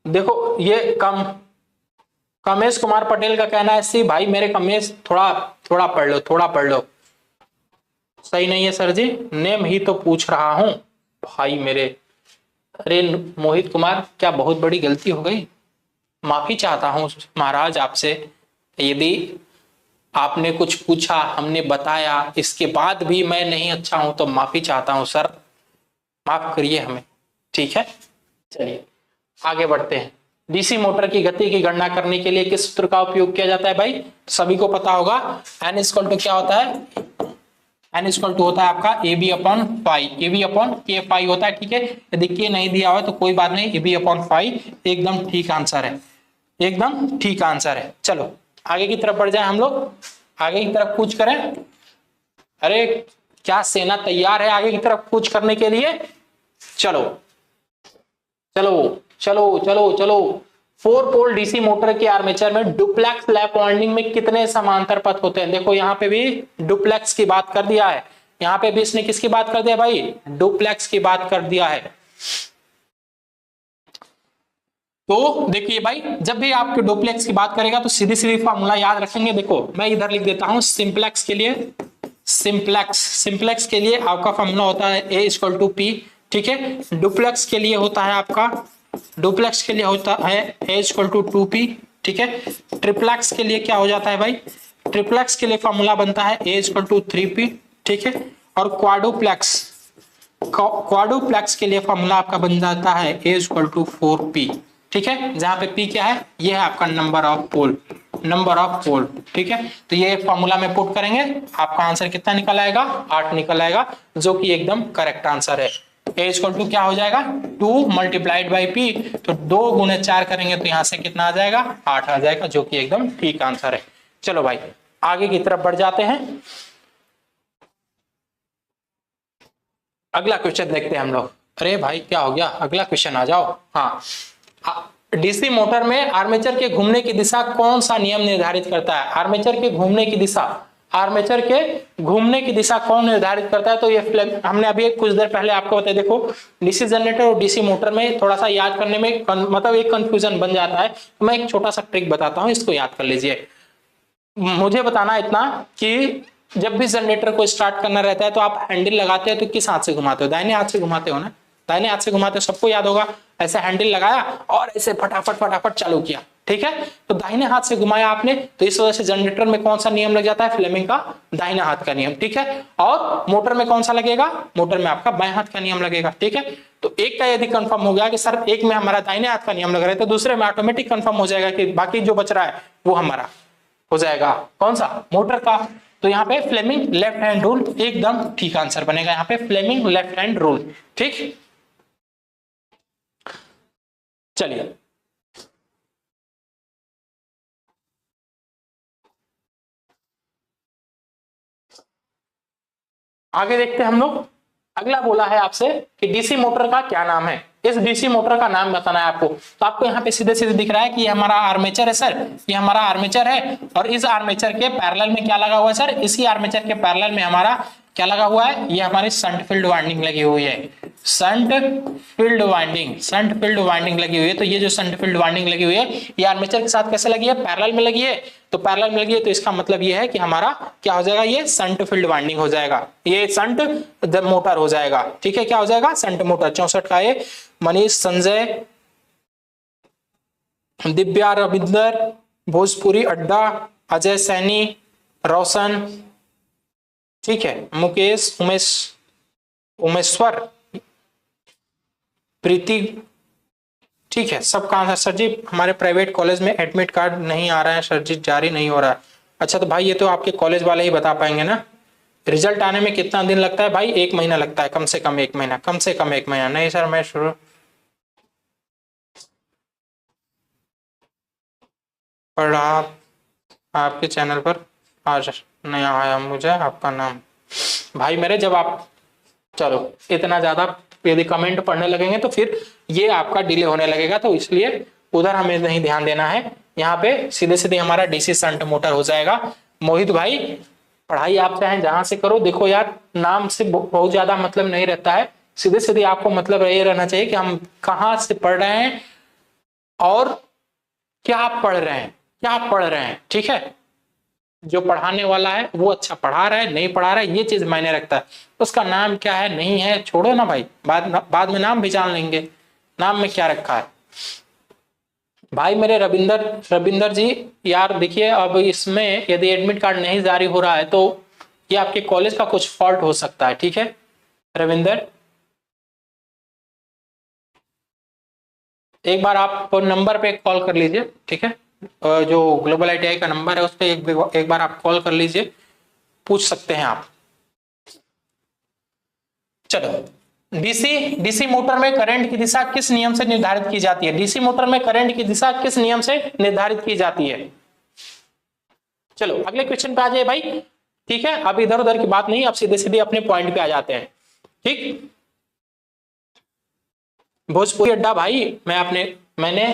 [SPEAKER 1] देखो ये कमेश कुमार पटेल का कहना है सी भाई मेरे कमेश थोड़ा पढ़ लो, थोड़ा पढ़ लो। सही नहीं है सर जी, नेम ही तो पूछ रहा हूं भाई मेरे। अरे मोहित कुमार, क्या बहुत बड़ी गलती हो गई? माफी चाहता हूं महाराज आपसे, यदि आपने कुछ पूछा हमने बताया इसके बाद भी मैं नहीं अच्छा हूं तो माफी चाहता हूं सर, माफ करिए हमें, ठीक है। चलिए आगे बढ़ते हैं। डीसी मोटर की गति की गणना करने के लिए किस सूत्र का उपयोग किया जाता है भाई? सभी को पता होगा, एन इक्वल टू क्या होता है? एन इक्वल टू होता है आपका A B upon five, A B upon के फाइव होता है, ठीक है। यदि के नहीं दिया हुआ तो कोई बात नहीं, ए बी अपॉन फाइव एकदम ठीक आंसर है, एकदम ठीक आंसर है। चलो आगे की तरफ बढ़ जाए हम लोग, आगे की तरफ कूच करें। अरे क्या सेना तैयार है आगे की तरफ कूच करने के लिए? चलो चलो चलो चलो चलो। 4 पोल डीसी मोटर के आर्मेचर में डुप्लेक्स लैप वाइंडिंग में कितने समांतर पथ होते हैं? देखो यहाँ पे भी डुप्लेक्स की बात कर दिया है, यहाँ पे भी इसने किसकी बात कर दिया भाई? डुप्लेक्स की बात कर दिया है। तो देखिए भाई, जब भी आपके डुप्लेक्स की बात करेगा तो सीधी सीधी फॉर्मूला याद रखेंगे। देखो मैं इधर लिख देता हूं, सिंप्लेक्स के लिए, सिंप्लेक्स के लिए आपका फॉर्मूला होता है ए इक्वल टू पी, ठीक है। डुप्लेक्स के लिए होता है आपका, डुप्लेक्स के लिए होता है ए इक्वल टू 2p, ठीक है। ट्रिप्लेक्स के लिए क्या हो जाता है भाई? ट्रिप्लेक्स के लिए फॉर्मूला बनता है ए इक्वल टू 3p, ठीक है। और क्वाड्रुप्लेक्स के लिए फॉर्मूला आपका बन जाता है ए इक्वल टू 4p, ठीक है। जहां पे p क्या है? ये है आपका number of pole, number of pole, ठीक है। तो ये फॉर्मूला में पुट करेंगे, आपका आंसर कितना निकल आएगा? 8 निकल आएगा, जो कि एकदम करेक्ट आंसर है। ए इक्वल टू क्या हो जाएगा? 2 मल्टीप्लाइड बाई पी, तो 2 गुने 4 करेंगे तो यहां से कितना आ जाएगा? 8 आ जाएगा, जो कि एकदम ठीक आंसर है। चलो भाई आगे की तरफ बढ़ जाते हैं, अगला क्वेश्चन देखते हैं हम लोग। अरे भाई क्या हो गया? अगला क्वेश्चन आ जाओ। हाँ, डीसी मोटर में आर्मेचर के घूमने की दिशा कौन सा नियम निर्धारित करता है? आर्मेचर के घूमने की दिशा आर्मेचर के घूमने की दिशा कौन निर्धारित करता है? तो ये हमने अभी कुछ देर पहले आपको बताया। देखो डीसी जनरेटर और डीसी मोटर में थोड़ा सा याद करने में मतलब एक कंफ्यूजन बन जाता है। तो मैं एक छोटा सा ट्रिक बताता हूं, इसको याद कर लीजिए। मुझे बताना इतना कि जब भी जनरेटर को स्टार्ट करना रहता है तो आप हैंडल लगाते हो तो किस हाथ से घुमाते हो? दाहिने हाथ से घुमाते हो ना, दाहिने हाथ से घुमाते हो, सबको याद होगा। ऐसे हैंडल लगाया और ऐसे फटाफट फटाफट चालू किया, ठीक है। तो दाहिने हाथ से घुमाया आपने, तो इस वजह से जनरेटर में कौन सा नियम लग जाता है? फ्लेमिंग का दाहिने हाथ का नियम, ठीक है। और मोटर में कौन सा लगेगा? मोटर में आपका बाएं हाथ का नियम लगेगा, ठीक है। तो एक का यदि कंफर्म हो गया कि सर एक में हमारा दाहिने हाथ का नियम लग रहा है, तो दूसरे में ऑटोमेटिक कंफर्म हो जाएगा कि बाकी जो बच रहा है वो हमारा हो जाएगा कौन सा? मोटर का। तो यहाँ पे फ्लेमिंग लेफ्ट हैंड रूल एकदम ठीक आंसर बनेगा, यहाँ पे फ्लेमिंग लेफ्ट हैंड रूल, ठीक। चलिए आगे देखते हैं हम लोग। अगला बोला है आपसे कि डीसी मोटर का क्या नाम है? इस डीसी मोटर का नाम बताना है आपको। तो आपको यहाँ पे सीधे सीधे दिख रहा है कि ये हमारा आर्मेचर है सर, ये हमारा आर्मेचर है और इस आर्मेचर के पैरेलल में क्या लगा हुआ है सर? इसी आर्मेचर के पैरेलल में हमारा क्या लगा हुआ है? ये हमारी शंट फील्ड वाइंडिंग लगी हुई है, shunt field winding, shunt field winding लगी हुई है। तो ये जो शंट फील्ड वाइंडिंग लगी हुई है ये आर्मेचर के साथ कैसे लगी है? पैरेलल में लगी है। तो पैरेलल में लगी है तो इसका मतलब ये है कि हमारा क्या हो जाएगा? ये शंट फील्ड वाइंडिंग हो जाएगा, ये शंट मोटर हो जाएगा, ठीक है। क्या हो जाएगा? Shunt motor. 64 का ये मनीष, संजय, दिव्या, रविंदर, भोजपुरी अड्डा, अजय सैनी, रोशन, ठीक है, मुकेश, उमेश्वर, प्रीति, ठीक है। सबका आंसर सर जी हमारे प्राइवेट कॉलेज में एडमिट कार्ड नहीं आ रहा है सर जी, जारी नहीं हो रहा है। अच्छा तो भाई ये तो आपके कॉलेज वाले ही बता पाएंगे ना। रिजल्ट आने में कितना दिन लगता है भाई? 1 महीना लगता है, कम से कम 1 महीना, कम से कम 1 महीना। नहीं सर मैं शुरू पढ़ा आपके चैनल पर, आज नया आया मुझे आपका नाम। भाई मेरे जब आप चलो इतना ज्यादा यदि कमेंट पढ़ने लगेंगे तो फिर ये आपका डिले होने लगेगा, तो इसलिए उधर हमें नहीं ध्यान देना है। यहाँ पे सीधे सीधे हमारा डीसी शंट मोटर हो जाएगा। मोहित भाई पढ़ाई आप चाहे जहां से करो, देखो यार नाम से बहुत ज्यादा मतलब नहीं रहता है, सीधे सीधे आपको मतलब ये रहना चाहिए कि हम कहाँ से पढ़ रहे हैं और क्या पढ़ रहे हैं, क्या पढ़ रहे हैं, ठीक है। जो पढ़ाने वाला है वो अच्छा पढ़ा रहा है नहीं पढ़ा रहा है ये चीज मायने रखता है। उसका नाम क्या है नहीं है छोड़ो ना भाई, बाद में नाम भी जान लेंगे, नाम में क्या रखा है। भाई मेरे रविंदर जी यार देखिए अब इसमें यदि एडमिट कार्ड नहीं जारी हो रहा है तो ये आपके कॉलेज का कुछ फॉल्ट हो सकता है, ठीक है रविंदर। एक बार आप नंबर पे कॉल कर लीजिए, ठीक है, जो ग्लोबल ITI का नंबर है उस पर एक बार आप कॉल कर लीजिए, पूछ सकते हैं आप। चलो डीसी मोटर में करंट की दिशा किस नियम से निर्धारित की जाती है? डीसी मोटर में करंट की दिशा किस नियम से निर्धारित की जाती है? चलो अगले क्वेश्चन पे आ जाए भाई, ठीक है। अब इधर उधर की बात नहीं, अब सीधे सीधे अपने पॉइंट पे आ जाते हैं, ठीक। भोजपुरी अड्डा भाई मैंने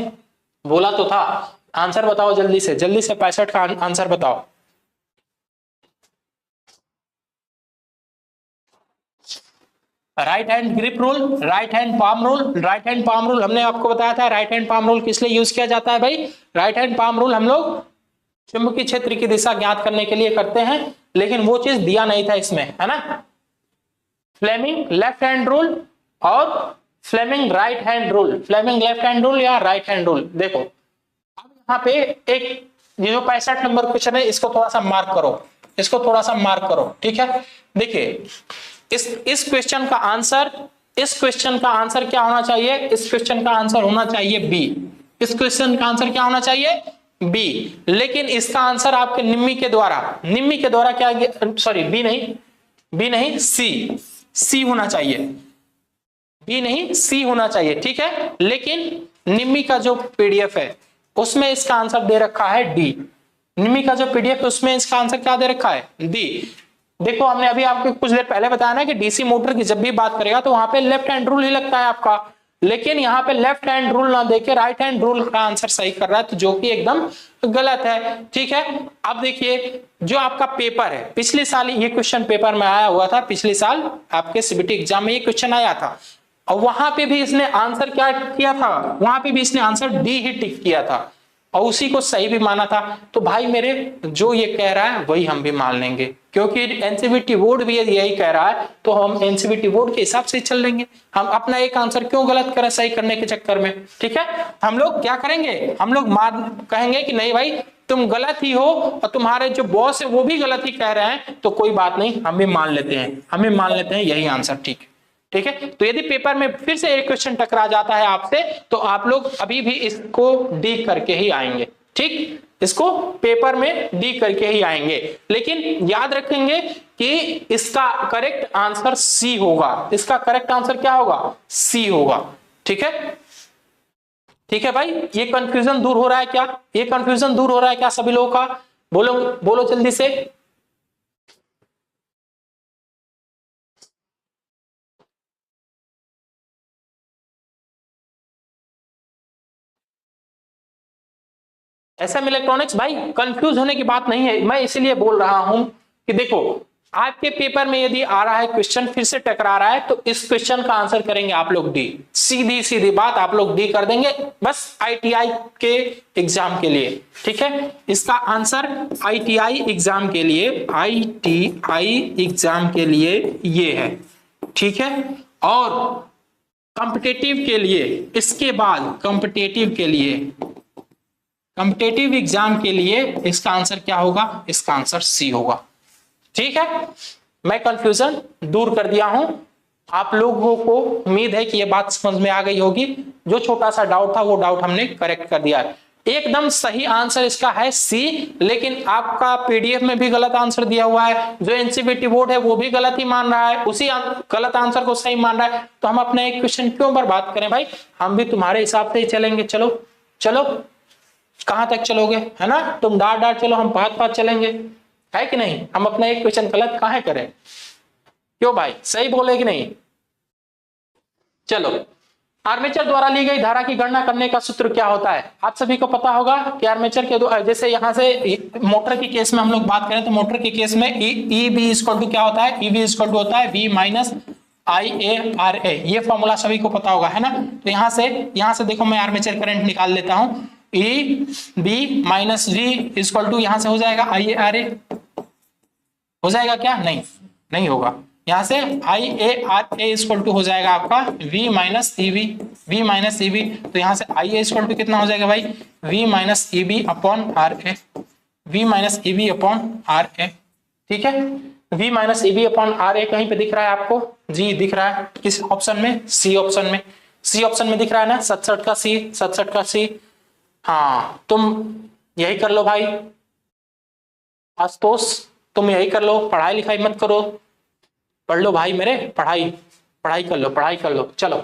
[SPEAKER 1] बोला तो था, आंसर बताओ जल्दी से 65 का आंसर बताओ। Right hand grip rule, right hand palm rule, right hand palm rule हमने आपको बताया था। राइट हैंड पाम रूल किस लिए यूज किया जाता है भाई? राइट हैंड पाम रूल हम लोग चुंबकीय क्षेत्र की दिशा ज्ञात करने के लिए करते हैं, लेकिन वो चीज दिया नहीं था इसमें, है ना। फ्लेमिंग लेफ्ट हैंड रूल और Fleming right hand rule, Fleming left hand rule या राइट हैंड रूल। देखो अब यहाँ पे एक ये जो 65 नंबर क्वेश्चन है इसको थोड़ा सा मार्क करो, इसको थोड़ा सा मार्क करो, ठीक है। देखिए इस क्वेश्चन का आंसर, इस क्वेश्चन का आंसर क्या होना चाहिए? इस क्वेश्चन का आंसर होना चाहिए बी। इस क्वेश्चन का आंसर क्या होना चाहिए? बी। लेकिन इसका आंसर आपके निम्मी के द्वारा क्या, सॉरी बी नहीं सी होना चाहिए, बी नहीं सी होना चाहिए, ठीक है। लेकिन निम्मी का जो पीडीएफ है उसमें इसका आंसर दे रखा है डी। निम्मी का जो पीडीएफ है उसमें इसका आंसर क्या दे रखा है? डी। देखो हमने अभी आपको कुछ देर पहले बताया ना कि डीसी मोटर की जब भी बात करेगा तो वहां पे लेफ्ट हैंड रूल ही लगता है आपका, लेकिन यहाँ पे लेफ्ट हैंड रूल ना देके राइट हैंड रूल का आंसर सही कर रहा है, तो जो कि एकदम गलत है। ठीक है, अब देखिए जो आपका पेपर है, पिछले साल ये क्वेश्चन पेपर में आया हुआ था, पिछले साल आपके सीबीटी एग्जाम में ये क्वेश्चन आया था, और वहां पे भी इसने आंसर क्या किया था, वहां पे भी इसने आंसर डी ही टिक किया था और उसी को सही भी माना था। तो भाई मेरे जो ये कह रहा है वही हम भी मान लेंगे, क्योंकि एनसीवीटी बोर्ड भी यही कह रहा है, तो हम एनसीवीटी बोर्ड के हिसाब से चल लेंगे। हम अपना एक आंसर क्यों गलत करें सही करने के चक्कर में। ठीक है, हम लोग क्या करेंगे, हम लोग कहेंगे कि नहीं भाई तुम गलत ही हो और तुम्हारे जो बॉस है वो भी गलत ही कह रहे हैं, तो कोई बात नहीं, हम भी मान लेते हैं, यही आंसर ठीक है। ठीक है, तो यदि पेपर में फिर से एक क्वेश्चन टकरा जाता है आपसे, तो आप लोग अभी भी इसको डी करके ही आएंगे। ठीक, इसको पेपर में डी करके ही आएंगे, लेकिन याद रखेंगे कि इसका करेक्ट आंसर सी होगा। इसका करेक्ट आंसर क्या होगा, सी होगा। ठीक है, ठीक है भाई, ये कंफ्यूजन दूर हो रहा है क्या, ये कंफ्यूजन दूर हो रहा है क्या सभी लोगों का, बोलो बोलो जल्दी से। एसएम इलेक्ट्रॉनिक्स भाई कंफ्यूज होने की बात नहीं है, मैं इसीलिए बोल रहा हूं कि देखो आपके पेपर में यदि आ रहा है क्वेश्चन फिर से टकरा रहा है, तो इस क्वेश्चन का आंसर करेंगे आप लोग डी, सीधी सीधी बात आप लोग डी कर देंगे, बस आईटीआई के एग्जाम के लिए। ठीक है, इसका आंसर आईटीआई एग्जाम के लिए, आईटीआई एग्जाम के लिए ये है। ठीक है, और कॉम्पिटिटिव के लिए, इसके बाद कॉम्पिटिटिव एग्जाम के लिए इसका आंसर क्या होगा, इसका आंसर सी होगा। ठीक है, मैं कंफ्यूजन दूर कर दिया हूं, आप लोगों को उम्मीद है कि यह बात समझ में आ गई होगी। जो छोटा सा डाउट था वो डाउट हमने करेक्ट कर दिया है। एकदम सही आंसर इसका है सी, लेकिन आपका पीडीएफ में भी गलत आंसर दिया हुआ है, जो एनसीवीटी बोर्ड है वो भी गलत ही मान रहा है, उसी गलत आंसर को सही मान रहा है, तो हम अपना एक क्वेश्चन क्यों बर्बाद करें भाई, हम भी तुम्हारे हिसाब से ही चलेंगे। चलो चलो, कहां तक चलोगे, है ना, तुम डार डार चलो, हम पात पात चलेंगे, है कि नहीं, हम अपना एक क्वेश्चन गलत काहे करें, क्यों भाई, सही बोले कि नहीं। चलो, आर्मेचर द्वारा ली गई धारा की गणना करने का सूत्र क्या होता है, आप सभी को पता होगा कि आर्मेचर के जैसे यहां से मोटर के केस में हम लोग बात करें, तो मोटर के केस में ई बी इक्वल टू क्या होता है, ई बी इक्वल टू होता है V minus I A R A, ये फॉर्मूला सभी को पता होगा, है ना। तो यहां से देखो मैं आर्मेचर करंट निकाल लेता हूं, E B minus V equal to यहां से हो जाएगा आई ए आर ए, हो जाएगा क्या, नहीं नहीं होगा, यहां से I A R A equal to हो जाएगा आपका v minus E B, V minus E B, तो यहां से आई ए इक्वल टू कितना हो जाएगा भाई, v minus E B upon R A, V minus E B upon R A. ठीक है, v minus E B upon R A कहीं पे दिख रहा है आपको, जी दिख रहा है, किस ऑप्शन में, सी ऑप्शन में, सी ऑप्शन में दिख रहा है ना, 67 का सी, 67 का सी। हाँ, तुम यही कर लो भाई आशुतोष, तुम यही कर लो, पढ़ाई लिखाई मत करो, पढ़ लो भाई मेरे, पढ़ाई कर लो, पढ़ाई कर लो। चलो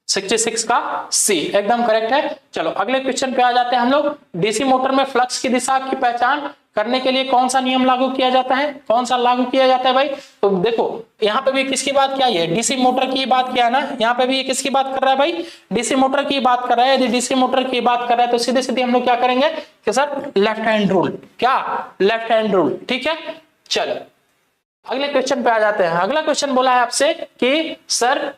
[SPEAKER 1] 66 का सी एकदम करेक्ट है। चलो अगले क्वेश्चन पे आ जाते हैं हम लोग। डीसी मोटर में फ्लक्स की दिशा की पहचान करने के लिए कौन सा नियम लागू किया जाता है, कौन सा लागू किया जाता है भाई, तो देखो यहाँ पे भी किसकी बात क्या है, डीसी मोटर की बात किया ना, यहाँ पे भी ये किसकी बात कर रहा है भाई, डीसी मोटर की बात कर रहा है। यदि डीसी मोटर की बात कर रहा है तो सीधे सीधे हम लोग क्या करेंगे कि सर लेफ्ट हैंड रूल, क्या लेफ्ट हैंड रूल। ठीक है, चलो अगले क्वेश्चन पे आ जाते हैं। अगला क्वेश्चन बोला है आपसे कि सर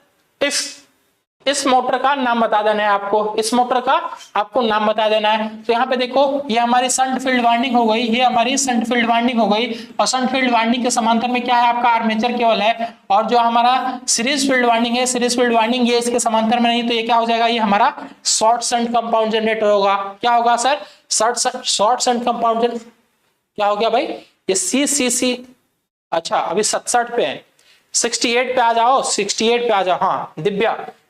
[SPEAKER 1] इस मोटर का नाम बता देना है आपको, इस मोटर का आपको नाम बता देना है। तो यहाँ पे देखो ये हमारी शंट फील्ड वाइंडिंग हो गई, ये हमारी शंट फील्ड वाइंडिंग हो गई, और शंट फील्ड वाइंडिंग के समांतर में क्या है आपका आर्मेचर केवल है, और जो हमारा सीरीज फील्ड वाइंडिंग है, सीरीज फील्ड वाइंडिंग ये इसके समांतर में नहीं, तो ये क्या हो जाएगा, ये हमारा शॉर्ट शंट कंपाउंड जनरेटर होगा। क्या होगा सर, शॉर्ट शंट कंपाउंड, क्या हो गया भाई, ये सी। अच्छा अभी 67 पे है, 68 पे आ जाओ, 68 पे आ जाओ। हाँ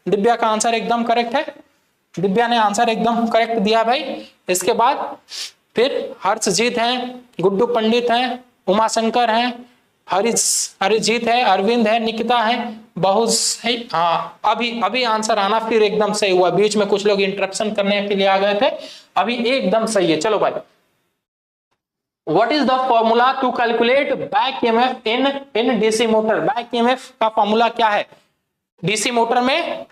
[SPEAKER 1] दिव्या का आंसर एकदम करेक्ट है, दिव्या ने आंसर एकदम करेक्ट दिया भाई। इसके बाद फिर हर्षजीत हैं, गुड्डू पंडित हैं, उमाशंकर हैं, हरिजीत है, अरविंद है, निकिता है, बहुत है। हाँ अभी आंसर आना फिर एकदम सही हुआ, बीच में कुछ लोग इंटरप्शन करने के लिए आ गए थे, अभी एकदम सही है। चलो भाई, What is the formula to calculate back EMF in DC motor, back EMF का फॉर्मूला क्या है, डीसी मोटर में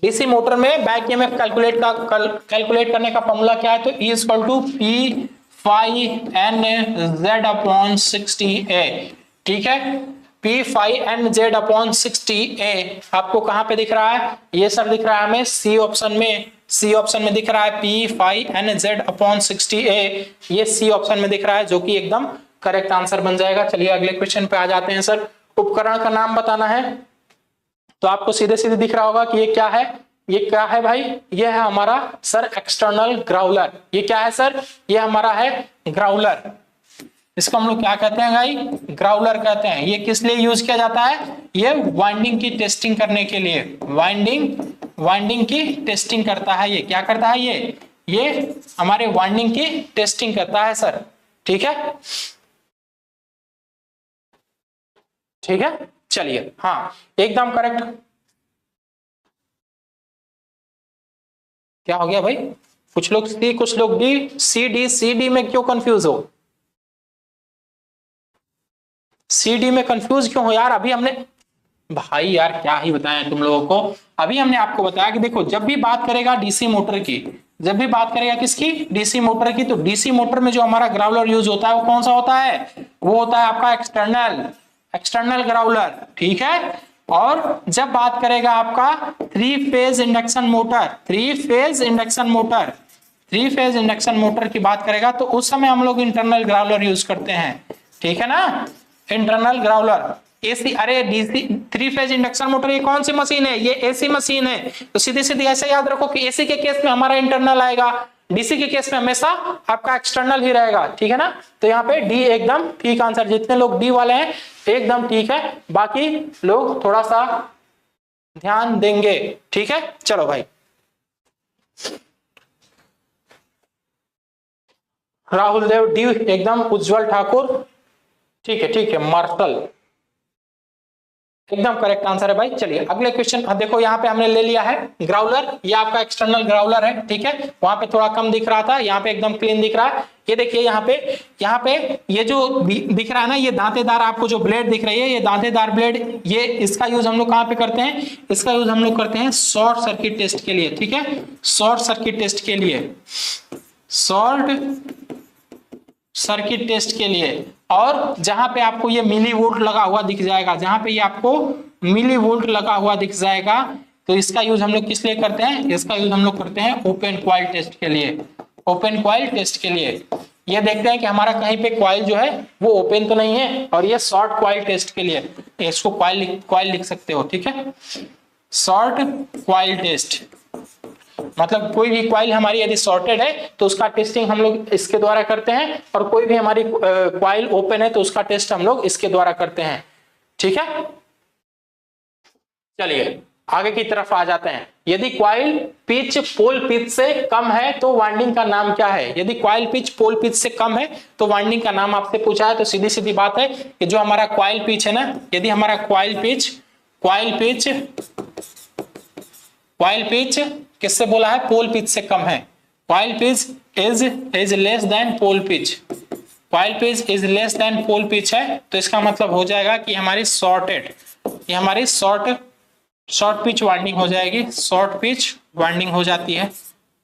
[SPEAKER 1] डीसी मोटर में बैक ईएमएफ कैलकुलेट करने का फॉर्मूला क्या है? तो E equal to P phi N Z upon 60A। ठीक है, P phi N Z upon 60A आपको कहां पे दिख रहा है? ये सर दिख रहा है हमें सी ऑप्शन में। सी ऑप्शन में दिख रहा है P phi N Z upon 60A, ये सी ऑप्शन में दिख रहा है, जो कि एकदम करेक्ट आंसर बन जाएगा। चलिए अगले क्वेश्चन पे आ जाते हैं सर। उपकरण का नाम बताना है, तो आपको सीधे सीधे दिख रहा होगा कि ये क्या है? ये क्या है भाई? ये है हमारा सर एक्सटर्नल ग्राउलर। ये क्या है सर? ये हमारा है ग्राउलर। इसको हम लोग क्या कहते हैं भाई? ग्राउलर कहते हैं। ये किस लिए यूज किया जाता है? ये वाइंडिंग की टेस्टिंग करने के लिए। वाइंडिंग की टेस्टिंग करता है। ये क्या करता है? ये हमारे वाइंडिंग की टेस्टिंग करता है सर। ठीक है, ठीक है, चलिए, हाँ एकदम करेक्ट। क्या हो गया भाई? कुछ लोग सी, कुछ लोग डी। सी डी में क्यों कंफ्यूज हो? सी डी में कंफ्यूज क्यों हो यार? अभी हमने भाई यार क्या ही बताया तुम लोगों को। अभी हमने आपको बताया कि देखो, जब भी बात करेगा डीसी मोटर की, जब भी बात करेगा किसकी? डीसी मोटर की, तो डीसी मोटर में जो हमारा ग्राउलर यूज होता है वो कौन सा होता है? वो होता है आपका एक्सटर्नल ग्राउलर। ठीक है, और जब बात करेगा आपका थ्री फेज इंडक्शन मोटर की बात करेगा, तो उस समय हम लोग इंटरनल ग्राउलर यूज करते हैं। ठीक है ना, इंटरनल ग्राउलर। एसी, अरे DC three phase induction motor ये कौन सी मशीन है? ये एसी मशीन है। तो सीधी सीधी ऐसे याद रखो कि एसी के केस में हमारा इंटरनल आएगा, डीसी के केस में हमेशा आपका एक्सटर्नल ही रहेगा। ठीक है ना, तो यहाँ पे डी एकदम ठीक आंसर। जितने लोग डी वाले हैं एकदम ठीक है, बाकी लोग थोड़ा सा ध्यान देंगे। ठीक है, चलो भाई। राहुल देव डी एकदम। उज्जवल ठाकुर ठीक है, मार्शल एकदम करेक्ट आंसर है भाई। चलिए अगले क्वेश्चन। देखो यहाँ पे हमने ले लिया है ग्राउलर, ये आपका एक्सटर्नल ग्राउलर है। ठीक है, वहां पे थोड़ा कम दिख रहा था, यहाँ पे एकदम क्लीन दिख रहा है। ये देखिए यहाँ पे ये जो दिख रहा है ना, ये दांतेदार आपको जो ब्लेड दिख रही है, ये दांतेदार ब्लेड, ये इसका यूज हम लोग कहाँ पे करते हैं? इसका यूज हम लोग करते हैं शॉर्ट सर्किट टेस्ट के लिए। ठीक है, शॉर्ट सर्किट टेस्ट के लिए। और जहां पे आपको ये मिली वोल्ट लगा हुआ दिख जाएगा, जहां पे ये आपको मिली वोल्ट लगा हुआ दिख जाएगा, तो इसका यूज हम लोग किस लिए करते हैं? इसका यूज हम लोग करते हैं ओपन कॉइल टेस्ट के लिए। ओपन कॉइल टेस्ट के लिए ये देखते हैं कि हमारा कहीं पे कॉइल जो है वो ओपन तो नहीं है, और ये शॉर्ट कॉइल टेस्ट के लिए इसको कॉइल लिख सकते हो। ठीक है, शॉर्ट कॉइल टेस्ट मतलब कोई भी कॉइल हमारी यदि शॉर्टेड है तो उसका टेस्टिंग हम लोग इसके द्वारा करते हैं, और कोई भी हमारी कॉइल ओपन है तो उसका टेस्ट हम लोग इसके द्वारा करते हैं। ठीक है, चलिए आगे की तरफ आ जाते हैं। यदि कॉइल पिच पोल पिच से कम है तो वाइंडिंग का नाम क्या है? यदि कॉइल पिच पोल पिच से कम है तो वाइंडिंग का नाम आपसे पूछा है, तो सीधी सीधी बात है कि जो हमारा कॉइल पिच है ना, यदि हमारा कॉइल पिच किससे बोला है? पोल पिच से कम है। Coil pitch is less than pole pitch. Coil pitch is less than pole pitch है, तो इसका मतलब हो जाएगा कि हमारी शॉर्ट पिच वाइंडिंग हो जाएगी। शॉर्ट पिच वाइंडिंग हो जाती है।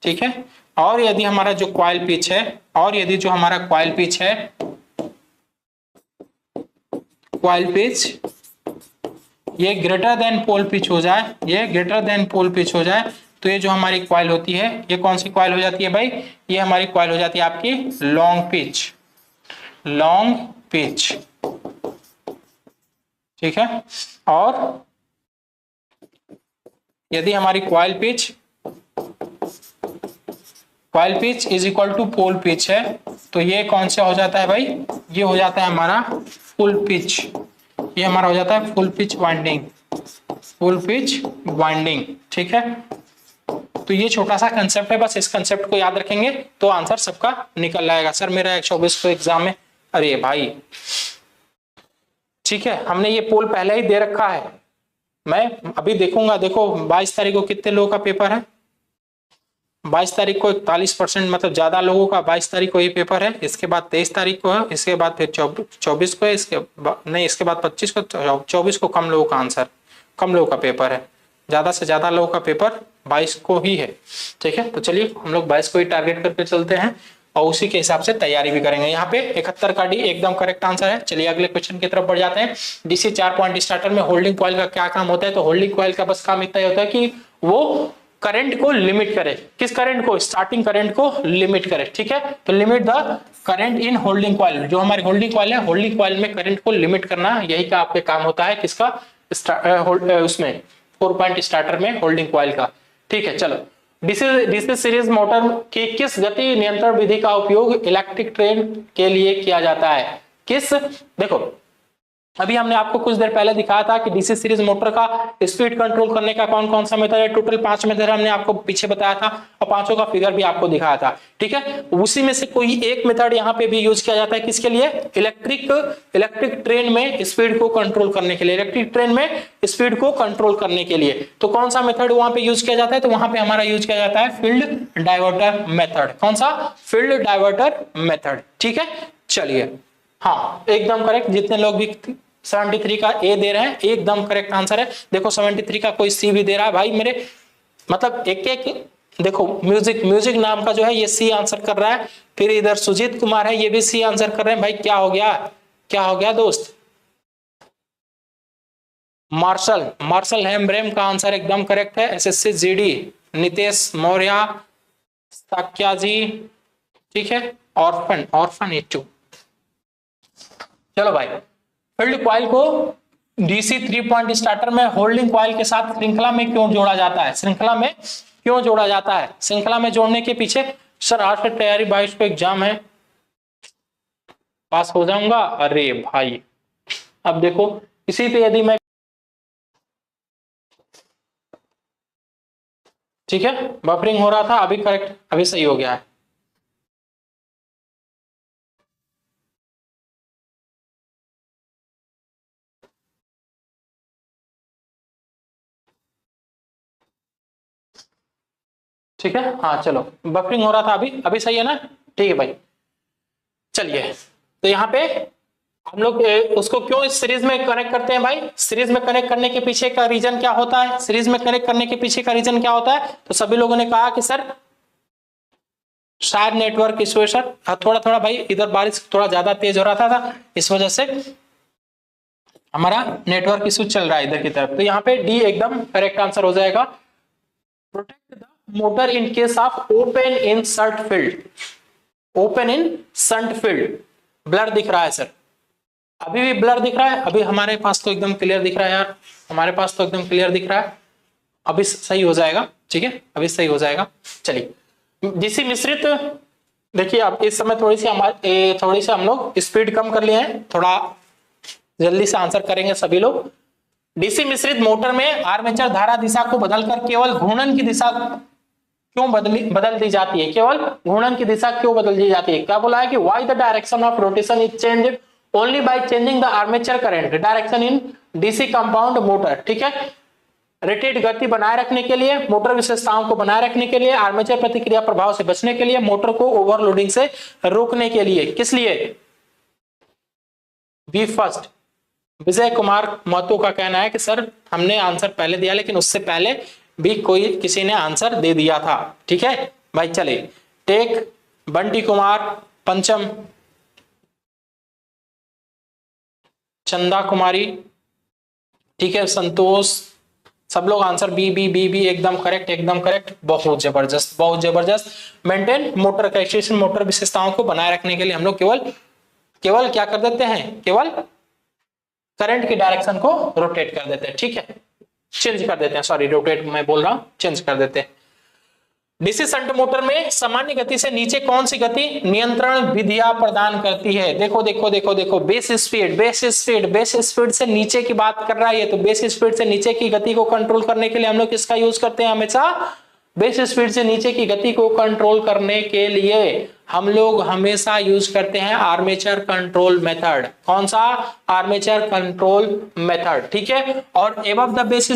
[SPEAKER 1] ठीक है, और यदि हमारा जो कॉइल पिच है, कॉइल पिच ये ग्रेटर देन पोल पिच हो जाए, तो ये जो हमारी कॉइल होती है, ये कौन सी कॉइल हो जाती है भाई? ये हमारी कॉइल हो जाती है आपकी लॉन्ग पिच। ठीक है, और यदि हमारी coil pitch is equal to pole pitch है, तो ये कौन सा हो जाता है भाई? ये हो जाता है हमारा फुल पिच। ये हमारा हो जाता है फुल पिच वाइंडिंग। ठीक है, तो ये छोटा सा कंसेप्ट है, बस इस कंसेप्ट को याद रखेंगे तो आंसर सबका निकल आएगा। सर मेरा 124 को एग्जाम में, अरे भाई ठीक है, हमने ये पोल पहले ही दे रखा है, मैं अभी देखूंगा। देखो 22 तारीख को कितने लोगों का पेपर है? 22 तारीख को 41%, मतलब ज्यादा लोगों का 22 तारीख को ये पेपर है। इसके बाद 23 तारीख को है, इसके बाद फिर 24 को है, इसके बाद 25 को, 24 को कम लोगों का पेपर है। ज्यादा से ज्यादा लोगों का पेपर 22 को ही है, ठीक है। तो चलिए हम लोग 22 को ही टारगेट करके चलते हैं और उसी के हिसाब से तैयारी भी करेंगे। यहाँ पे 71 का डी एकदम करेक्ट आंसर है। चलिए अगले क्वेश्चन की तरफ बढ़ जाते हैं। डीसी 4 पॉइंट स्टार्टर में होल्डिंग कॉइल का क्या काम होता है? तो होल्डिंग कॉइल का बस काम इतना ही होता है कि वो करंट को लिमिट करे। किस करंट को? स्टार्टिंग करंट को लिमिट करे, ठीक है। तो limit the current in holding coil, जो हमारी होल्डिंग कॉइल है, होल्डिंग कॉइल में करंट को लिमिट करना, यही का आपके काम होता है। किसका? उसमें 4 पॉइंट स्टार्टर में होल्डिंग कॉइल का, ठीक है। चलो, डीसी सीरीज मोटर की किस गति नियंत्रण विधि का उपयोग इलेक्ट्रिक ट्रेन के लिए किया जाता है? किस, देखो अभी हमने आपको कुछ देर पहले दिखाया था कि डीसी सीरीज मोटर का स्पीड कंट्रोल करने का कौन कौन सा मेथड है। टोटल 5 मेथड हमने आपको पीछे बताया था और पांचों का फिगर भी आपको दिखाया था, ठीक है। उसी में से कोई एक मेथड यहाँ पे भी यूज किया जाता है। किसके लिए? इलेक्ट्रिक ट्रेन में स्पीड को कंट्रोल करने के लिए, इलेक्ट्रिक ट्रेन में स्पीड को कंट्रोल करने के लिए। तो कौन सा मेथड वहां पे यूज किया जाता है? तो वहां पे हमारा यूज किया जाता है फील्ड डाइवर्टर मेथड। कौन सा? फील्ड डाइवर्टर मेथड, ठीक है। चलिए, हाँ एकदम करेक्ट। जितने लोग भी 73 का ए दे रहे हैं एकदम करेक्ट आंसर है। देखो 73 का कोई सी भी दे रहा है भाई मेरे, मतलब एक एक देखो, म्यूजिक नाम का जो है ये सी आंसर कर रहा है। फिर इधर सुजीत कुमार है, ये भी सी आंसर कर रहे हैं। भाई क्या हो गया, क्या हो गया दोस्त? मार्शल हेम्ब्रेम का आंसर एकदम करेक्ट है। एसएससी जीडी नितेश मौर्य साक्या जी, ठीक है। Orphan it to. चलो भाई, फील्ड कॉइल को डीसी 3 पॉइंट स्टार्टर में होल्डिंग कॉइल के साथ श्रृंखला में क्यों जोड़ा जाता है? श्रृंखला में क्यों जोड़ा जाता है? श्रृंखला में जोड़ने के पीछे, सर आज से तैयारी 22 को एग्जाम है, पास हो जाऊंगा? अरे भाई अब देखो, इसी पे यदि मैं, ठीक है, बफरिंग हो रहा था, अभी करेक्ट, अभी सही हो गया है। ठीक है, हाँ चलो, बफरिंग हो रहा था, अभी सही है ना? ठीक है भाई। चलिए, तो यहाँ पे हम लोग उसको क्यों इस सीरीज में कनेक्ट करते हैं भाई? सीरीज में कनेक्ट करने के पीछे का रीजन क्या होता है? सीरीज में कनेक्ट करने के पीछे का रीजन क्या होता है? तो सभी लोगों ने कहा कि सर शायद नेटवर्क इशू है सर। थोड़ा थोड़ा भाई इधर बारिश थोड़ा ज्यादा तेज हो रहा था, इस वजह से हमारा नेटवर्क इशू चल रहा है इधर की तरफ। तो यहाँ पे डी एकदम करेक्ट आंसर हो जाएगा। Protect the motor in case of open in shunt field. Open in shunt field, blur दिख रहा है सर, अभी भी ब्लर दिख रहा है? अभी हमारे पास तो एकदम क्लियर दिख रहा है यार, हमारे पास तो एकदम क्लियर दिख रहा है। अभी सही हो जाएगा, ठीक है, अभी सही हो जाएगा। चलिए, डीसी मिश्रित, देखिए अब इस समय थोड़ी सी हम लोग स्पीड कम कर लिए हैं, थोड़ा जल्दी से आंसर करेंगे सभी लोग। डीसी मिश्रित मोटर में आर्मेचर धारा दिशा को बदलकर केवल घूर्णन की दिशा क्यों बदल दी जाती है? केवल घूर्णन की दिशा क्यों बदल दी जाती है? क्या बोला है कि why the direction of rotation is changed only by changing the armature current direction in DC compound motor, ठीक है। रेटेड गति बनाए रखने के लिए, मोटर विशेषताओं को बनाए रखने के लिए, आर्मेचर प्रतिक्रिया प्रभाव से बचने के लिए, मोटर को ओवरलोडिंग से रोकने के लिए। किस लिए? B first. विजय कुमार महतो का कहना है कि सर हमने आंसर पहले दिया, लेकिन उससे पहले भी किसी ने आंसर दे दिया था, ठीक है भाई। चले, टेक बंटी कुमार, पंचम चंदा कुमारी, ठीक है, संतोष, सब लोग answer B B B B एकदम करेक्ट, एकदम करेक्ट, बहुत जबरदस्त, बहुत जबरदस्त। मेंटेन मोटर का स्टेशन, मोटर विशेषताओं को बनाए रखने के लिए हम लोग केवल क्या कर देते हैं? केवल करंट की डायरेक्शन को रोटेट कर देते हैं, ठीक है, चेंज कर देते हैं, सॉरी रोटेट मैं बोल रहा हूं, चेंज कर देते हैं। डीसी शंट मोटर में सामान्य गति से नीचे कौन सी गति नियंत्रण विधियां प्रदान करती है? देखो देखो देखो देखो, बेस स्पीड से नीचे की बात कर रहा है। तो बेस स्पीड से नीचे की गति को कंट्रोल करने के लिए हम लोग किसका यूज करते हैं? हमेशा बेस स्पीड से नीचे की गति को कंट्रोल करने के लिए हम लोग हमेशा यूज करते हैं आर्मेचर कंट्रोल मेथड। कौन सा? आर्मेचर कंट्रोल मेथड, ठीक है। और एबव द बेस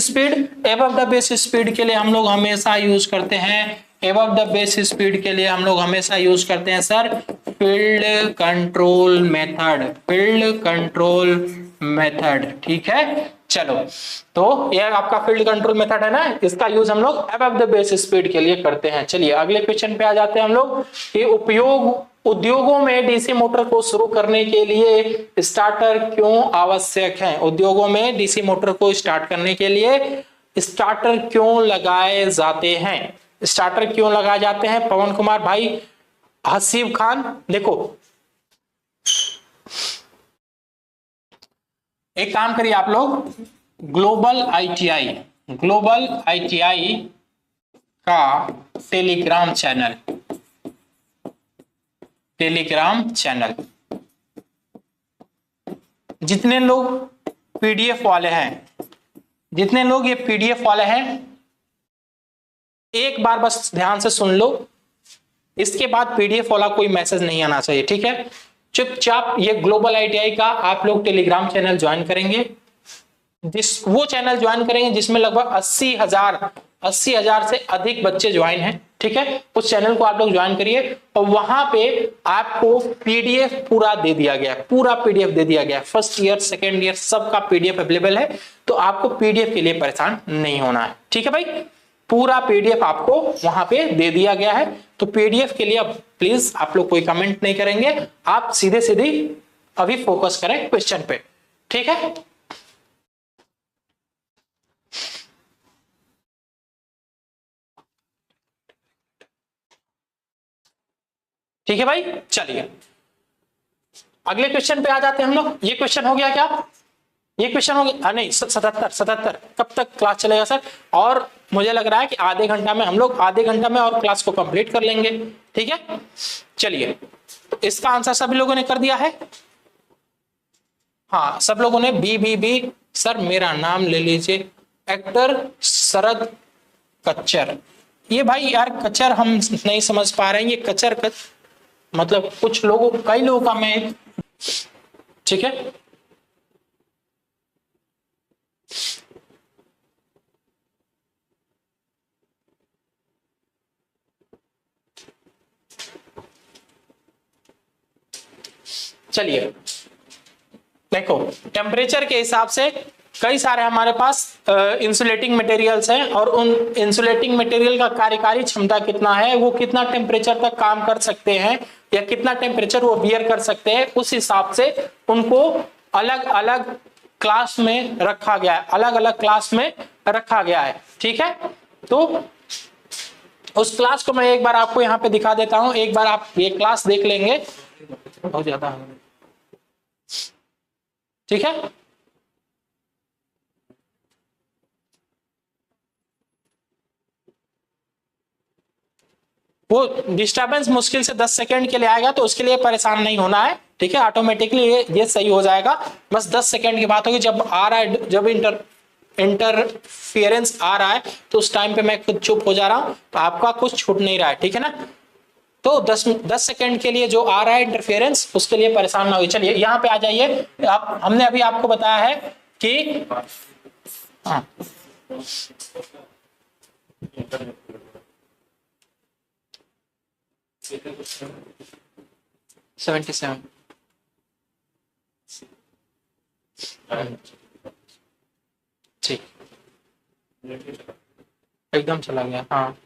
[SPEAKER 1] स्पीड के लिए हम लोग हमेशा यूज करते हैं, एबव द बेस स्पीड के लिए हम लोग हमेशा यूज करते हैं sir field control method, field control method, ठीक है। चलो, तो यह आपका फील्ड कंट्रोल मेथड है ना, इसका यूज हम लोग अबव द बेस स्पीड के लिए करते हैं। चलिए अगले क्वेश्चन पे आ जाते हैं हम लोग कि उद्योगों में डीसी मोटर को शुरू करने के लिए स्टार्टर क्यों आवश्यक है। उद्योगों में डीसी मोटर को स्टार्ट करने के लिए स्टार्टर क्यों लगाए जाते हैं। स्टार्टर क्यों लगाए जाते हैं पवन कुमार भाई, हसीब खान। देखो एक काम करिए आप लोग, ग्लोबल आईटीआई का टेलीग्राम चैनल जितने लोग पीडीएफ वाले हैं, जितने लोग ये पीडीएफ वाले हैं, एक बार बस ध्यान से सुन लो, इसके बाद पीडीएफ वाला कोई मैसेज नहीं आना चाहिए, ठीक है। चुपचाप ये ग्लोबल आईटीआई का आप लोग टेलीग्राम चैनल ज्वाइन करेंगे, वो चैनल ज्वाइन करेंगे जिसमें लगभग 80,000 से अधिक बच्चे ज्वाइन हैं, ठीक है। उस चैनल को आप लोग ज्वाइन करिए और वहां पे आपको पीडीएफ पूरा दे दिया गया है, पूरा पीडीएफ दे दिया गया है, फर्स्ट ईयर सेकेंड ईयर सबका पीडीएफ अवेलेबल है, तो आपको पीडीएफ के लिए परेशान नहीं होना है, ठीक है भाई। पूरा पीडीएफ आपको वहां पे दे दिया गया है, तो पीडीएफ के लिए अब प्लीज आप लोग कोई कमेंट नहीं करेंगे, आप सीधे सीधे अभी फोकस करें क्वेश्चन पे, ठीक है। ठीक है भाई, चलिए अगले क्वेश्चन पे आ जाते हैं हम लोग। ये क्वेश्चन हो गया क्या, ये क्वेश्चन हो गया नहीं, 77 कब तक क्लास चलेगा सर। और मुझे लग रहा है कि आधे घंटा में हम लोग, आधे घंटा में और क्लास को कंप्लीट कर लेंगे, ठीक है। चलिए तो इसका आंसर सभी लोगों ने कर दिया है, हाँ सब लोगों ने बी। सर मेरा नाम ले लीजिए, एक्टर शरद कच्चर। ये भाई यार कच्चर हम नहीं समझ पा रहे हैं, ये कच्चर मतलब कुछ लोगों, कई लोगों का मैं, ठीक है। चलिए देखो, टेम्परेचर के हिसाब से कई सारे हमारे पास इंसुलेटिंग मटेरियल्स हैं, और उन इंसुलेटिंग मटेरियल का कार्यकारी क्षमता कितना है, वो कितना टेम्परेचर तक काम कर सकते हैं या कितना टेम्परेचर वो बियर कर सकते हैं, उस हिसाब से उनको अलग अलग क्लास में रखा गया है, अलग अलग क्लास में रखा गया है, ठीक है। तो उस क्लास को मैं एक बार आपको यहाँ पे दिखा देता हूं, एक बार आप ये क्लास देख लेंगे, बहुत ज्यादा, ठीक है। वो डिस्टरबेंस मुश्किल से 10 सेकंड के लिए आएगा, तो उसके लिए परेशान नहीं होना है, ठीक है। ऑटोमेटिकली ये सही हो जाएगा, बस 10 सेकंड की बात होगी। जब आ रहा है, जब इंटरफियरेंस आ रहा है, तो उस टाइम पे मैं खुद चुप हो जा रहा हूं, तो आपका कुछ छूट नहीं रहा है, ठीक है ना। तो 10 सेकंड के लिए जो आ रहा है इंटरफेरेंस, उसके लिए परेशान ना हो। चलिए यहाँ पे आ जाइए, आप, हमने अभी आपको बताया है कि हाँ, 77 ठीक, एकदम चला गया, हाँ।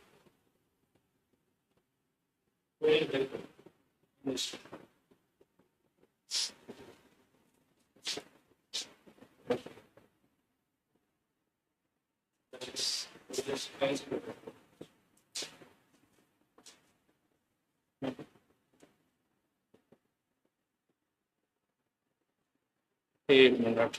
[SPEAKER 1] एक मिनट।